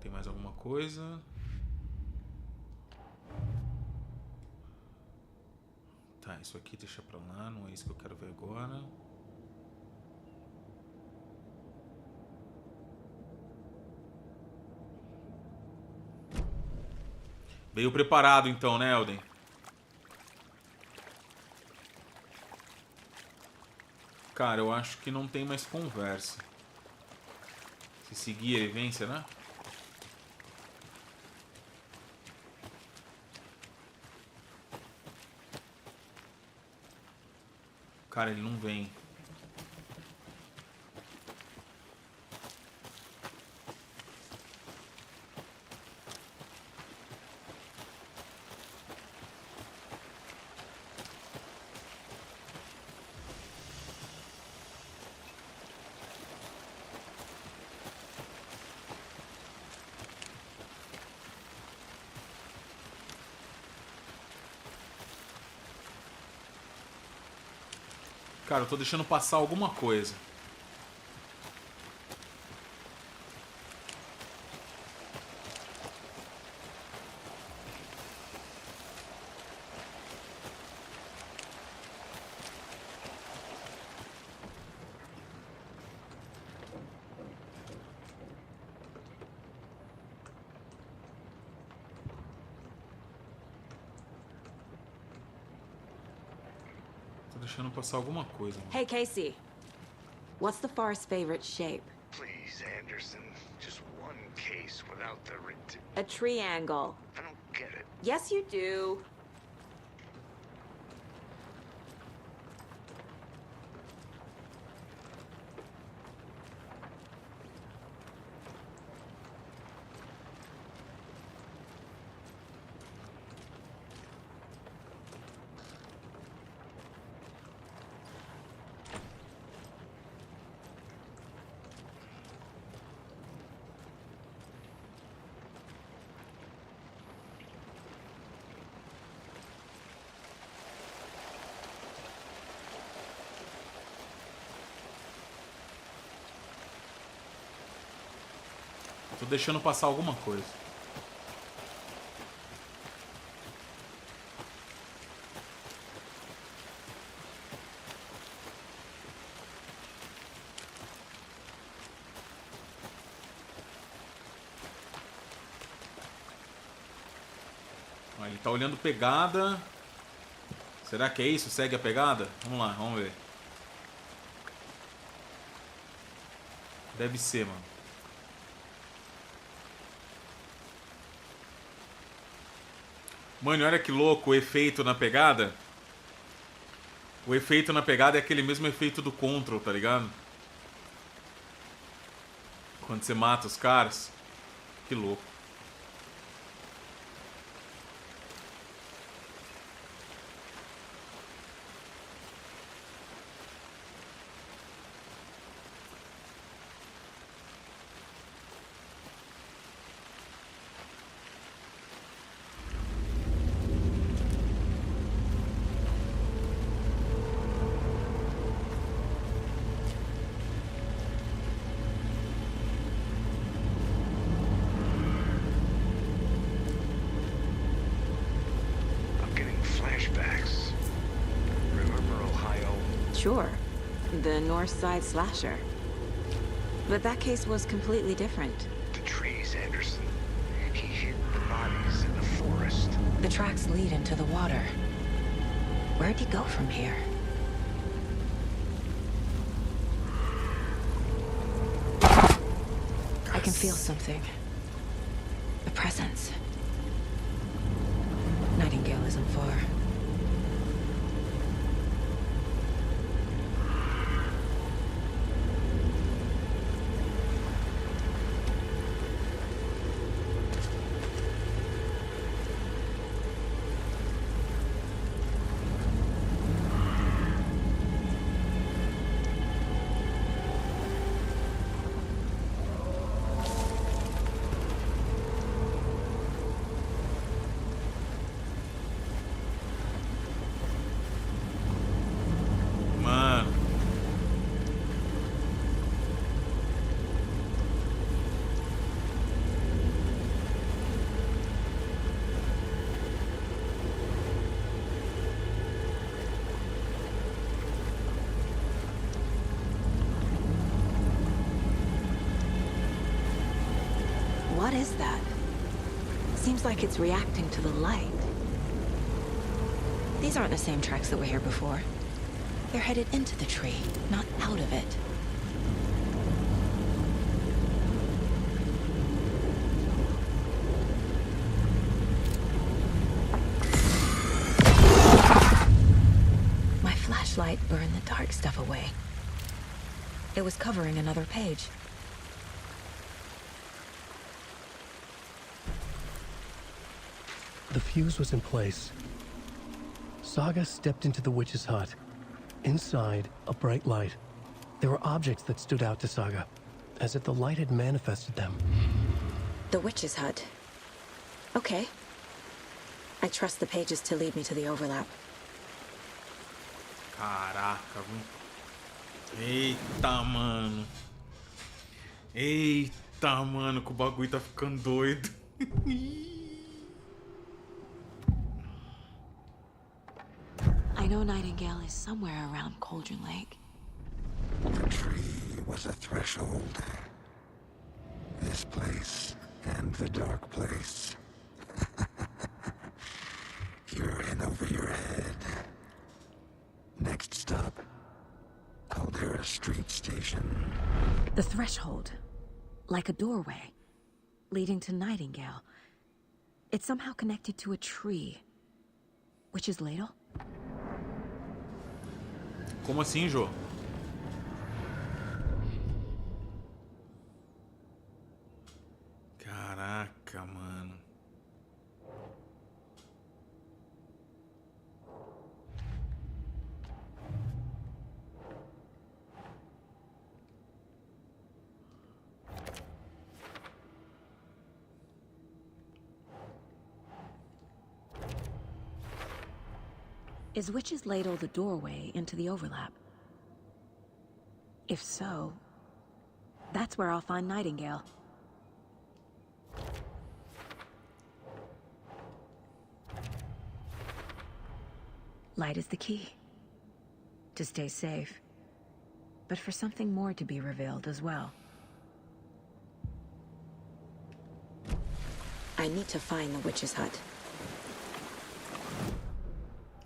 Tem mais alguma coisa? Tá, isso aqui deixa pra lá. Não é isso que eu quero ver agora. Veio preparado então, né, Elden? Cara, eu acho que não tem mais conversa. Se seguir ele vence, né? Cara, ele não vem. Cara, eu tô deixando passar alguma coisa. Deixando passar alguma coisa. Hey, Casey. What's the far's favorite shape? Please, Anderson. Just one case without the... A triangle. I don't get it. Yes, you do. Tô deixando passar alguma coisa. Ó, ele tá olhando pegada. Será que é isso? Segue a pegada? Vamos lá, vamos ver. Deve ser, mano. Mano, olha que louco o efeito na pegada. O efeito na pegada é aquele mesmo efeito do Control, tá ligado? Quando você mata os caras. Que louco. Sure. The North Side Slasher. But that case was completely different. The trees, Anderson. He hid the bodies in the forest. The tracks lead into the water. Where'd he go from here? I can feel something. A presence. Nightingale isn't far. What is that? Seems like it's reacting to the light. These aren't the same tracks that were here before. They're headed into the tree, not out of it. My flashlight burned the dark stuff away. It was covering another page. The fuse was in place. Saga stepped into the witch's hut. Inside, a bright light. There were objects that stood out to Saga, as if the light had manifested them. The witch's hut. Okay. I trust the pages to lead me to the overlap. Caraca, viu? Eita, mano. Eita, mano, que o bagulho tá ficando doido. I know Nightingale is somewhere around Cauldron Lake. The tree was a threshold. This place and the dark place. You're in over your head. Next stop, Caldera Street Station. The threshold, like a doorway, leading to Nightingale. It's somehow connected to a tree. Witch's Ladle? Como assim, Jô? Caraca, mano. Is Witch's Ladle the doorway into the overlap? If so, that's where I'll find Nightingale. Light is the key. To stay safe. But for something more to be revealed as well. I need to find the witch's hut.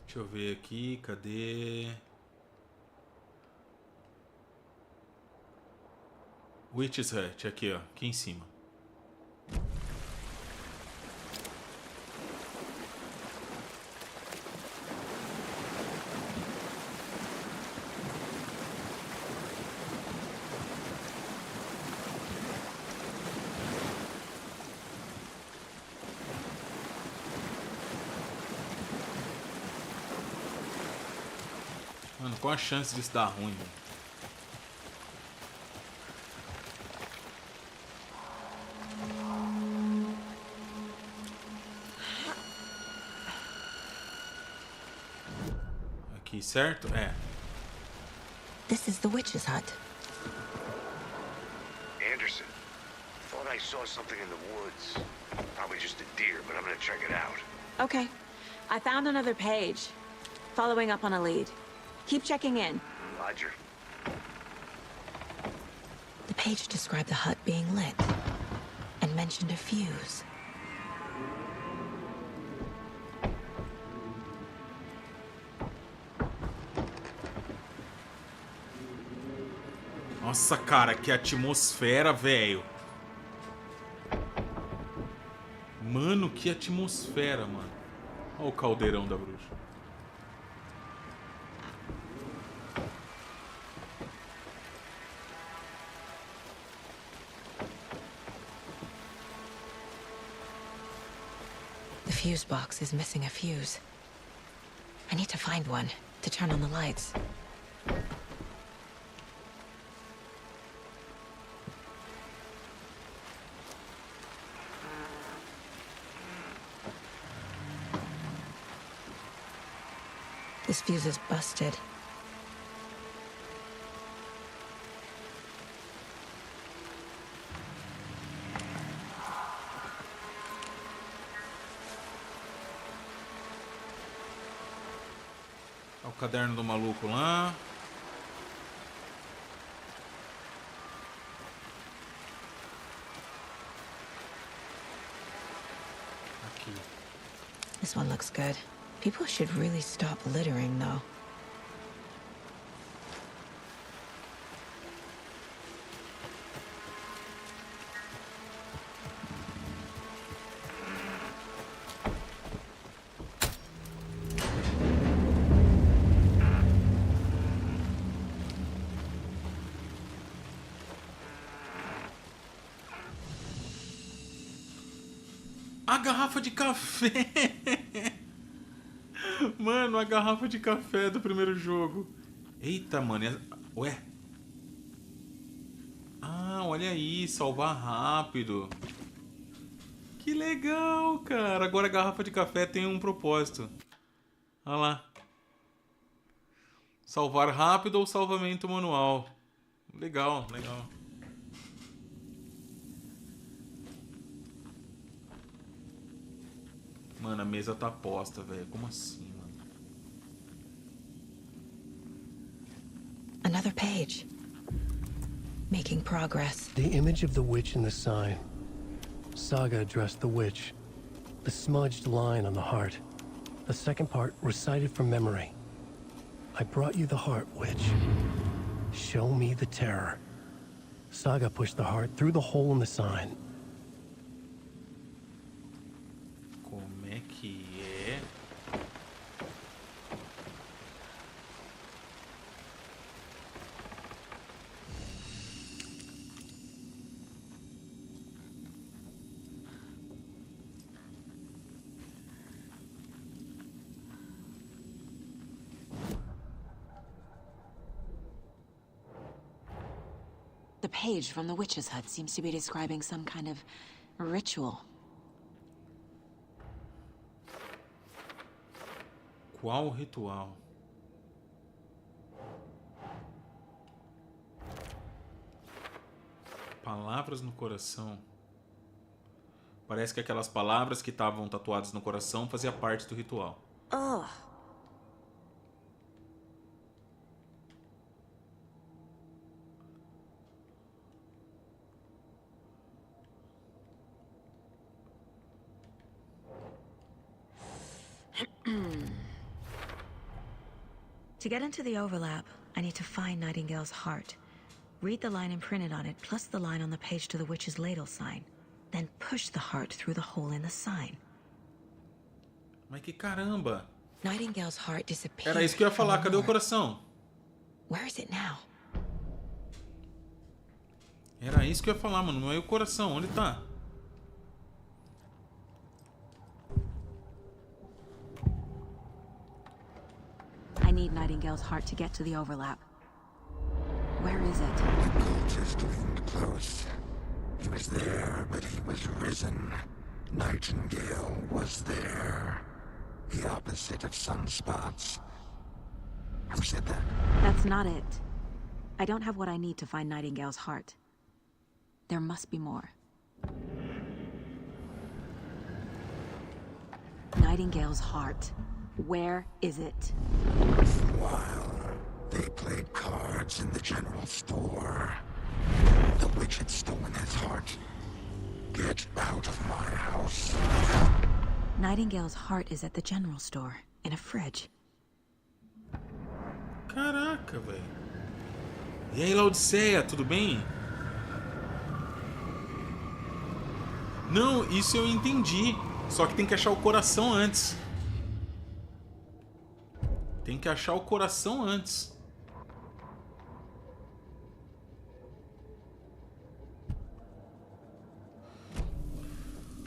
Deixa eu ver aqui, cadê? Witch's Hut, aqui ó, aqui em cima. Mano, qual a chance disso dar ruim, mano? Aqui, certo? É. This is the witch's hut. Anderson, thought I saw something in the woods. Probably just a deer, but I'm gonna check it out. Okay. I found another page. Following up on a lead. Keep checking in. Roger. The page described the hut being lit and mentioned a fuse. Nossa, cara, que atmosfera, velho. Mano, que atmosfera, mano. Olha o caldeirão da bruxa. The fuse box is missing a fuse. I need to find one to turn on the lights. This fuse is busted. Olha o caderno do maluco lá. Aqui. This one looks good. People should really stop littering, though. A garrafa de café! Mano, a garrafa de café do primeiro jogo. Eita, mano. Ué? Ah, olha aí. Salvar rápido. Que legal, cara. Agora a garrafa de café tem um propósito. Olha lá. Salvar rápido ou salvamento manual. Legal, legal. Mano, a mesa tá posta, velho. Como assim, mano? Another page. Making progress. The image of the witch in the sign. Saga addressed the witch. The smudged line on the heart. The second part recited from memory. I brought you the heart, witch. Show me the terror. Saga pushed the heart through the hole in the sign. Como é que é? The page from the witch's hut seems to be describing some kind of ritual. Qual ritual? Palavras no coração. Parece que aquelas palavras que estavam tatuadas no coração faziam parte do ritual. Ugh. To get into the overlap, I need to find Nightingale's heart. Read the line imprinted on it, plus the line on the page to the witch's ladle sign. Then push the heart through the hole in the sign. Mas que caramba! Nightingale's heart disappeared. Era isso que eu ia falar, cadê o coração? Where is it now? Era isso que eu ia falar, mano. Não é o coração, onde tá? I need Nightingale's heart to get to the overlap. Where is it? The cultist leaned close. He was there, but he was risen. Nightingale was there. The opposite of sunspots. Who said that? That's not it. I don't have what I need to find Nightingale's heart. There must be more. Nightingale's heart. Where is it? For a while, they played cards in the general store. The witch had stolen his heart. Get out of my house. Nightingale's heart is at the general store, in a fridge. Caraca, velho. E aí, Laodiceia, tudo bem? Não, isso eu entendi. Só que tem que achar o coração antes. Tem que achar o coração antes.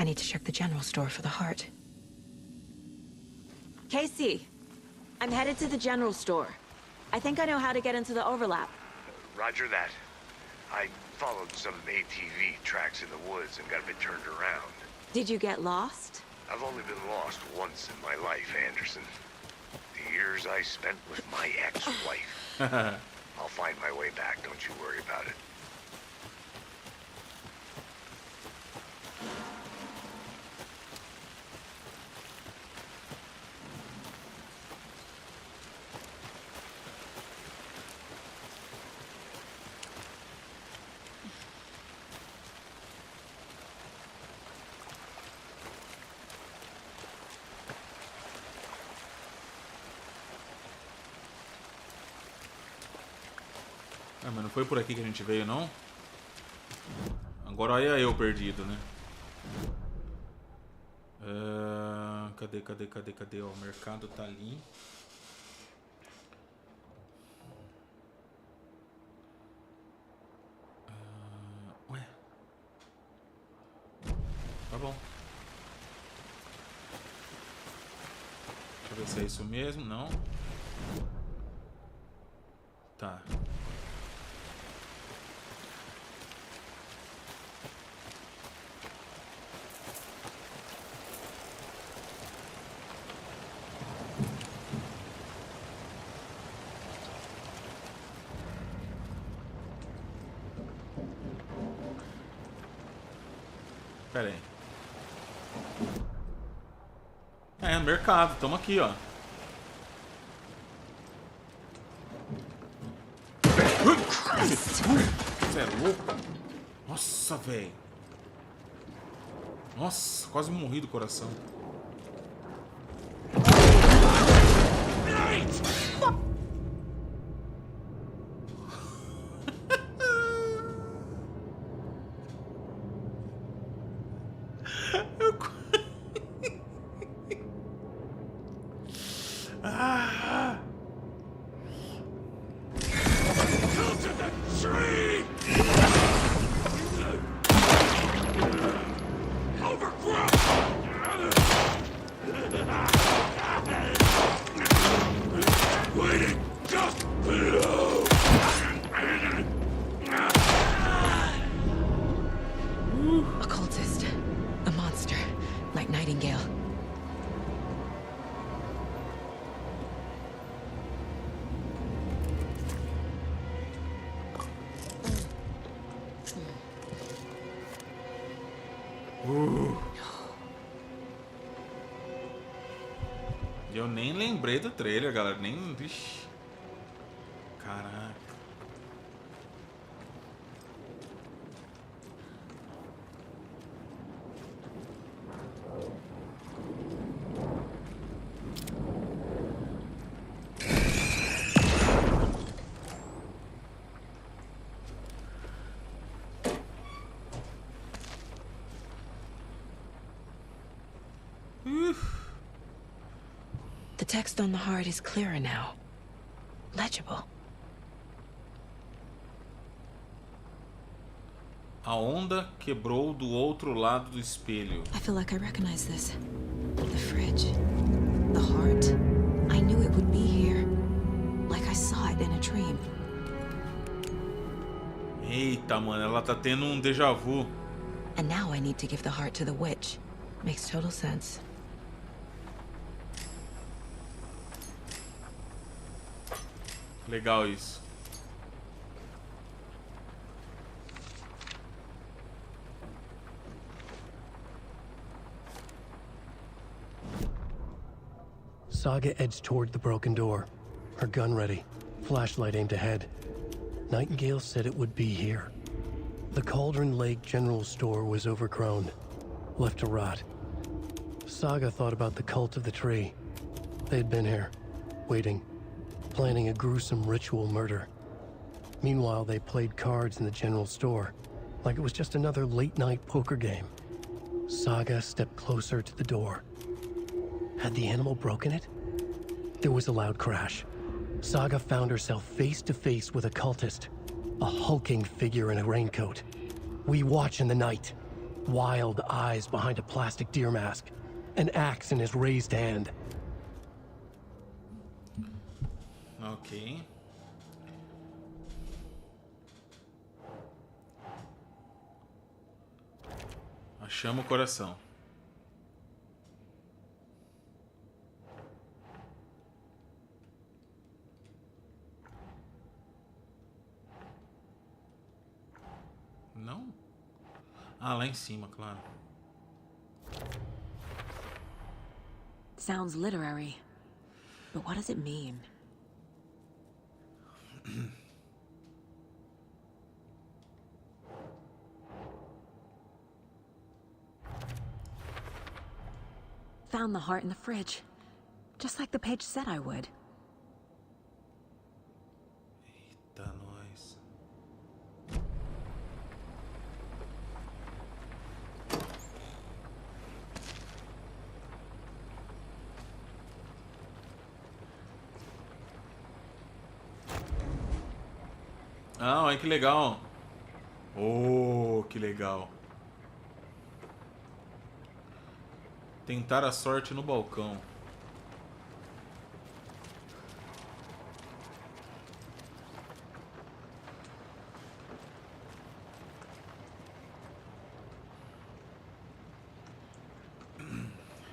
I need to check the general store for the heart. Casey, I'm headed to the general store. I think I know how to get into the overlap. Roger that. I followed some ATV tracks in the woods and got a bit turned around. Did you get lost? I've only been lost once in my life, Anderson. The years I spent with my ex-wife. I'll find my way back, don't you worry about it. Ah, mas não foi por aqui que a gente veio, não? Agora olha eu perdido, né? Cadê? Ó, o mercado tá ali. Ué. Tá bom. Deixa eu ver se é isso mesmo. Não. Tá. Pera aí. É, mercado. Tamo aqui, ó. Você é louco? Nossa, velho. Nossa, quase morri do coração. Eu nem lembrei do trailer, galera. Nem... Ixi. Caraca. The text on the heart is clearer now. Legible. A onda quebrou do outro lado do espelho. I feel like I recognize this. The fridge. The heart. I knew it would be here. Like I saw it in a dream. Eita, mano, ela tá tendo um déjà vu. And now I need to give the heart to the witch. Makes total sense. Legal isso. Saga edged toward the broken door, her gun ready, flashlight aimed ahead. Nightingale said it would be here. The Cauldron Lake General Store was overgrown, left to rot. Saga thought about the cult of the tree. They had been here, waiting, planning a gruesome ritual murder. Meanwhile, they played cards in the general store, like it was just another late-night poker game. Saga stepped closer to the door. Had the animal broken it? There was a loud crash. Saga found herself face to face with a cultist, a hulking figure in a raincoat. We watch in the night. Wild eyes behind a plastic deer mask, an axe in his raised hand. Ok. Achamos o coração. Não? Ah, lá em cima, claro. Sounds literary. But what does it mean? Found the heart in the fridge. Just like the page said I would. Eita, nós. Ah, olha que legal. Oh, que legal. Tentar a sorte no balcão.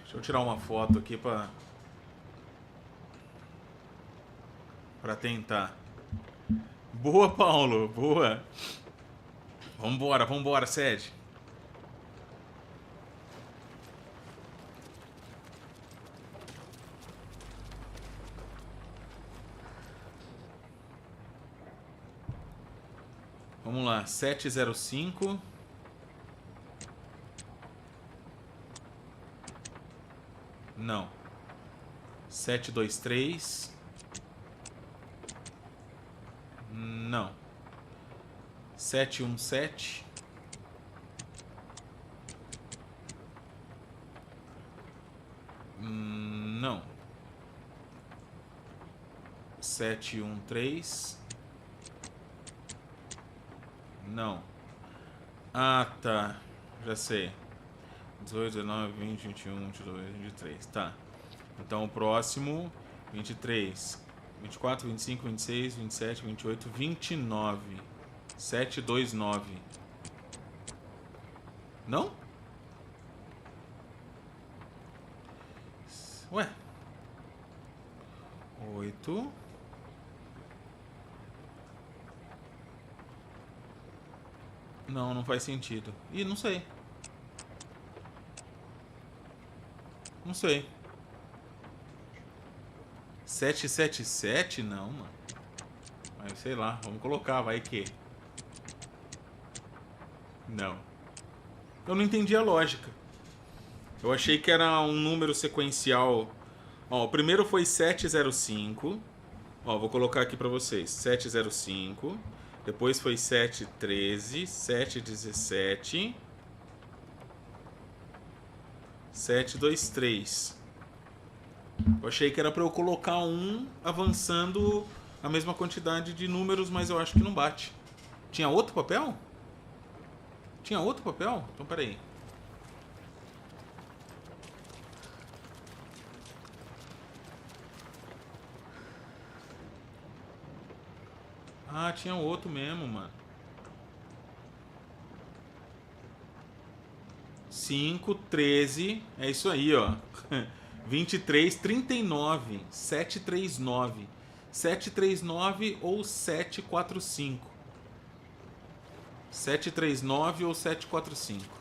Deixa eu tirar uma foto aqui pra tentar. Boa, Paulo, boa. Vambora, vambora, Sede. Vamos lá, 705. Não. 723. Não. 717. Não. 713. Não. Ah, tá. Já sei. 18, 19, 20, 21, 22, 23. Tá. Então o próximo: 23, 24, 25, 26, 27, 28, 29. 729. Não? Ué. 8. Não, não faz sentido. Ih, não sei. Não sei. 777? Não, mano. Mas sei lá, vamos colocar, vai que. Não. Eu não entendi a lógica. Eu achei que era um número sequencial. Ó, o primeiro foi 705. Ó, vou colocar aqui pra vocês. 705. Depois foi 713, 717, 723. Eu achei que era pra eu colocar um avançando a mesma quantidade de números, mas eu acho que não bate. Tinha outro papel? Tinha outro papel? Então peraí. Ah, tinha outro mesmo, mano. 5, 13. É isso aí, ó. 23, 39. 739. 739 ou 745. 739 ou 745.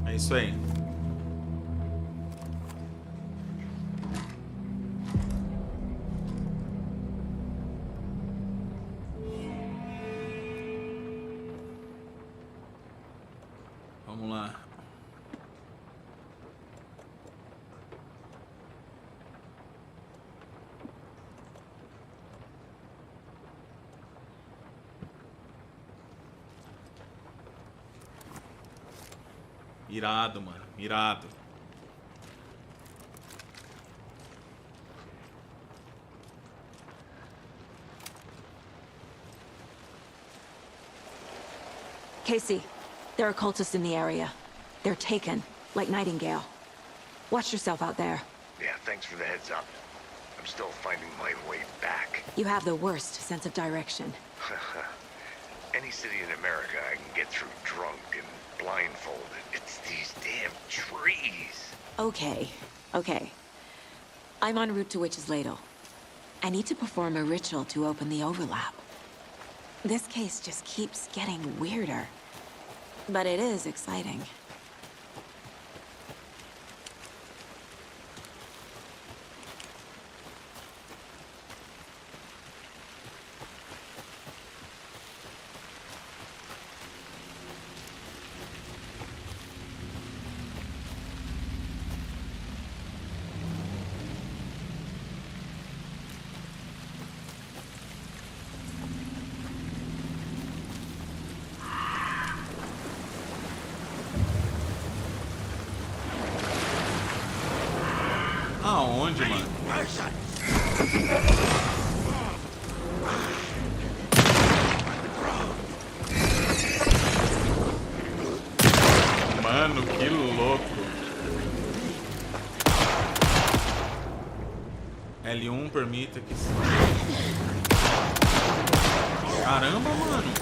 É isso aí. Vamos lá. Irado, mano. Irado. Casey, there are cultists in the area. They're taken, like Nightingale. Watch yourself out there. Yeah, thanks for the heads up. I'm still finding my way back. You have the worst sense of direction. Any city in America I can get through drunk and blindfolded. It's these damn trees. Okay, okay. I'm en route to Witch's Ladle. I need to perform a ritual to open the overlap. This case just keeps getting weirder. But it is exciting. Aonde, mano? Mano, que louco. L1 permita que... Caramba, mano.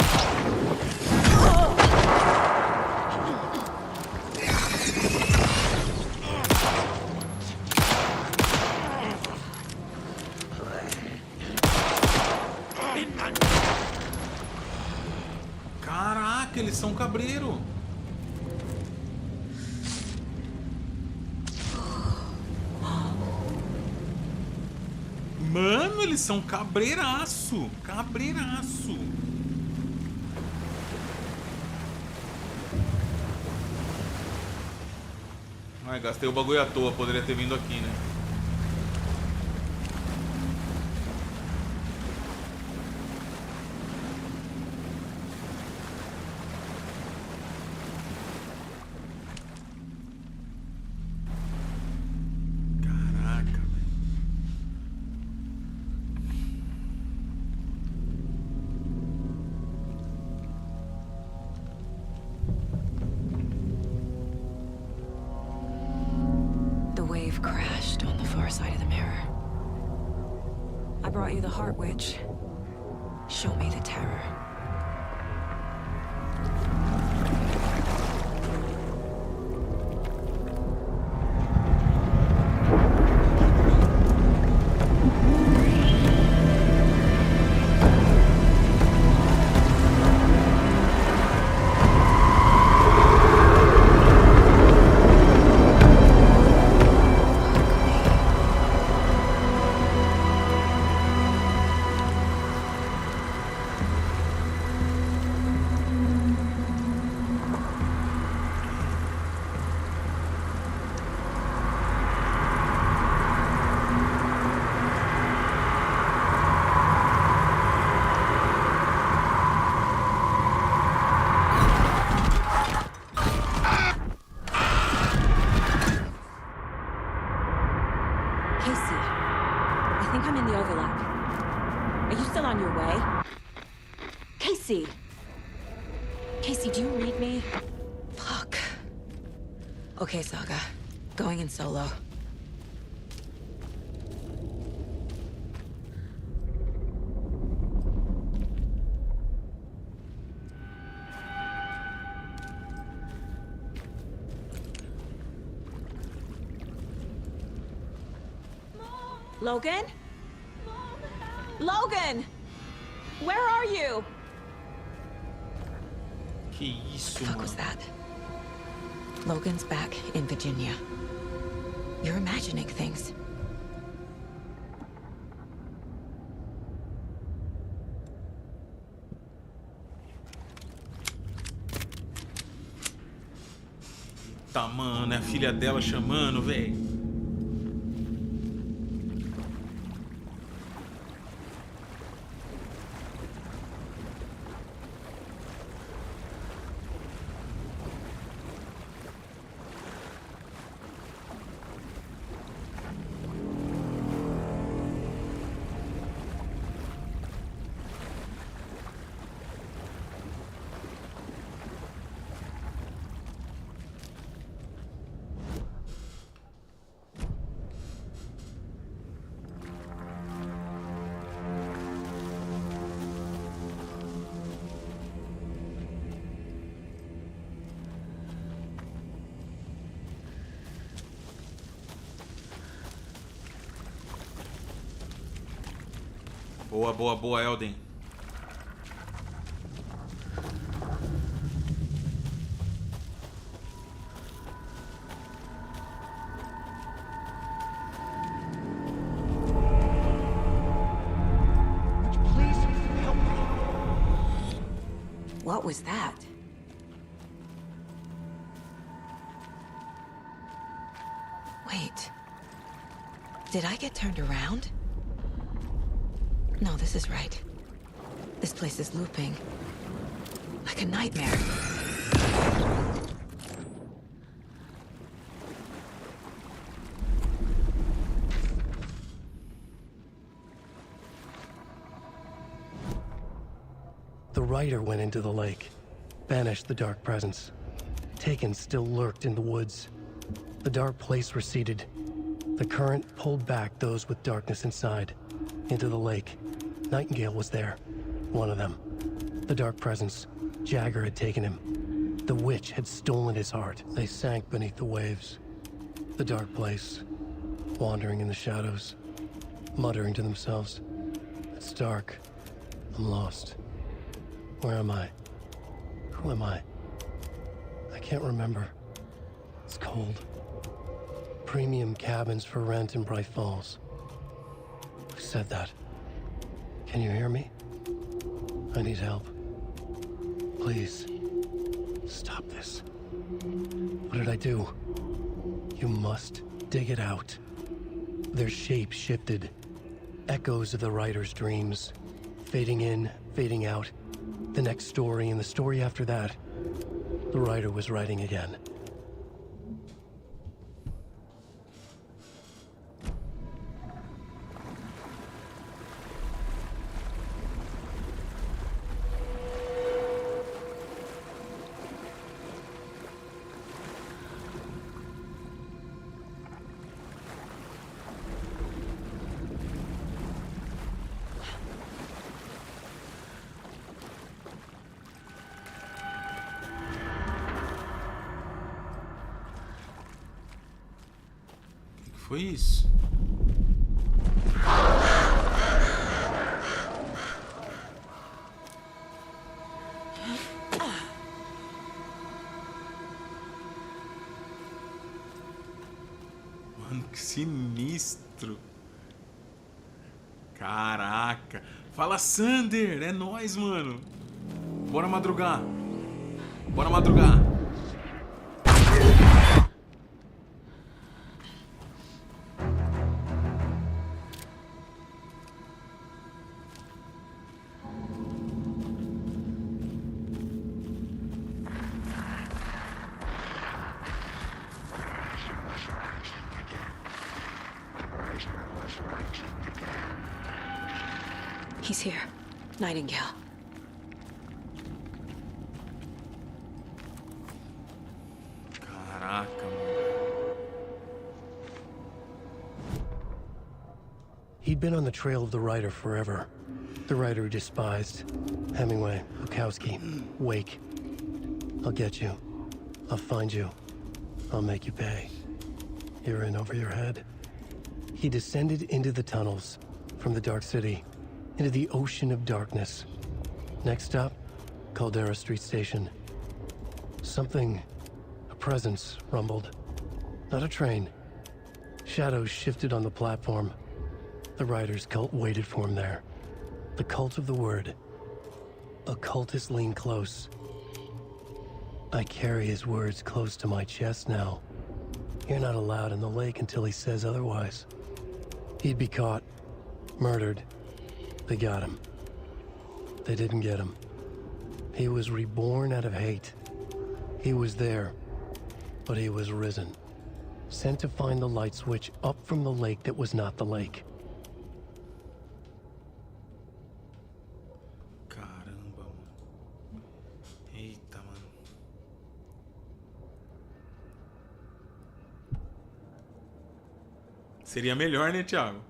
Caraca, eles são cabreiro. eles são cabreiraço. Cabreiraço. Ai, gastei o bagulho à toa. Poderia ter vindo aqui, né? Crashed on the far side of the mirror. I brought you the Heart Witch. Show me the terror. Casey, do you read me? Fuck. Okay, Saga. Going in solo. Logan? Logan! Where are you? Que isso, What the fuck was that? Logan's back in Virginia. You're imagining things. Tá, mano, é a filha dela chamando, velho. Boa, boa, boa, Elden. What was that? Wait. Did I get turned around? No, this is right. This place is looping. Like a nightmare. The writer went into the lake, banished the dark presence. Taken still lurked in the woods. The dark place receded. The current pulled back those with darkness inside, into the lake. Nightingale was there, one of them. The dark presence, Jagger had taken him. The witch had stolen his heart. They sank beneath the waves. The dark place, wandering in the shadows, muttering to themselves. It's dark. I'm lost. Where am I? Who am I? I can't remember. It's cold. Premium cabins for rent in Bright Falls. Who said that? Can you hear me? I need help. Please, stop this. What did I do? You must dig it out. Their shape shifted. Echoes of the writer's dreams. Fading in, fading out. The next story and the story after that. The writer was writing again. Foi isso? Mano, que sinistro. Caraca. Fala, Sander. É nóis, mano. Bora madrugar. Bora madrugar. He's here. Nightingale. Caraca, mano. He'd been on the trail of the writer forever. The writer he despised. Hemingway, Bukowski, Wake. I'll get you. I'll find you. I'll make you pay. You're in over your head. He descended into the tunnels, from the Dark City, into the ocean of darkness. Next stop, Caldera Street Station. Something, a presence, rumbled. Not a train. Shadows shifted on the platform. The writer's cult waited for him there. The cult of the word. Occultists lean close. I carry his words close to my chest now. You're not allowed in the lake until he says otherwise. He'd be caught, murdered. They got him. They didn't get him. He was reborn out of hate. He was there, but he was risen. Sent to find the light switch up from the lake that was not the lake. Caramba, mano. Eita, mano. Seria melhor, né, Thiago?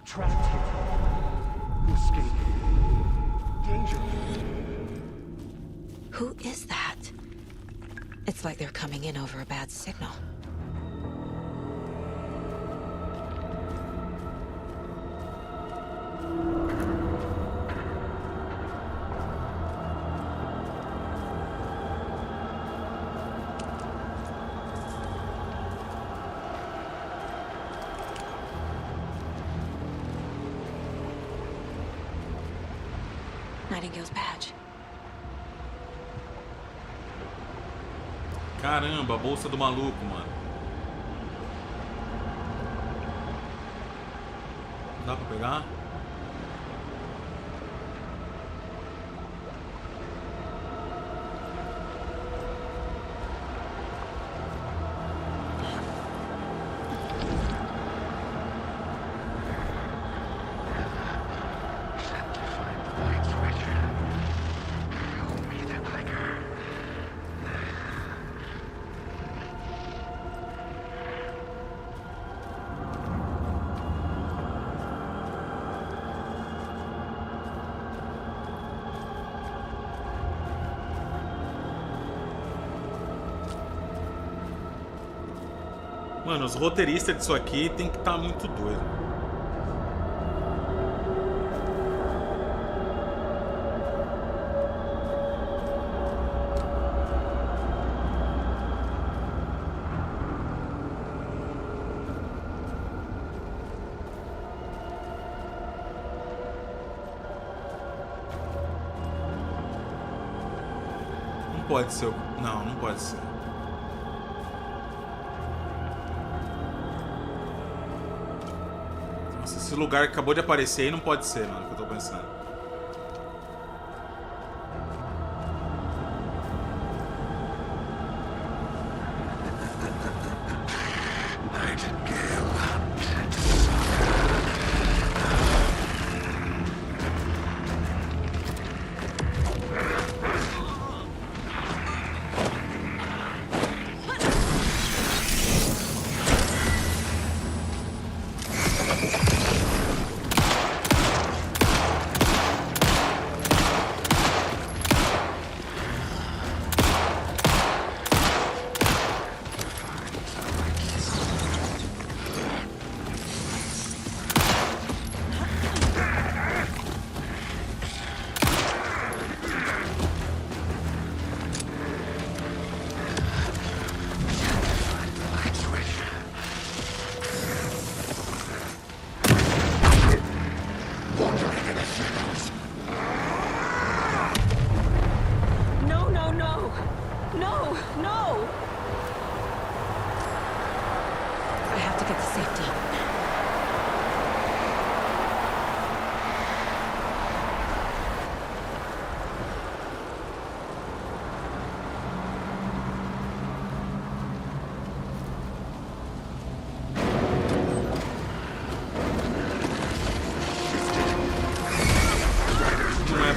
Trapped here. Escape. Danger. Who is that? It's like they're coming in over a bad signal. Nightingale's badge. Caramba, a bolsa do maluco, mano. Dá pra pegar? Mano, os roteiristas disso aqui tem que estar muito doido. pode ser. Não, não pode ser. Nossa, esse lugar que acabou de aparecer aí não pode ser, mano, que eu tô pensando.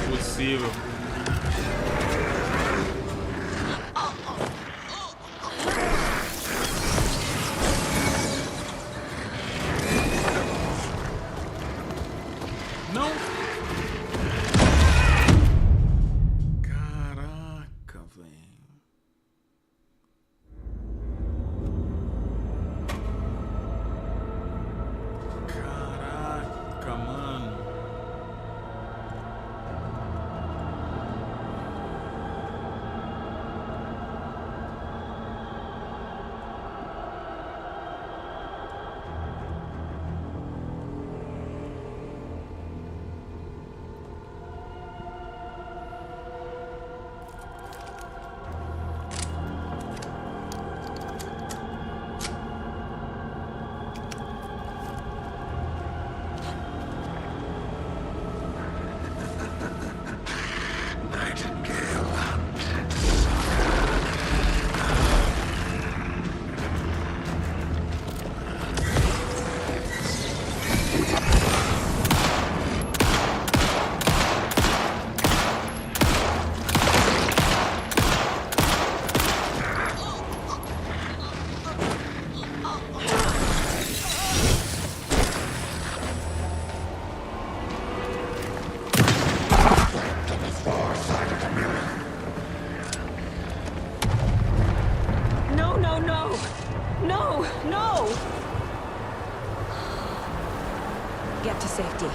Possível. Não. Caraca, velho. Caraca, mano. Get to safety.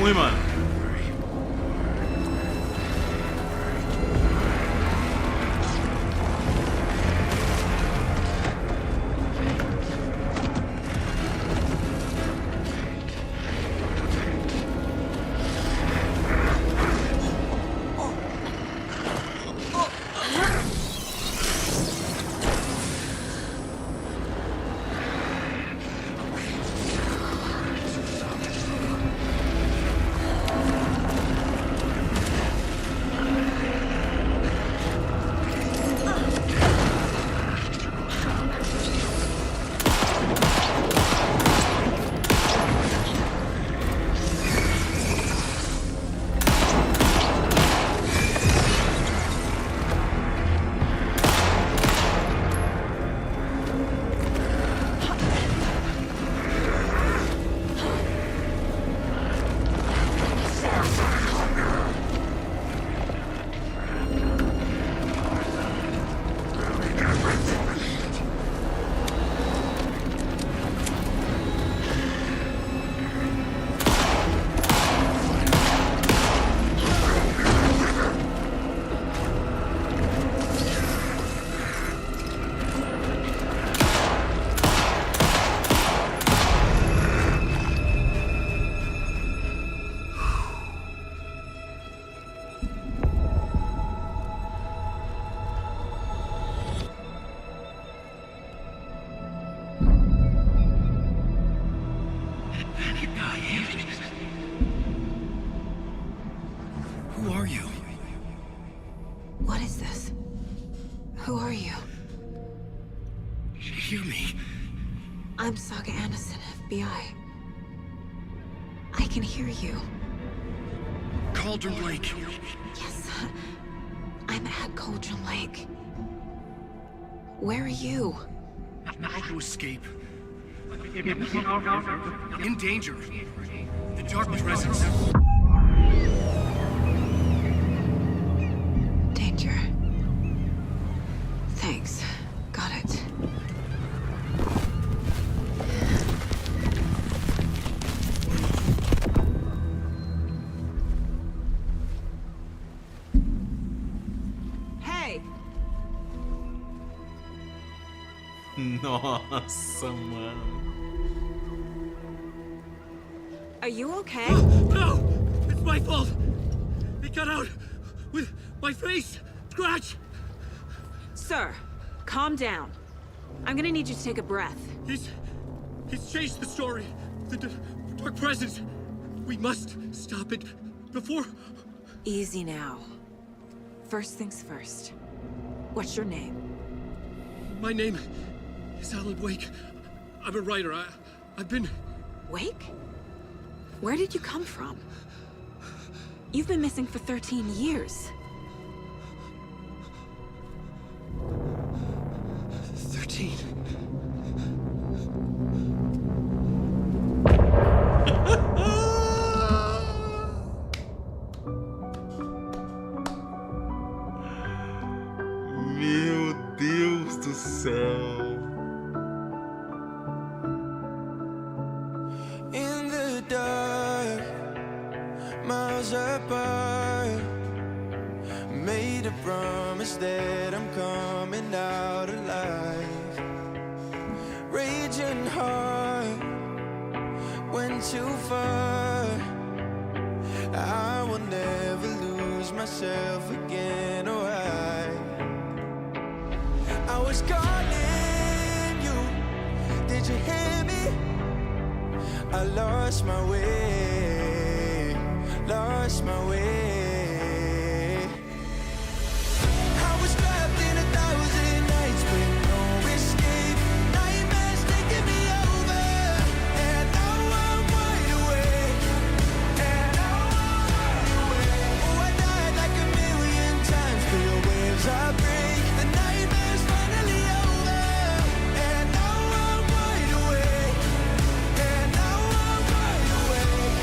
hein, mano? Who are you? What is this? Who are you? Hear me. I'm Saga Anderson, FBI. I can hear you. Cauldron Lake. Yes, I'm at Cauldron Lake. Where are you? How to escape. In danger. The Dark Presence. Danger. Thanks. Got it. Hey! Nossa, mano. Are you okay? No! It's my fault! It got out with my face! Scratch! Sir, calm down. I'm gonna need you to take a breath. He's changed the story. The Dark Presence. We must stop it before... Easy now. First things first. What's your name? My name is Alan Wake. I'm a writer. I've been... Wake? Where did you come from? You've been missing for 13 years. 13. Meu Deus do céu. In the dark, miles apart, made a promise that I'm coming out alive. Raging heart, went too far. I will never lose myself again, or I was calling you, did you hear me? I lost my way, lost my way. I was trapped in 1,000 nights with no escape. Nightmares taking me over, and now I'm wide awake. And now I'm wide awake. Oh, I died like 1,000,000 times, feel waves I break. The nightmares finally over, and now I'm wide awake. And now I'm wide awake.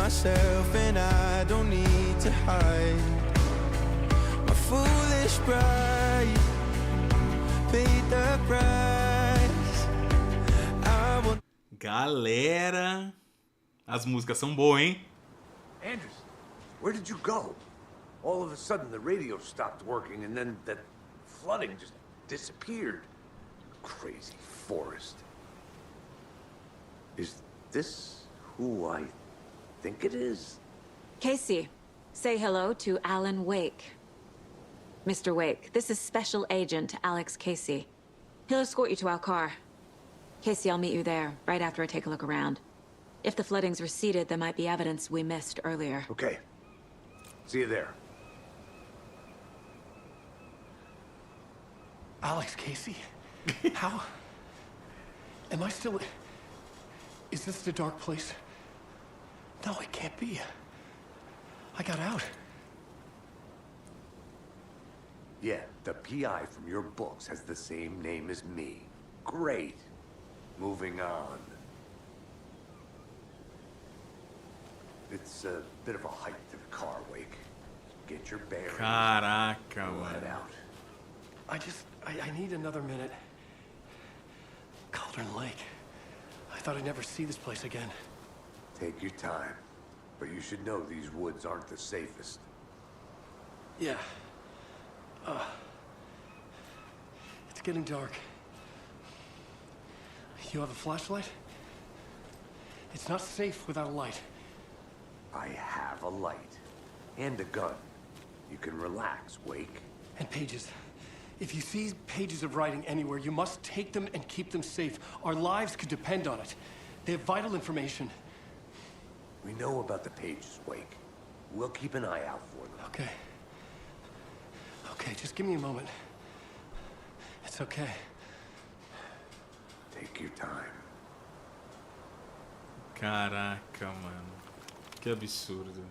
myself and I don't need to hide. My foolish pride paid the price. I will... Galera, as músicas são boas, hein? Andrews, where did you go? All of a sudden the radio stopped working and then that flooding just disappeared. Crazy forest. Is this who I think it is? Casey, say hello to Alan Wake. Mr. Wake, this is Special Agent Alex Casey. He'll escort you to our car. Casey, I'll meet you there, right after I take a look around. If the flooding's receded, there might be evidence we missed earlier. Okay. See you there. Alex Casey? How? Am I still... Is this the dark place? No, it can't be. I got out. Yeah, the PI from your books has the same name as me. Great. Moving on. It's a bit of a hike to the car, Wake. Get your bearings. Caraca, We'll head mano. out. I need another minute. Cauldron Lake. I thought I'd never see this place again. Take your time. But you should know these woods aren't the safest. Yeah. It's getting dark. You have a flashlight? It's not safe without a light. I have a light. And a gun. You can relax, Wake. And pages. If you see pages of writing anywhere, you must take them and keep them safe. Our lives could depend on it. They have vital information. We know about the pages, Wake. We'll keep an eye out for them. Okay. Okay, just give me a moment. It's okay. Take your time. Caraca, mano. Que absurdo.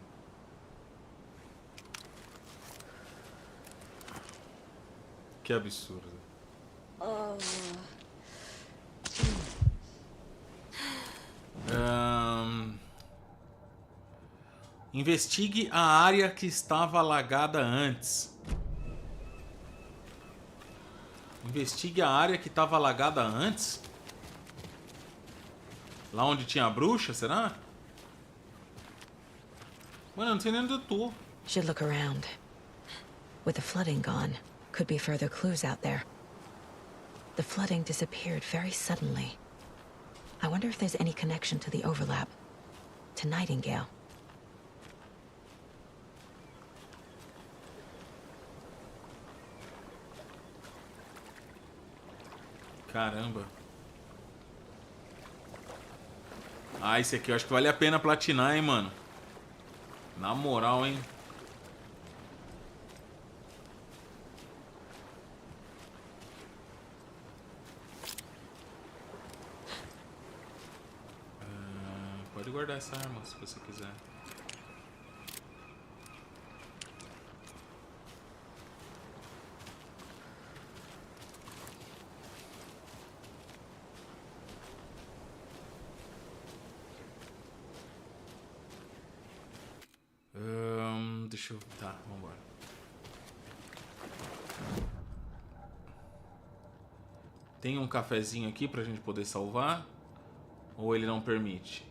Que absurdo. Investigue a área que estava alagada antes. Investigue a área que estava alagada antes? Lá onde tinha a bruxa, será? Mano, eu não sei nem onde eu tô. Should look around. With the flooding gone, could be further clues out there. The flooding disappeared very suddenly. I wonder if there's any connection to the overlap. To Nightingale. Caramba. Ah, esse aqui eu acho que vale a pena platinar, hein, mano. Na moral, hein. Pode guardar essa arma se você quiser. Deixa eu... Tá, vambora. Tem um cafezinho aqui pra gente poder salvar? Ou ele não permite?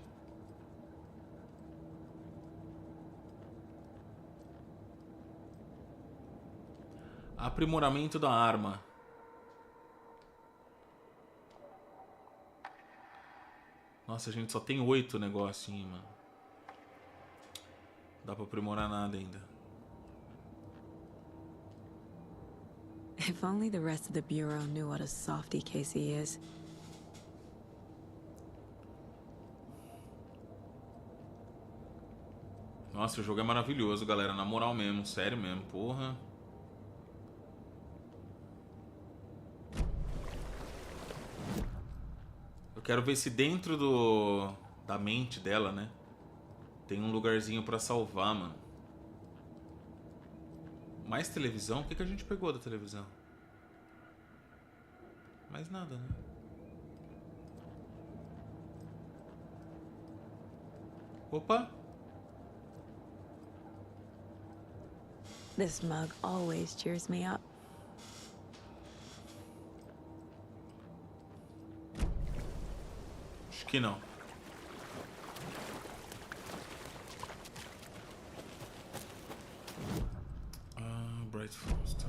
Aprimoramento da arma. Nossa, a gente só tem 8 negocinhos, mano. Dá pra aprimorar nada ainda. If only the rest of the Bureau knew what a softy Casey is. Nossa, o jogo é maravilhoso, galera. Na moral mesmo, sério mesmo, porra. Eu quero ver se dentro da mente dela, né, tem um lugarzinho pra salvar, mano. Mais televisão? O que a gente pegou da televisão? Mais nada, né? Opa! This mug always cheers me up. Acho que não. Bright Falls. Tá.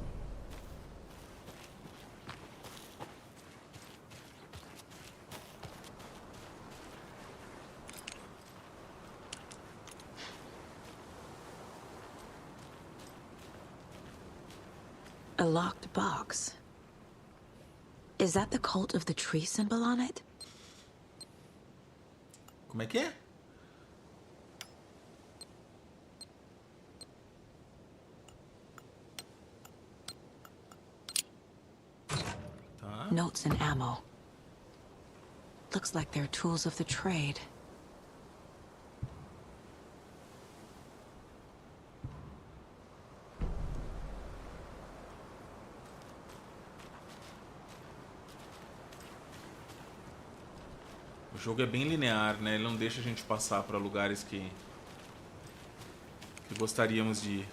A locked box. Is that the cult of the tree symbol on it? Como é que é? Tá. Notes and ammo. Looks like they're tools of the trade. O jogo é bem linear, né? Ele não deixa a gente passar para lugares que gostaríamos de ir.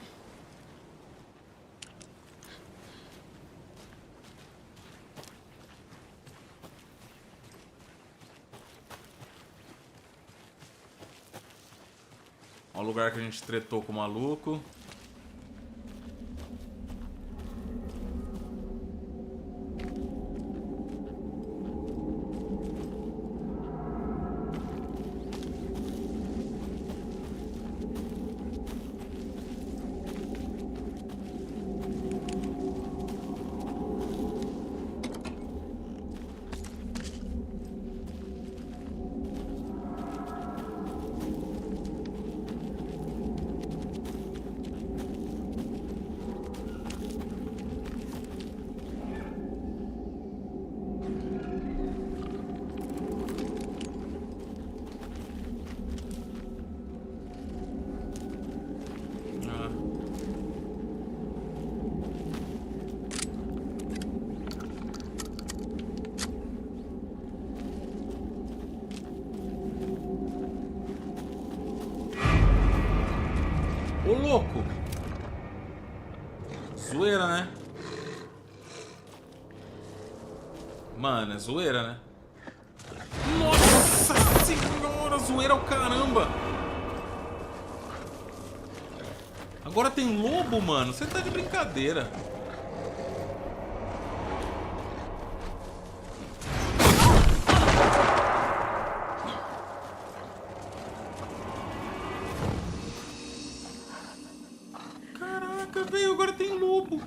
Ó, o lugar que a gente tretou com o maluco. Ô, louco! Zoeira, né? Mano, é zoeira, né? Nossa senhora! Zoeira ao caramba! Agora tem lobo, mano? Você tá de brincadeira. Caraca, velho, agora tem lobo.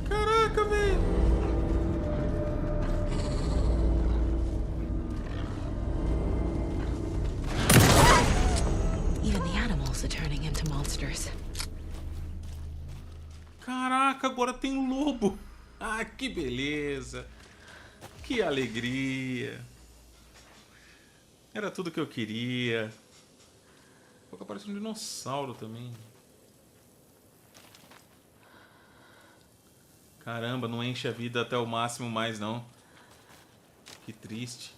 Caraca, velho. Even the animals are turning into monsters. Caraca, agora tem lobo. Ah, que beleza. Que alegria. Era tudo que eu queria. Pô, apareceu um dinossauro também. Caramba, não enche a vida até o máximo mais, não. Que triste.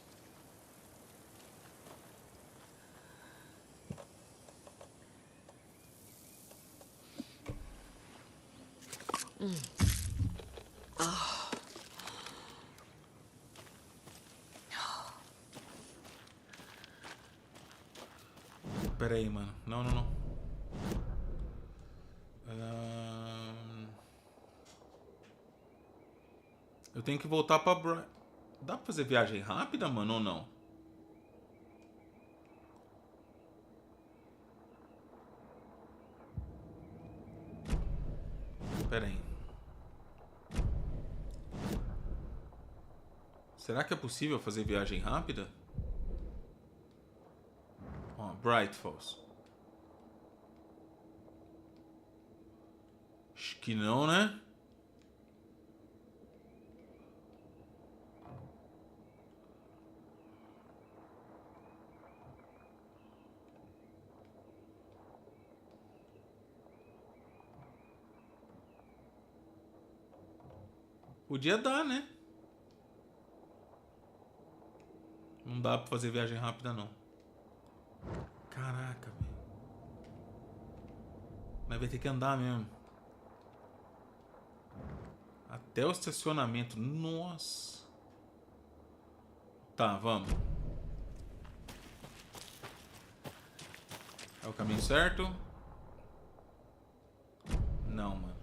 Pera aí, mano. Não, não, não. Eu tenho que voltar pra... Dá pra fazer viagem rápida, mano, ou não? Pera aí. Será que é possível fazer viagem rápida? Ó, Bright Falls. Acho que não, né? Podia dar, né? Não dá pra fazer viagem rápida, não. Caraca, velho. Mas vai ter que andar mesmo. Até o estacionamento. Nossa. Tá, vamos. É o caminho certo? Não, mano.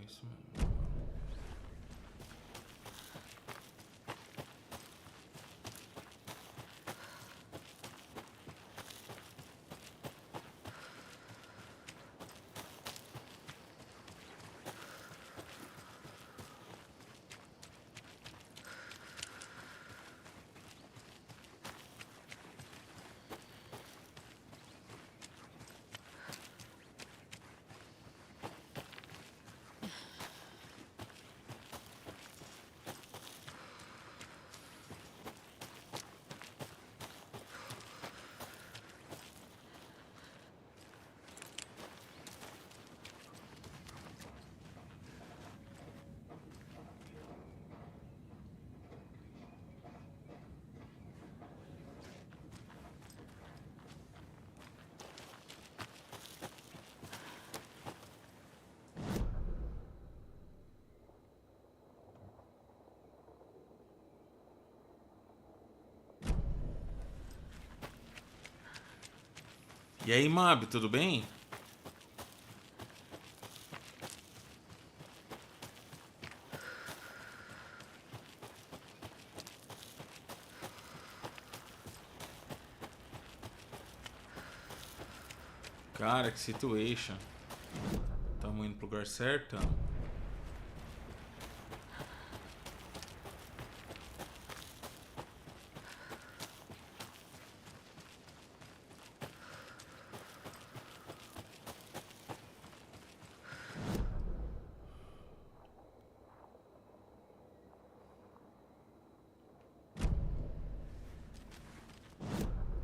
É isso mesmo. E aí, Mab, tudo bem? Cara, que situation. Tamo indo pro lugar certo?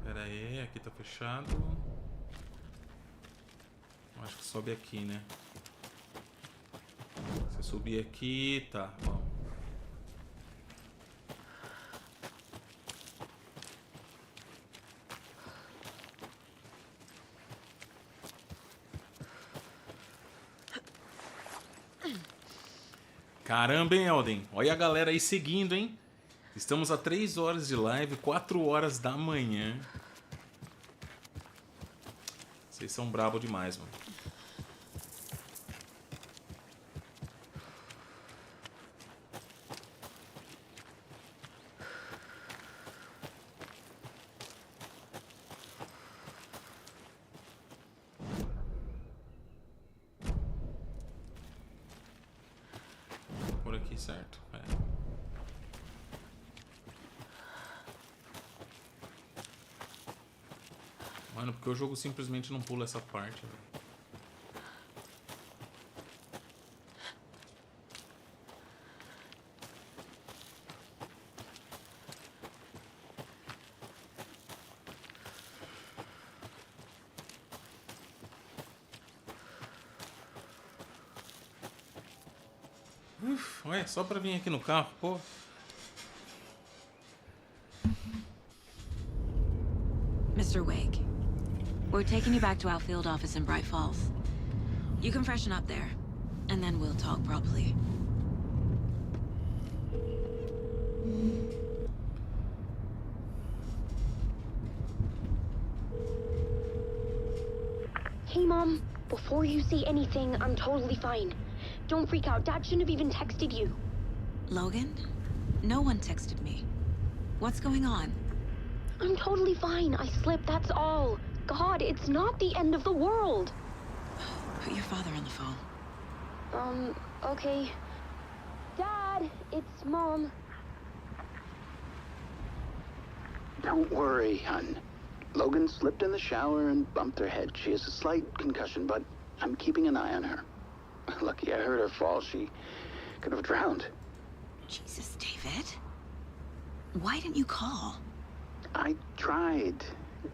Pera aí, aqui tá fechado. Acho que sobe aqui, né? Se eu subir aqui, tá, bom. Caramba, hein, Elden? Olha a galera aí seguindo, hein? Estamos a 3 horas de live, 4 horas da manhã. Vocês são brabo demais, mano. Por aqui, certo? É. Mano, porque o jogo simplesmente não pula essa parte, velho. Ué, só pra vir aqui no carro, pô. Mr. Wake, we're taking you back to our field office in Bright Falls. You can freshen up there, and then we'll talk properly. Hey, Mom. Before you say anything, I'm totally fine. Don't freak out. Dad shouldn't have even texted you. Logan? No one texted me. What's going on? I'm totally fine. I slipped, that's all. God, it's not the end of the world. Put your father on the phone. Okay. Dad, it's Mom. Don't worry, hon. Logan slipped in the shower and bumped her head. She has a slight concussion, but I'm keeping an eye on her. Lucky I heard her fall. She could have drowned. Jesus, David. Why didn't you call? I tried.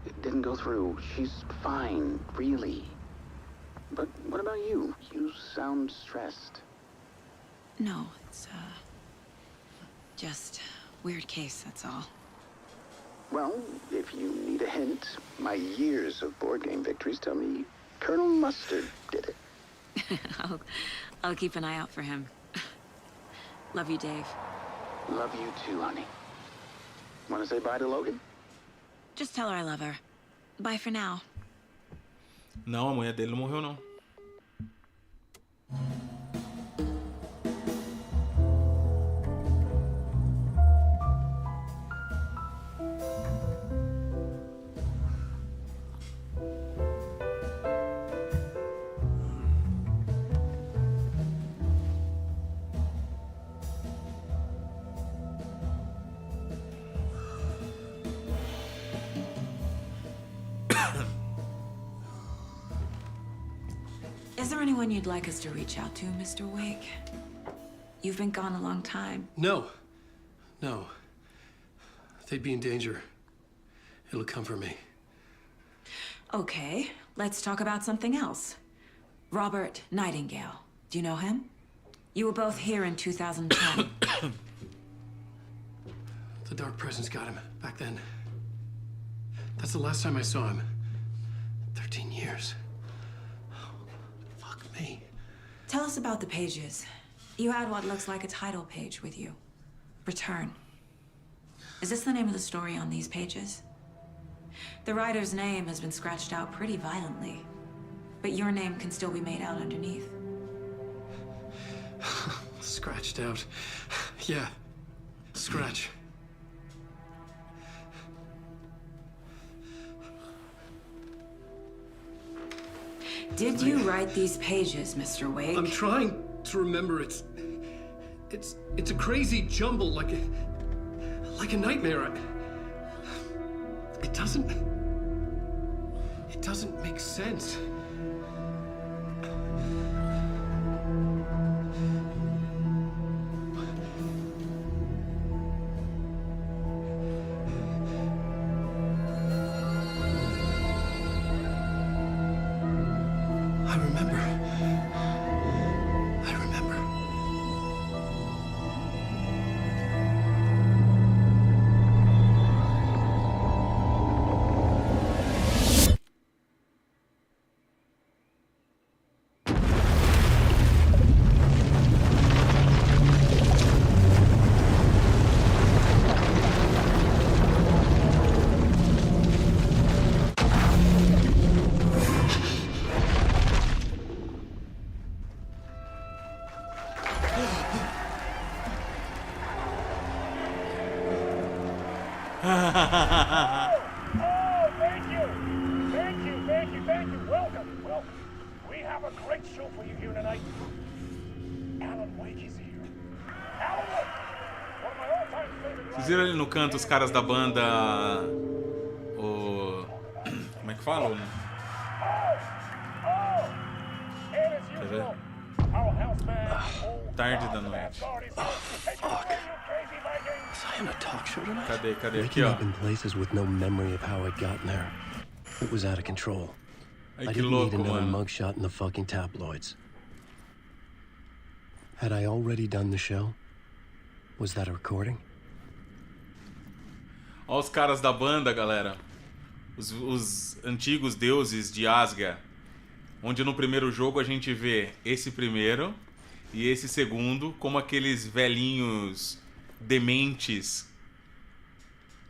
It didn't go through. She's fine, really. But what about you? You sound stressed. No, it's, just weird case, that's all. Well, if you need a hint, my years of board game victories tell me Colonel Mustard did it. I'll keep an eye out for him. Love you, Dave. Love you too, honey. Want to say bye to Logan? Just tell her I love her. Bye for now. Não, a mulher dele não morreu, não. Is there anyone you'd like us to reach out to, Mr. Wake? You've been gone a long time. No. They'd be in danger. It'll come for me. Okay, let's talk about something else. Robert Nightingale. Do you know him? You were both here in 2010. The Dark Presence got him back then. That's the last time I saw him. 13 years. Fuck me. Tell us about the pages. You had what looks like a title page with you. Return. Is this the name of the story on these pages? The writer's name has been scratched out pretty violently, but your name can still be made out underneath. Scratched out. Yeah. Scratch. Did you write these pages, Mr. Wake? I'm trying to remember. It's a crazy jumble, like a nightmare. It doesn't make sense. Thank you. Welcome. We have a great show for you here tonight. Alan Wake is here. Alan Wake! One of my all-time favorite. Vocês viram ali no canto os caras da banda... Como é que fala? Quer ver? Tarde da noite. Cadê? Aqui, ó. Waking up in places with no memory of how I'd gotten there. It was out of control. Ai, I que didn't need louco, another mano. mugshot in the fucking tabloids. Had I already done the show? Was that a recording? Olha os caras da banda, galera. Os antigos deuses de Asgard. Onde no primeiro jogo a gente vê esse primeiro e esse segundo como aqueles velhinhos dementes.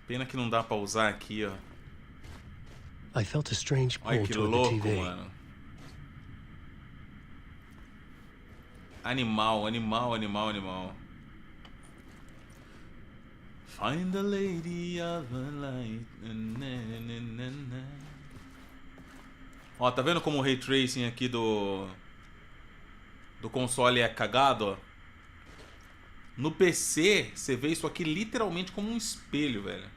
Pena que não dá pra usar aqui, ó. I felt a strange Olha pull que toward the louco, TV. mano. Animal. Find the lady of the light. Ó, tá vendo como o Ray Tracing aqui do console é cagado, ó? No PC, você vê isso aqui literalmente como um espelho, velho.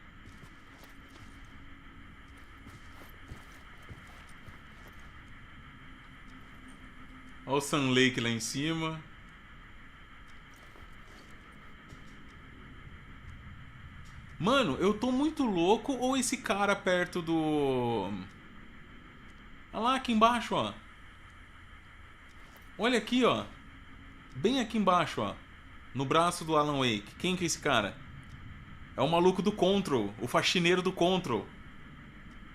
Olha o Sun Lake lá em cima. Mano, eu tô muito louco ou esse cara perto do... Olha lá aqui embaixo, ó. Olha aqui, ó. Bem aqui embaixo, ó. No braço do Alan Wake. Quem que é esse cara? É o maluco do Control. O faxineiro do Control.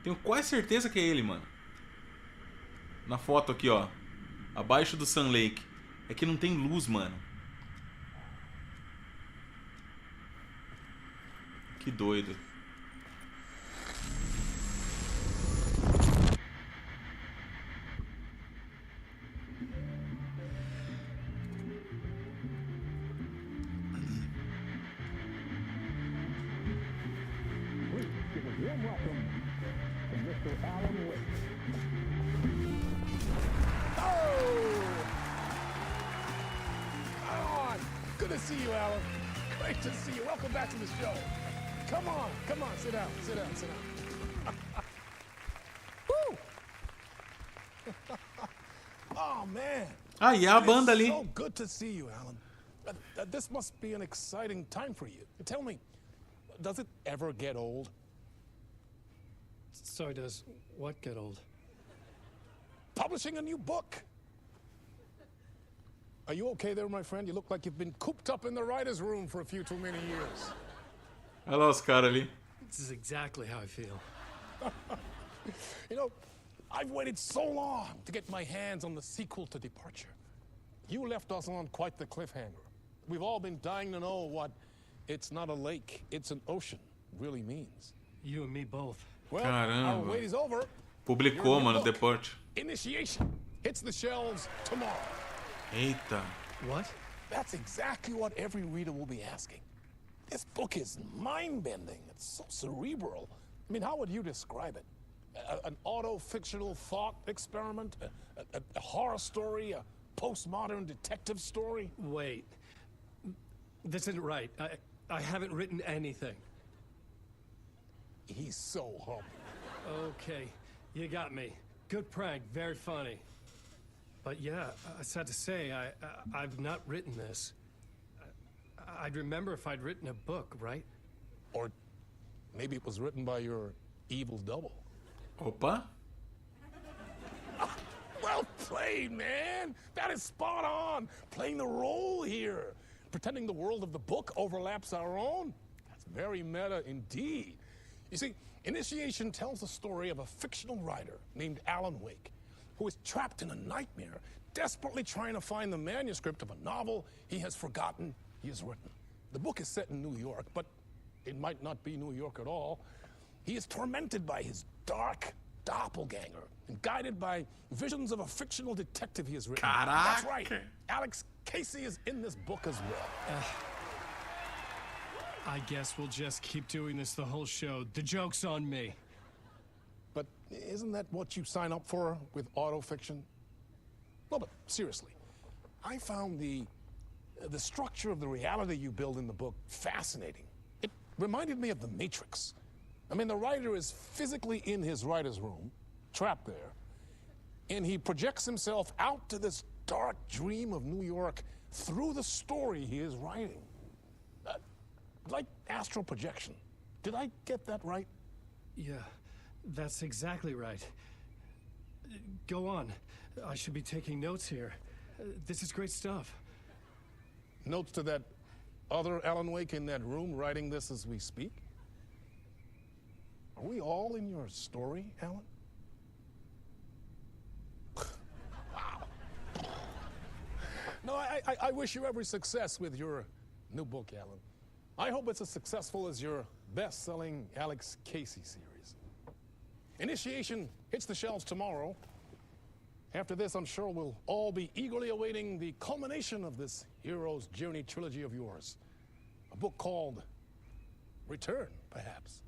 Tenho quase certeza que é ele, mano. Na foto aqui, ó. Abaixo do Sun Lake. É que não tem luz, mano. Que doido. Good to see you, Alan. Great to see you. Welcome back to the show. Come on, sit down, sit down, sit down. Woo! Oh, man. Ah, e a banda ali. So good to see you, Alan. This must be an exciting time for you. Tell me, does it ever get old? Sorry, does what get old? Publishing a new book. Are you okay there, my friend? You look like you've been cooped up in the writer's room for a few too many years. Olha lá os caras ali. This is exactly how I feel. You know, I've waited so long to get my hands on the sequel to Departure. You left us on quite the cliffhanger. We've all been dying to know what "it's not a lake, it's an ocean" really means. You and me both. Well, our wait is over. Publicou, mano, o Deporte. Initiation hits the shelves tomorrow. Eita. What? That's exactly what every reader will be asking. This book is mind-bending. It's so cerebral. I mean, how would you describe it? An auto-fictional thought experiment? A horror story? A postmodern detective story? Wait. This isn't right. I haven't written anything. He's so humble. Okay, you got me. Good prank, very funny. But yeah, sad to say, I've not written this. I'd remember if I'd written a book, right? Or maybe it was written by your evil double. Opa. Well played, man! That is spot on! Playing the role here. Pretending the world of the book overlaps our own. That's very meta indeed. You see, Initiation tells the story of a fictional writer named Alan Wake, who is trapped in a nightmare, desperately trying to find the manuscript of a novel he has forgotten he has written. The book is set in New York, but it might not be New York at all. He is tormented by his dark doppelganger and guided by visions of a fictional detective he has written. Caraca. That's right. Alex Casey is in this book as well. I guess we'll just keep doing this the whole show. The joke's on me. But isn't that what you sign up for with autofiction? No, but seriously, I found the structure of the reality you build in the book fascinating. It reminded me of The Matrix. I mean, the writer is physically in his writer's room, trapped there, and he projects himself out to this dark dream of New York through the story he is writing. Like astral projection. Did I get that right? Yeah, that's exactly right. Go on. I should be taking notes here. This is great stuff. Notes to that other Alan Wake in that room writing this as we speak? Are we all in your story, Alan? Wow. No, I wish you every success with your new book, Alan. I hope it's as successful as your best-selling Alex Casey series. Initiation hits the shelves tomorrow. After this, I'm sure we'll all be eagerly awaiting the culmination of this hero's journey trilogy of yours. A book called Return, perhaps.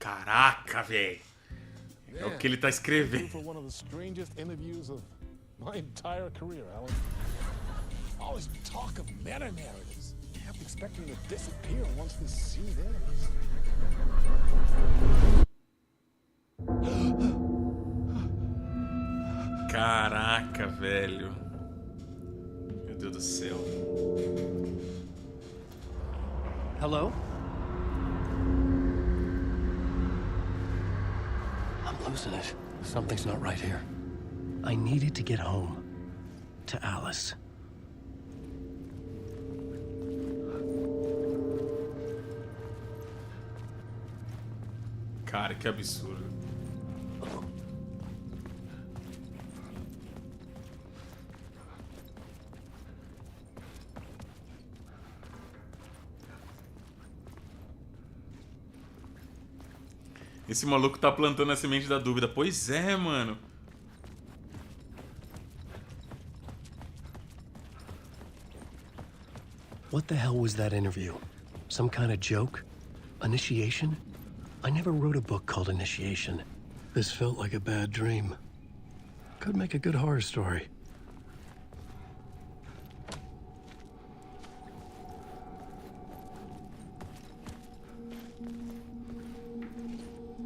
Caraca, velho. É o que ele tá escrevendo. For one of the strangest interviews of my entire career, Alan. All this talk of meta-narratives. I kept expecting to disappear once this scene ends. Caraca, velho. Meu Deus do céu. Hello? I'm losing it. Something's not right here. I needed to get home. To Alice. Cara, que absurdo. Esse maluco tá plantando a semente da dúvida. Pois é, mano. What the hell was that interview? Some kind of joke? Initiation? I never wrote a book called Initiation. This felt like a bad dream. Could make a good horror story.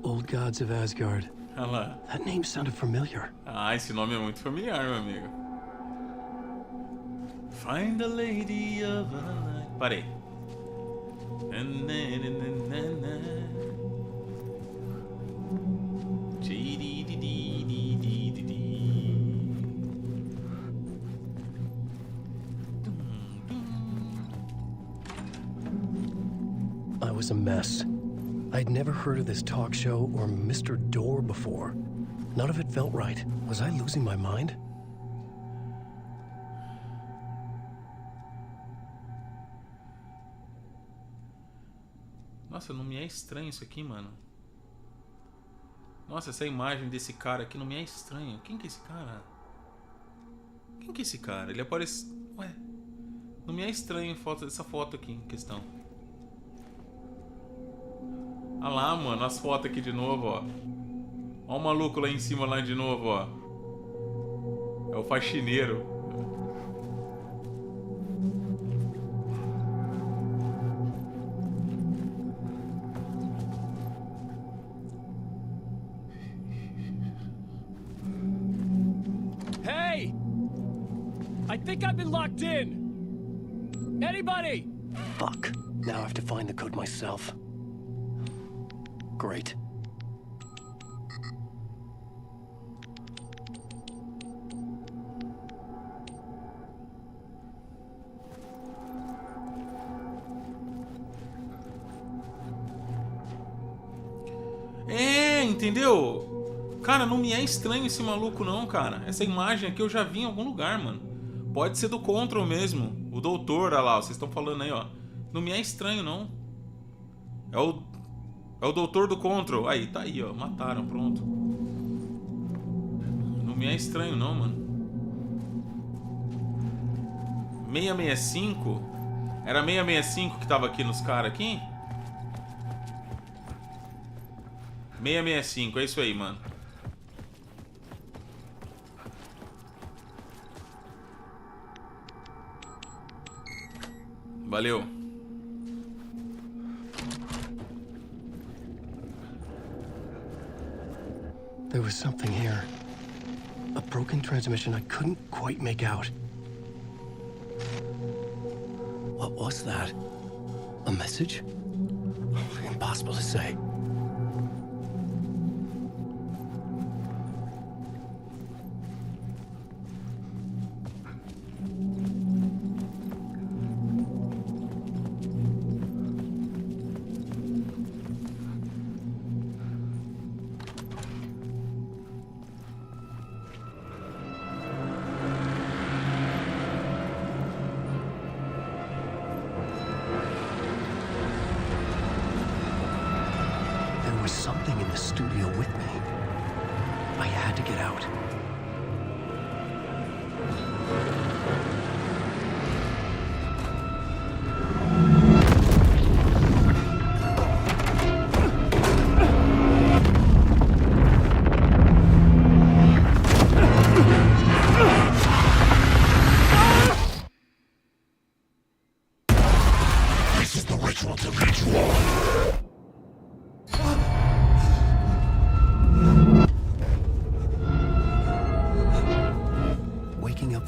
Old Gods of Asgard. Olha lá. That name sounded familiar. Ah, esse nome é muito familiar, meu amigo. Find a lady of a night. Parei. I was a mess. I'd never heard of this talk show or Mr. Door before. None of it felt right. Was I losing my mind? Nossa, não me é estranho isso aqui, mano. Nossa, essa imagem desse cara aqui não me é estranho. Quem que é esse cara? Quem que é esse cara? Ele aparece... Ué. Não me é estranho essa foto aqui em questão. Olha lá, mano. As fotos aqui de novo, ó. Olha o maluco lá em cima, lá de novo, ó. É o faxineiro. Hey! I think I've been locked in. Anybody? Fuck. Now I have to find the code myself. Great. É, entendeu? Cara, não me é estranho esse maluco não, cara. Essa imagem aqui eu já vi em algum lugar, mano. Pode ser do Control mesmo. O doutor, olha lá, vocês estão falando aí, ó. Não me é estranho, não. É o doutor do Control. Aí, tá aí, ó. Mataram, pronto. Não me é estranho, não, mano. 665? Era 665 que tava aqui nos caras aqui? 665, é isso aí, mano. Valeu. There was something here. A broken transmission I couldn't quite make out. What was that? A message? Impossible to say. Something in the studio with me. I had to get out. This is the ritual to lead you on.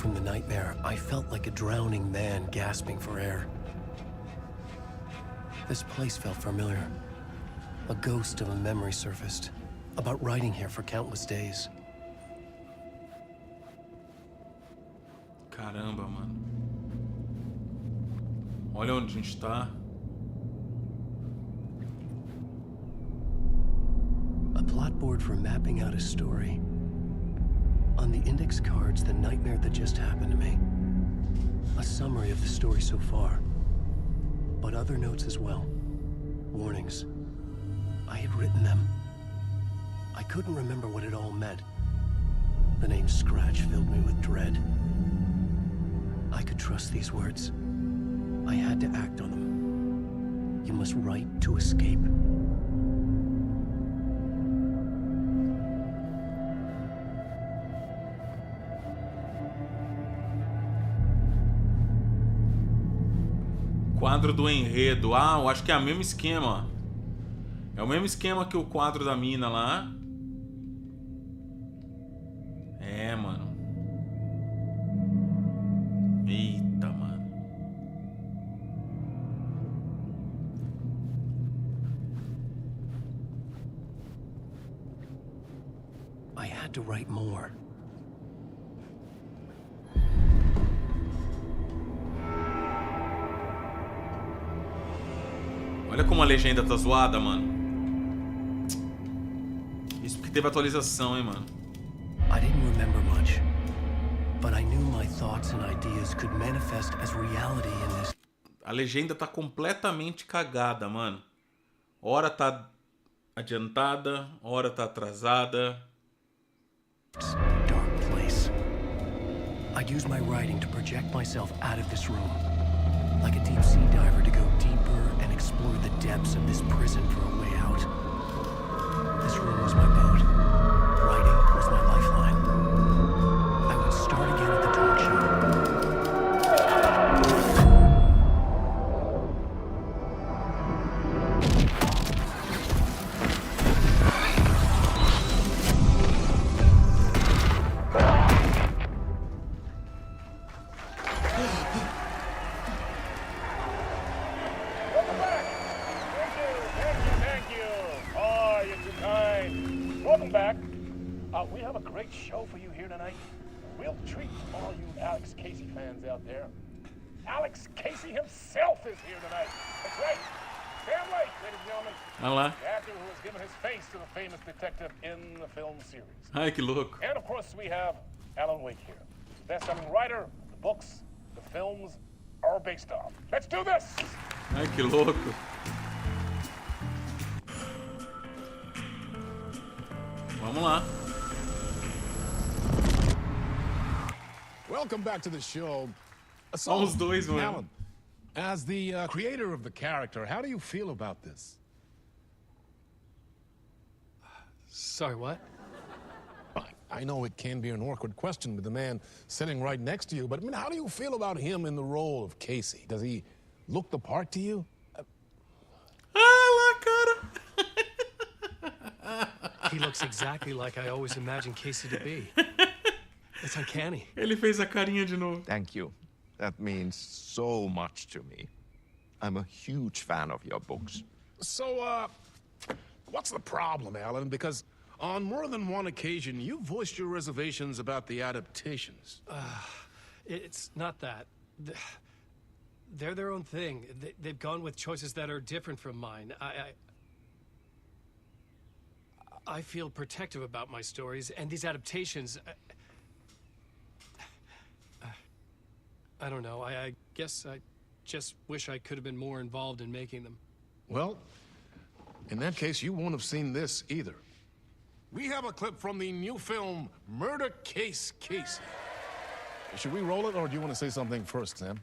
from the nightmare, I felt like a drowning man gasping for air. This place felt familiar. A ghost of a memory surfaced, about riding here for countless days. Caramba, mano. Olha onde a gente tá. A plot board for mapping out a story. On the index cards, the nightmare that just happened to me. A summary of the story so far. But other notes as well. Warnings. I had written them. I couldn't remember what it all meant. The name Scratch filled me with dread. I could trust these words. I had to act on them. You must write to escape. Quadro do enredo. Ah, eu acho que é o mesmo esquema. É o mesmo esquema que o quadro da mina lá. É, mano. Eita, mano. I had to write more. Olha como a legenda tá zoada, mano. Isso porque teve atualização, hein, mano. I didn't remember much, but I knew my thoughts and ideas could manifest as reality in this. A legenda tá completamente cagada, mano. Hora tá adiantada, hora tá atrasada. Dark place. I'd use my writing to project myself out of this room, like a deep sea diver to go deeper and explore the depths of this prison for a way out. This room was my boat. Writing was my lifeline. I would start again at the talk show. We have a great show for you here tonight. Real treat for all you Alex Casey fans out there. Alex Casey himself is here tonight. That's right. Sam Lake, ladies and gentlemen. Olha lá. The actor who has given his face to the famous detective in the film series. Ai, que louco. And of course we have Alan Wake here. Best-selling writer, the books, the films are based on. Let's do this! Ai, que louco. Vamos lá. Welcome back to the show. Só os dois, mano. Alan, as the creator of the character, how do you feel about this? Sorry, what? I know it can be an awkward question with the man sitting right next to you, but I mean, how do you feel about him in the role of Casey? Does he look the part to you? Ah, lá, cara. He looks exactly like I always imagined Casey to be. It's uncanny. Ele fez a carinha de novo. Thank you. That means so much to me. I'm a huge fan of your books. So, what's the problem, Alan? Because on more than one occasion, you voiced your reservations about the adaptations. It's not that. They're their own thing. They've gone with choices that are different from mine. I feel protective about my stories, and these adaptations... I don't know. I guess I just wish I could have been more involved in making them. Well, in that case, you won't have seen this either. We have a clip from the new film, Murder Case Casey. Should we roll it, or do you want to say something first, Sam?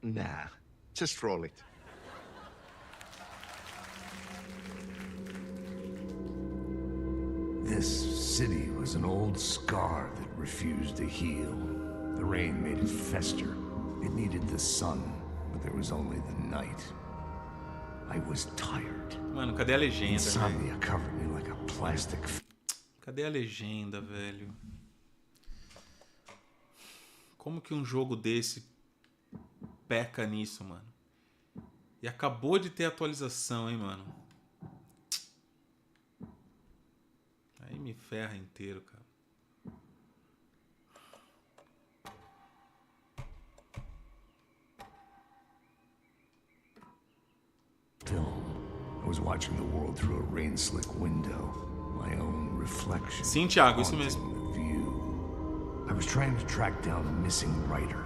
Nah, just roll it. This city was an old scar that refused to heal. The rain made it fester. It needed the sun, but there was only the night. I was tired. Mano, cadê a legenda, Insomnia covered me like a plastic. Cadê a legenda, velho? Como que um jogo desse peca nisso, mano? E acabou de ter atualização, hein, mano? Aí me ferra inteiro, cara. I was watching the world through a rain-slick window. My own reflection. Sim, Thiago, isso mesmo. I was trying to track down a missing writer.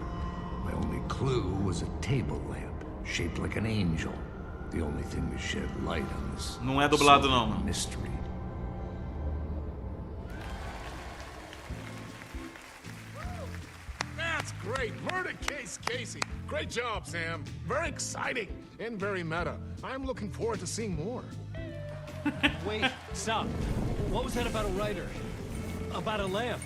My only clue was a table lamp, shaped like an angel. The only thing to shed light on this Não é dublado, não, mano. mystery. That's great. Murder case, Casey. Great job, Sam. Very exciting and very meta. I'm looking forward to seeing more. Wait, stop. What was that about a writer? About a lamp?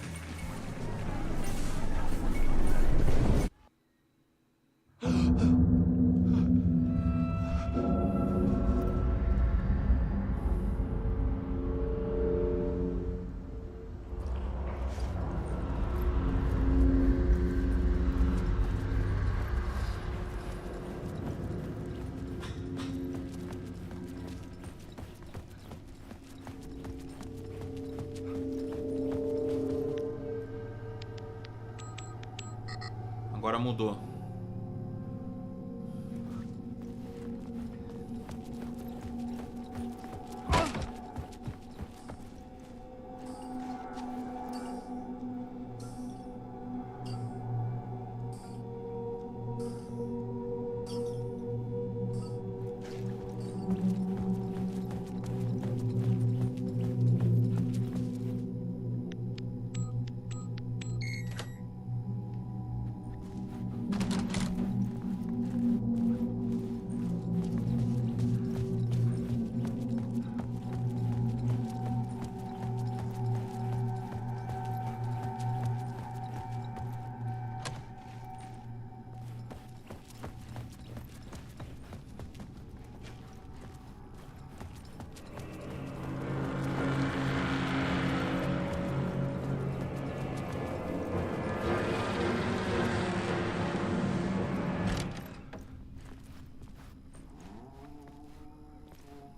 Agora mudou.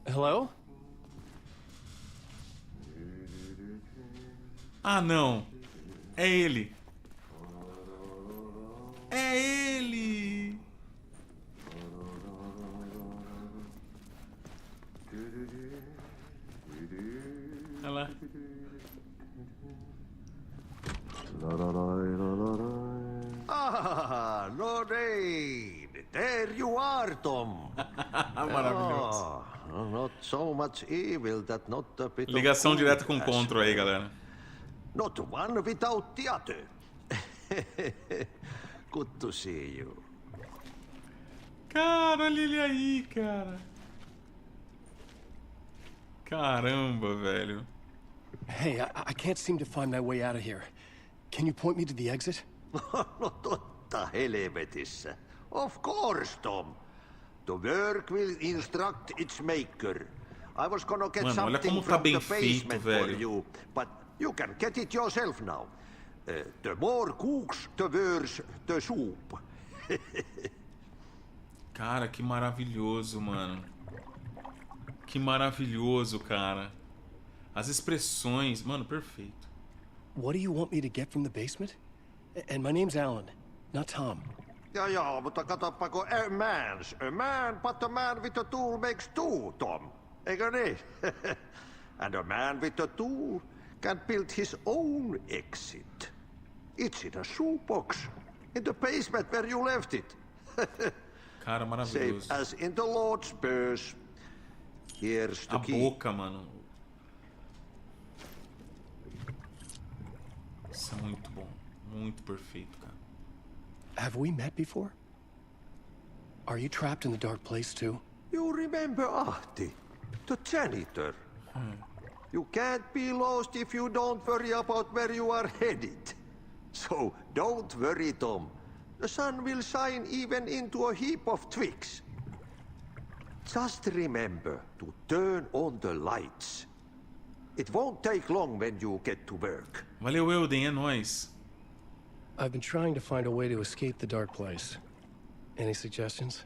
Hello? Ah, não. É ele. É ele. Olha lá. Ah, Lorraine! There you are, Tom. Maravilhoso. Ah, not so much evil that not a bit of Ligação good direta com o has Contro aí, galera. Not one without the other. Good to see you. Cara, olha ele aí, cara. Caramba, velho. Hey, I can't seem to find my way out of here. Can you point me to the exit? No totta helvetissä. Of course, Tom. The work will instruct its maker. I was gonna get Mano, olha something como tá from bem the feito, basement for velho. you, but you can get it yourself now. The more cooks, the worse the soup. Cara, que maravilhoso, mano. Que maravilhoso, cara. As expressões, mano, perfeito. What do you want me to get from the basement? And my name's Alan, not Tom. Ja, mutta katsopako a man, but a man with a tool makes two, Tom. Eikö niin? And a man with a tool can build his own exit. It's in a shoebox, in the basement where you left it. Cara, maravilhoso. Safe as in the Lord's purse. Here's the A key. boca, mano. Isso é muito bom. Muito perfeito, cara. Have we met before? Are you trapped in the dark place too? You remember Ahti, the janitor? You can't be lost if you don't worry about where you are headed. So don't worry, Tom. The sun will shine even into a heap of twigs. Just remember to turn on the lights. It won't take long when you get to work. Valeu, Elden, é nóis. I've been trying to find a way to escape the dark place. Any suggestions?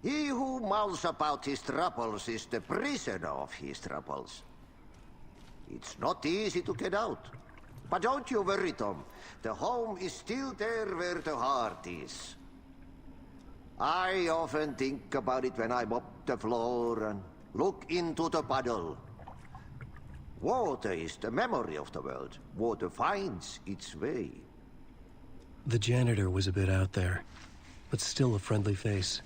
He who mouths about his troubles is the prisoner of his troubles. It's not easy to get out. But don't you worry, Tom. The home is still there where the heart is. I often think about it when I mop the floor and look into the puddle. Water is the memory of the world. Water finds its way. The janitor was a bit out there, but still a friendly face.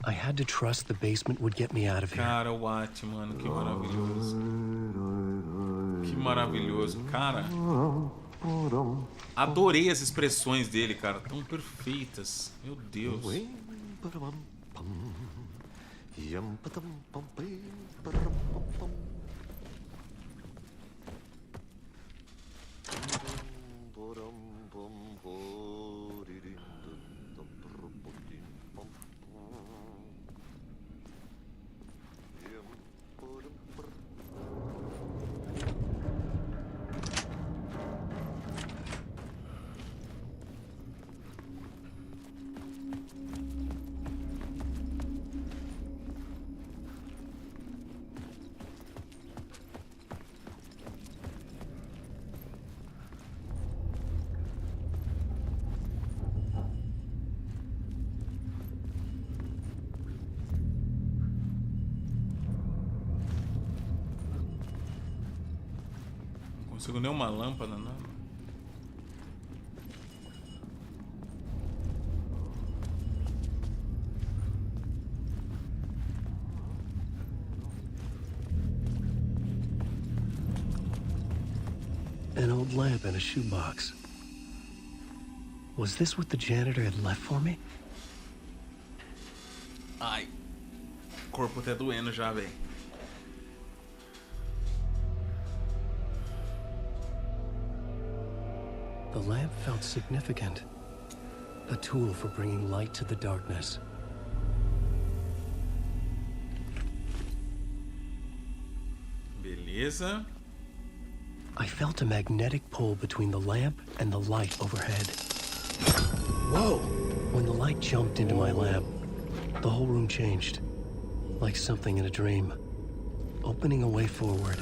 I had to trust the basement would get me out of here. Cara, what, mano, que maravilhoso. Que maravilhoso, cara. Adorei as expressões dele, cara, tão perfeitas. Meu Deus. Não consigo nem uma lâmpada, nada. An old lamp in a shoebox. Was this what the janitor had left for me? Ai. O corpo tá doendo já, velho. The lamp felt significant. A tool for bringing light to the darkness. Beleza. I felt a magnetic pull between the lamp and the light overhead. Whoa! When the light jumped into my lamp, the whole room changed. Like something in a dream. Opening a way forward.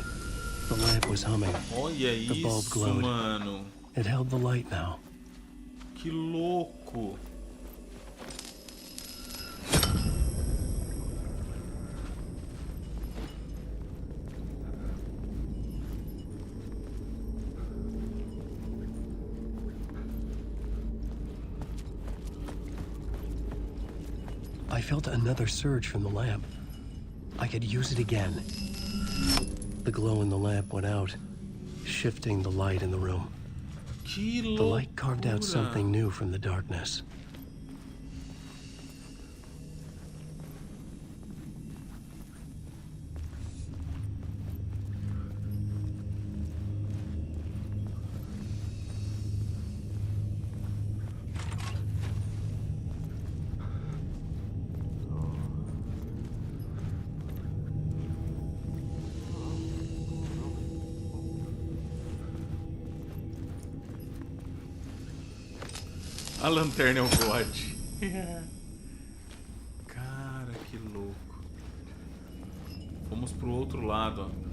The lamp was humming. Olha The bulb isso, glowed. mano. It held the light now. Que louco. I felt another surge from the lamp. I could use it again. The glow in the lamp went out, shifting the light in the room. Que The light carved out loucura. something new from the darkness. A lanterna é o God. Cara, que louco. Vamos pro outro lado, ó.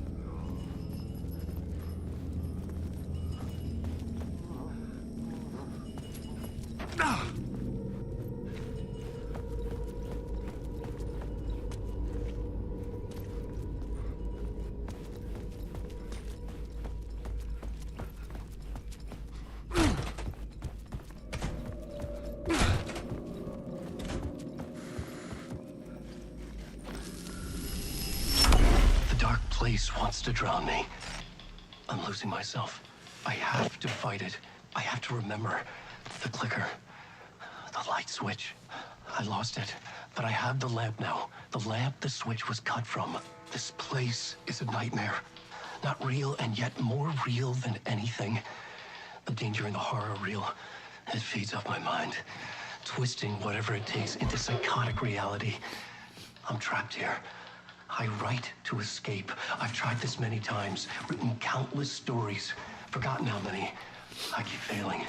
Place wants to drown me. I'm losing myself. I have to fight it. I have to remember. The clicker. The light switch. I lost it. But I have the lamp now. The lamp the switch was cut from. This place is a nightmare. Not real, and yet more real than anything. The danger and the horror are real. It feeds off my mind. Twisting whatever it takes into psychotic reality. I'm trapped here. I write to escape. I've tried this many times, written countless stories, forgotten how many. I keep failing.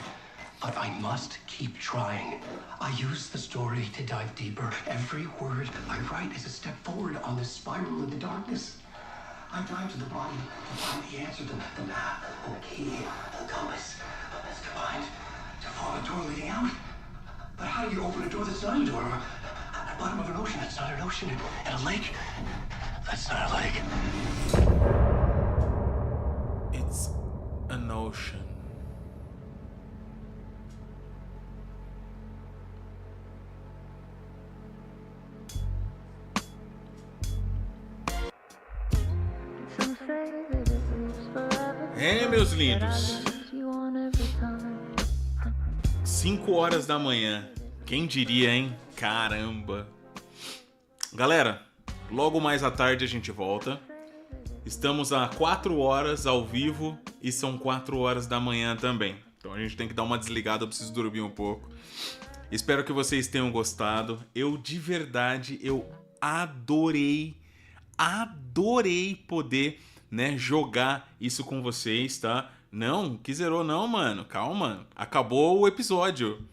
but I must keep trying. I use the story to dive deeper. Every word I write is a step forward on this spiral in the darkness. I dive to the bottom to find the answer, the map, the key, the compass. It's combined to form a door leading out. But how do you open a door that's not a door? At the bottom of an ocean that's not an ocean. And a lake that's not a lake. It's an ocean. É, meus lindos. 5 horas da manhã. Quem diria, hein? Caramba. Galera, logo mais à tarde a gente volta. Estamos há 4 horas ao vivo e são 4 horas da manhã também. Então a gente tem que dar uma desligada, eu preciso dormir um pouco. Espero que vocês tenham gostado. Eu, de verdade, eu adorei poder, né, jogar isso com vocês, tá? Não, que zerou não, mano. Calma, acabou o episódio.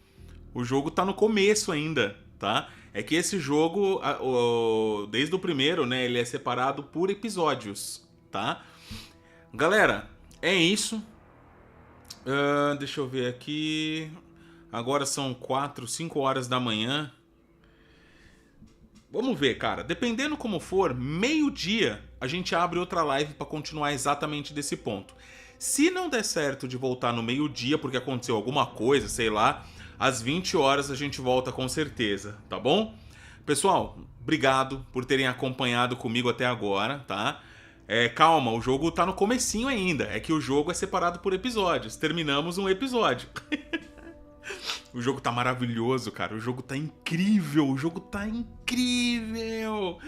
O jogo tá no começo ainda, tá? É que esse jogo, desde o primeiro, né, ele é separado por episódios, tá? Galera, é isso. Deixa eu ver aqui. Agora são 5 horas da manhã. Vamos ver, cara. Dependendo como for, meio-dia a gente abre outra live pra continuar exatamente desse ponto. Se não der certo de voltar no meio-dia, porque aconteceu alguma coisa, sei lá, às 20 horas a gente volta com certeza, tá bom? Pessoal, obrigado por terem acompanhado comigo até agora, tá? Calma, o jogo tá no comecinho ainda. É que o jogo é separado por episódios. Terminamos um episódio. O jogo tá maravilhoso, cara. O jogo tá incrível. O jogo tá incrível.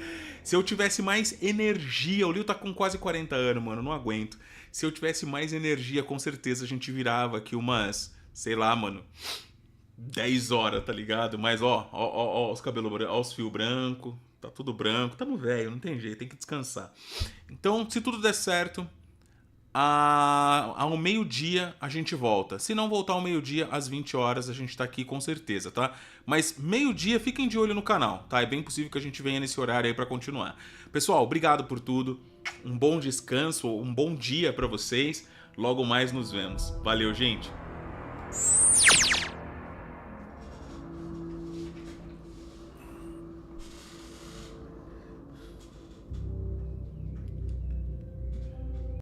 Se eu tivesse mais energia... O Lil tá com quase 40 anos, mano. Eu não aguento. Se eu tivesse mais energia, com certeza a gente virava aqui umas... Sei lá, mano... 10 horas, tá ligado? Mas, ó os cabelos brancos, ó os fios brancos. Tá tudo branco. Tamo velho, não tem jeito. Tem que descansar. Então, se tudo der certo... Ao meio-dia a gente volta. Se não voltar ao meio-dia, às 20 horas a gente tá aqui com certeza, tá? Mas meio-dia, fiquem de olho no canal, tá? É bem possível que a gente venha nesse horário aí pra continuar. Pessoal, obrigado por tudo. Um bom descanso, um bom dia pra vocês. Logo mais nos vemos. Valeu, gente!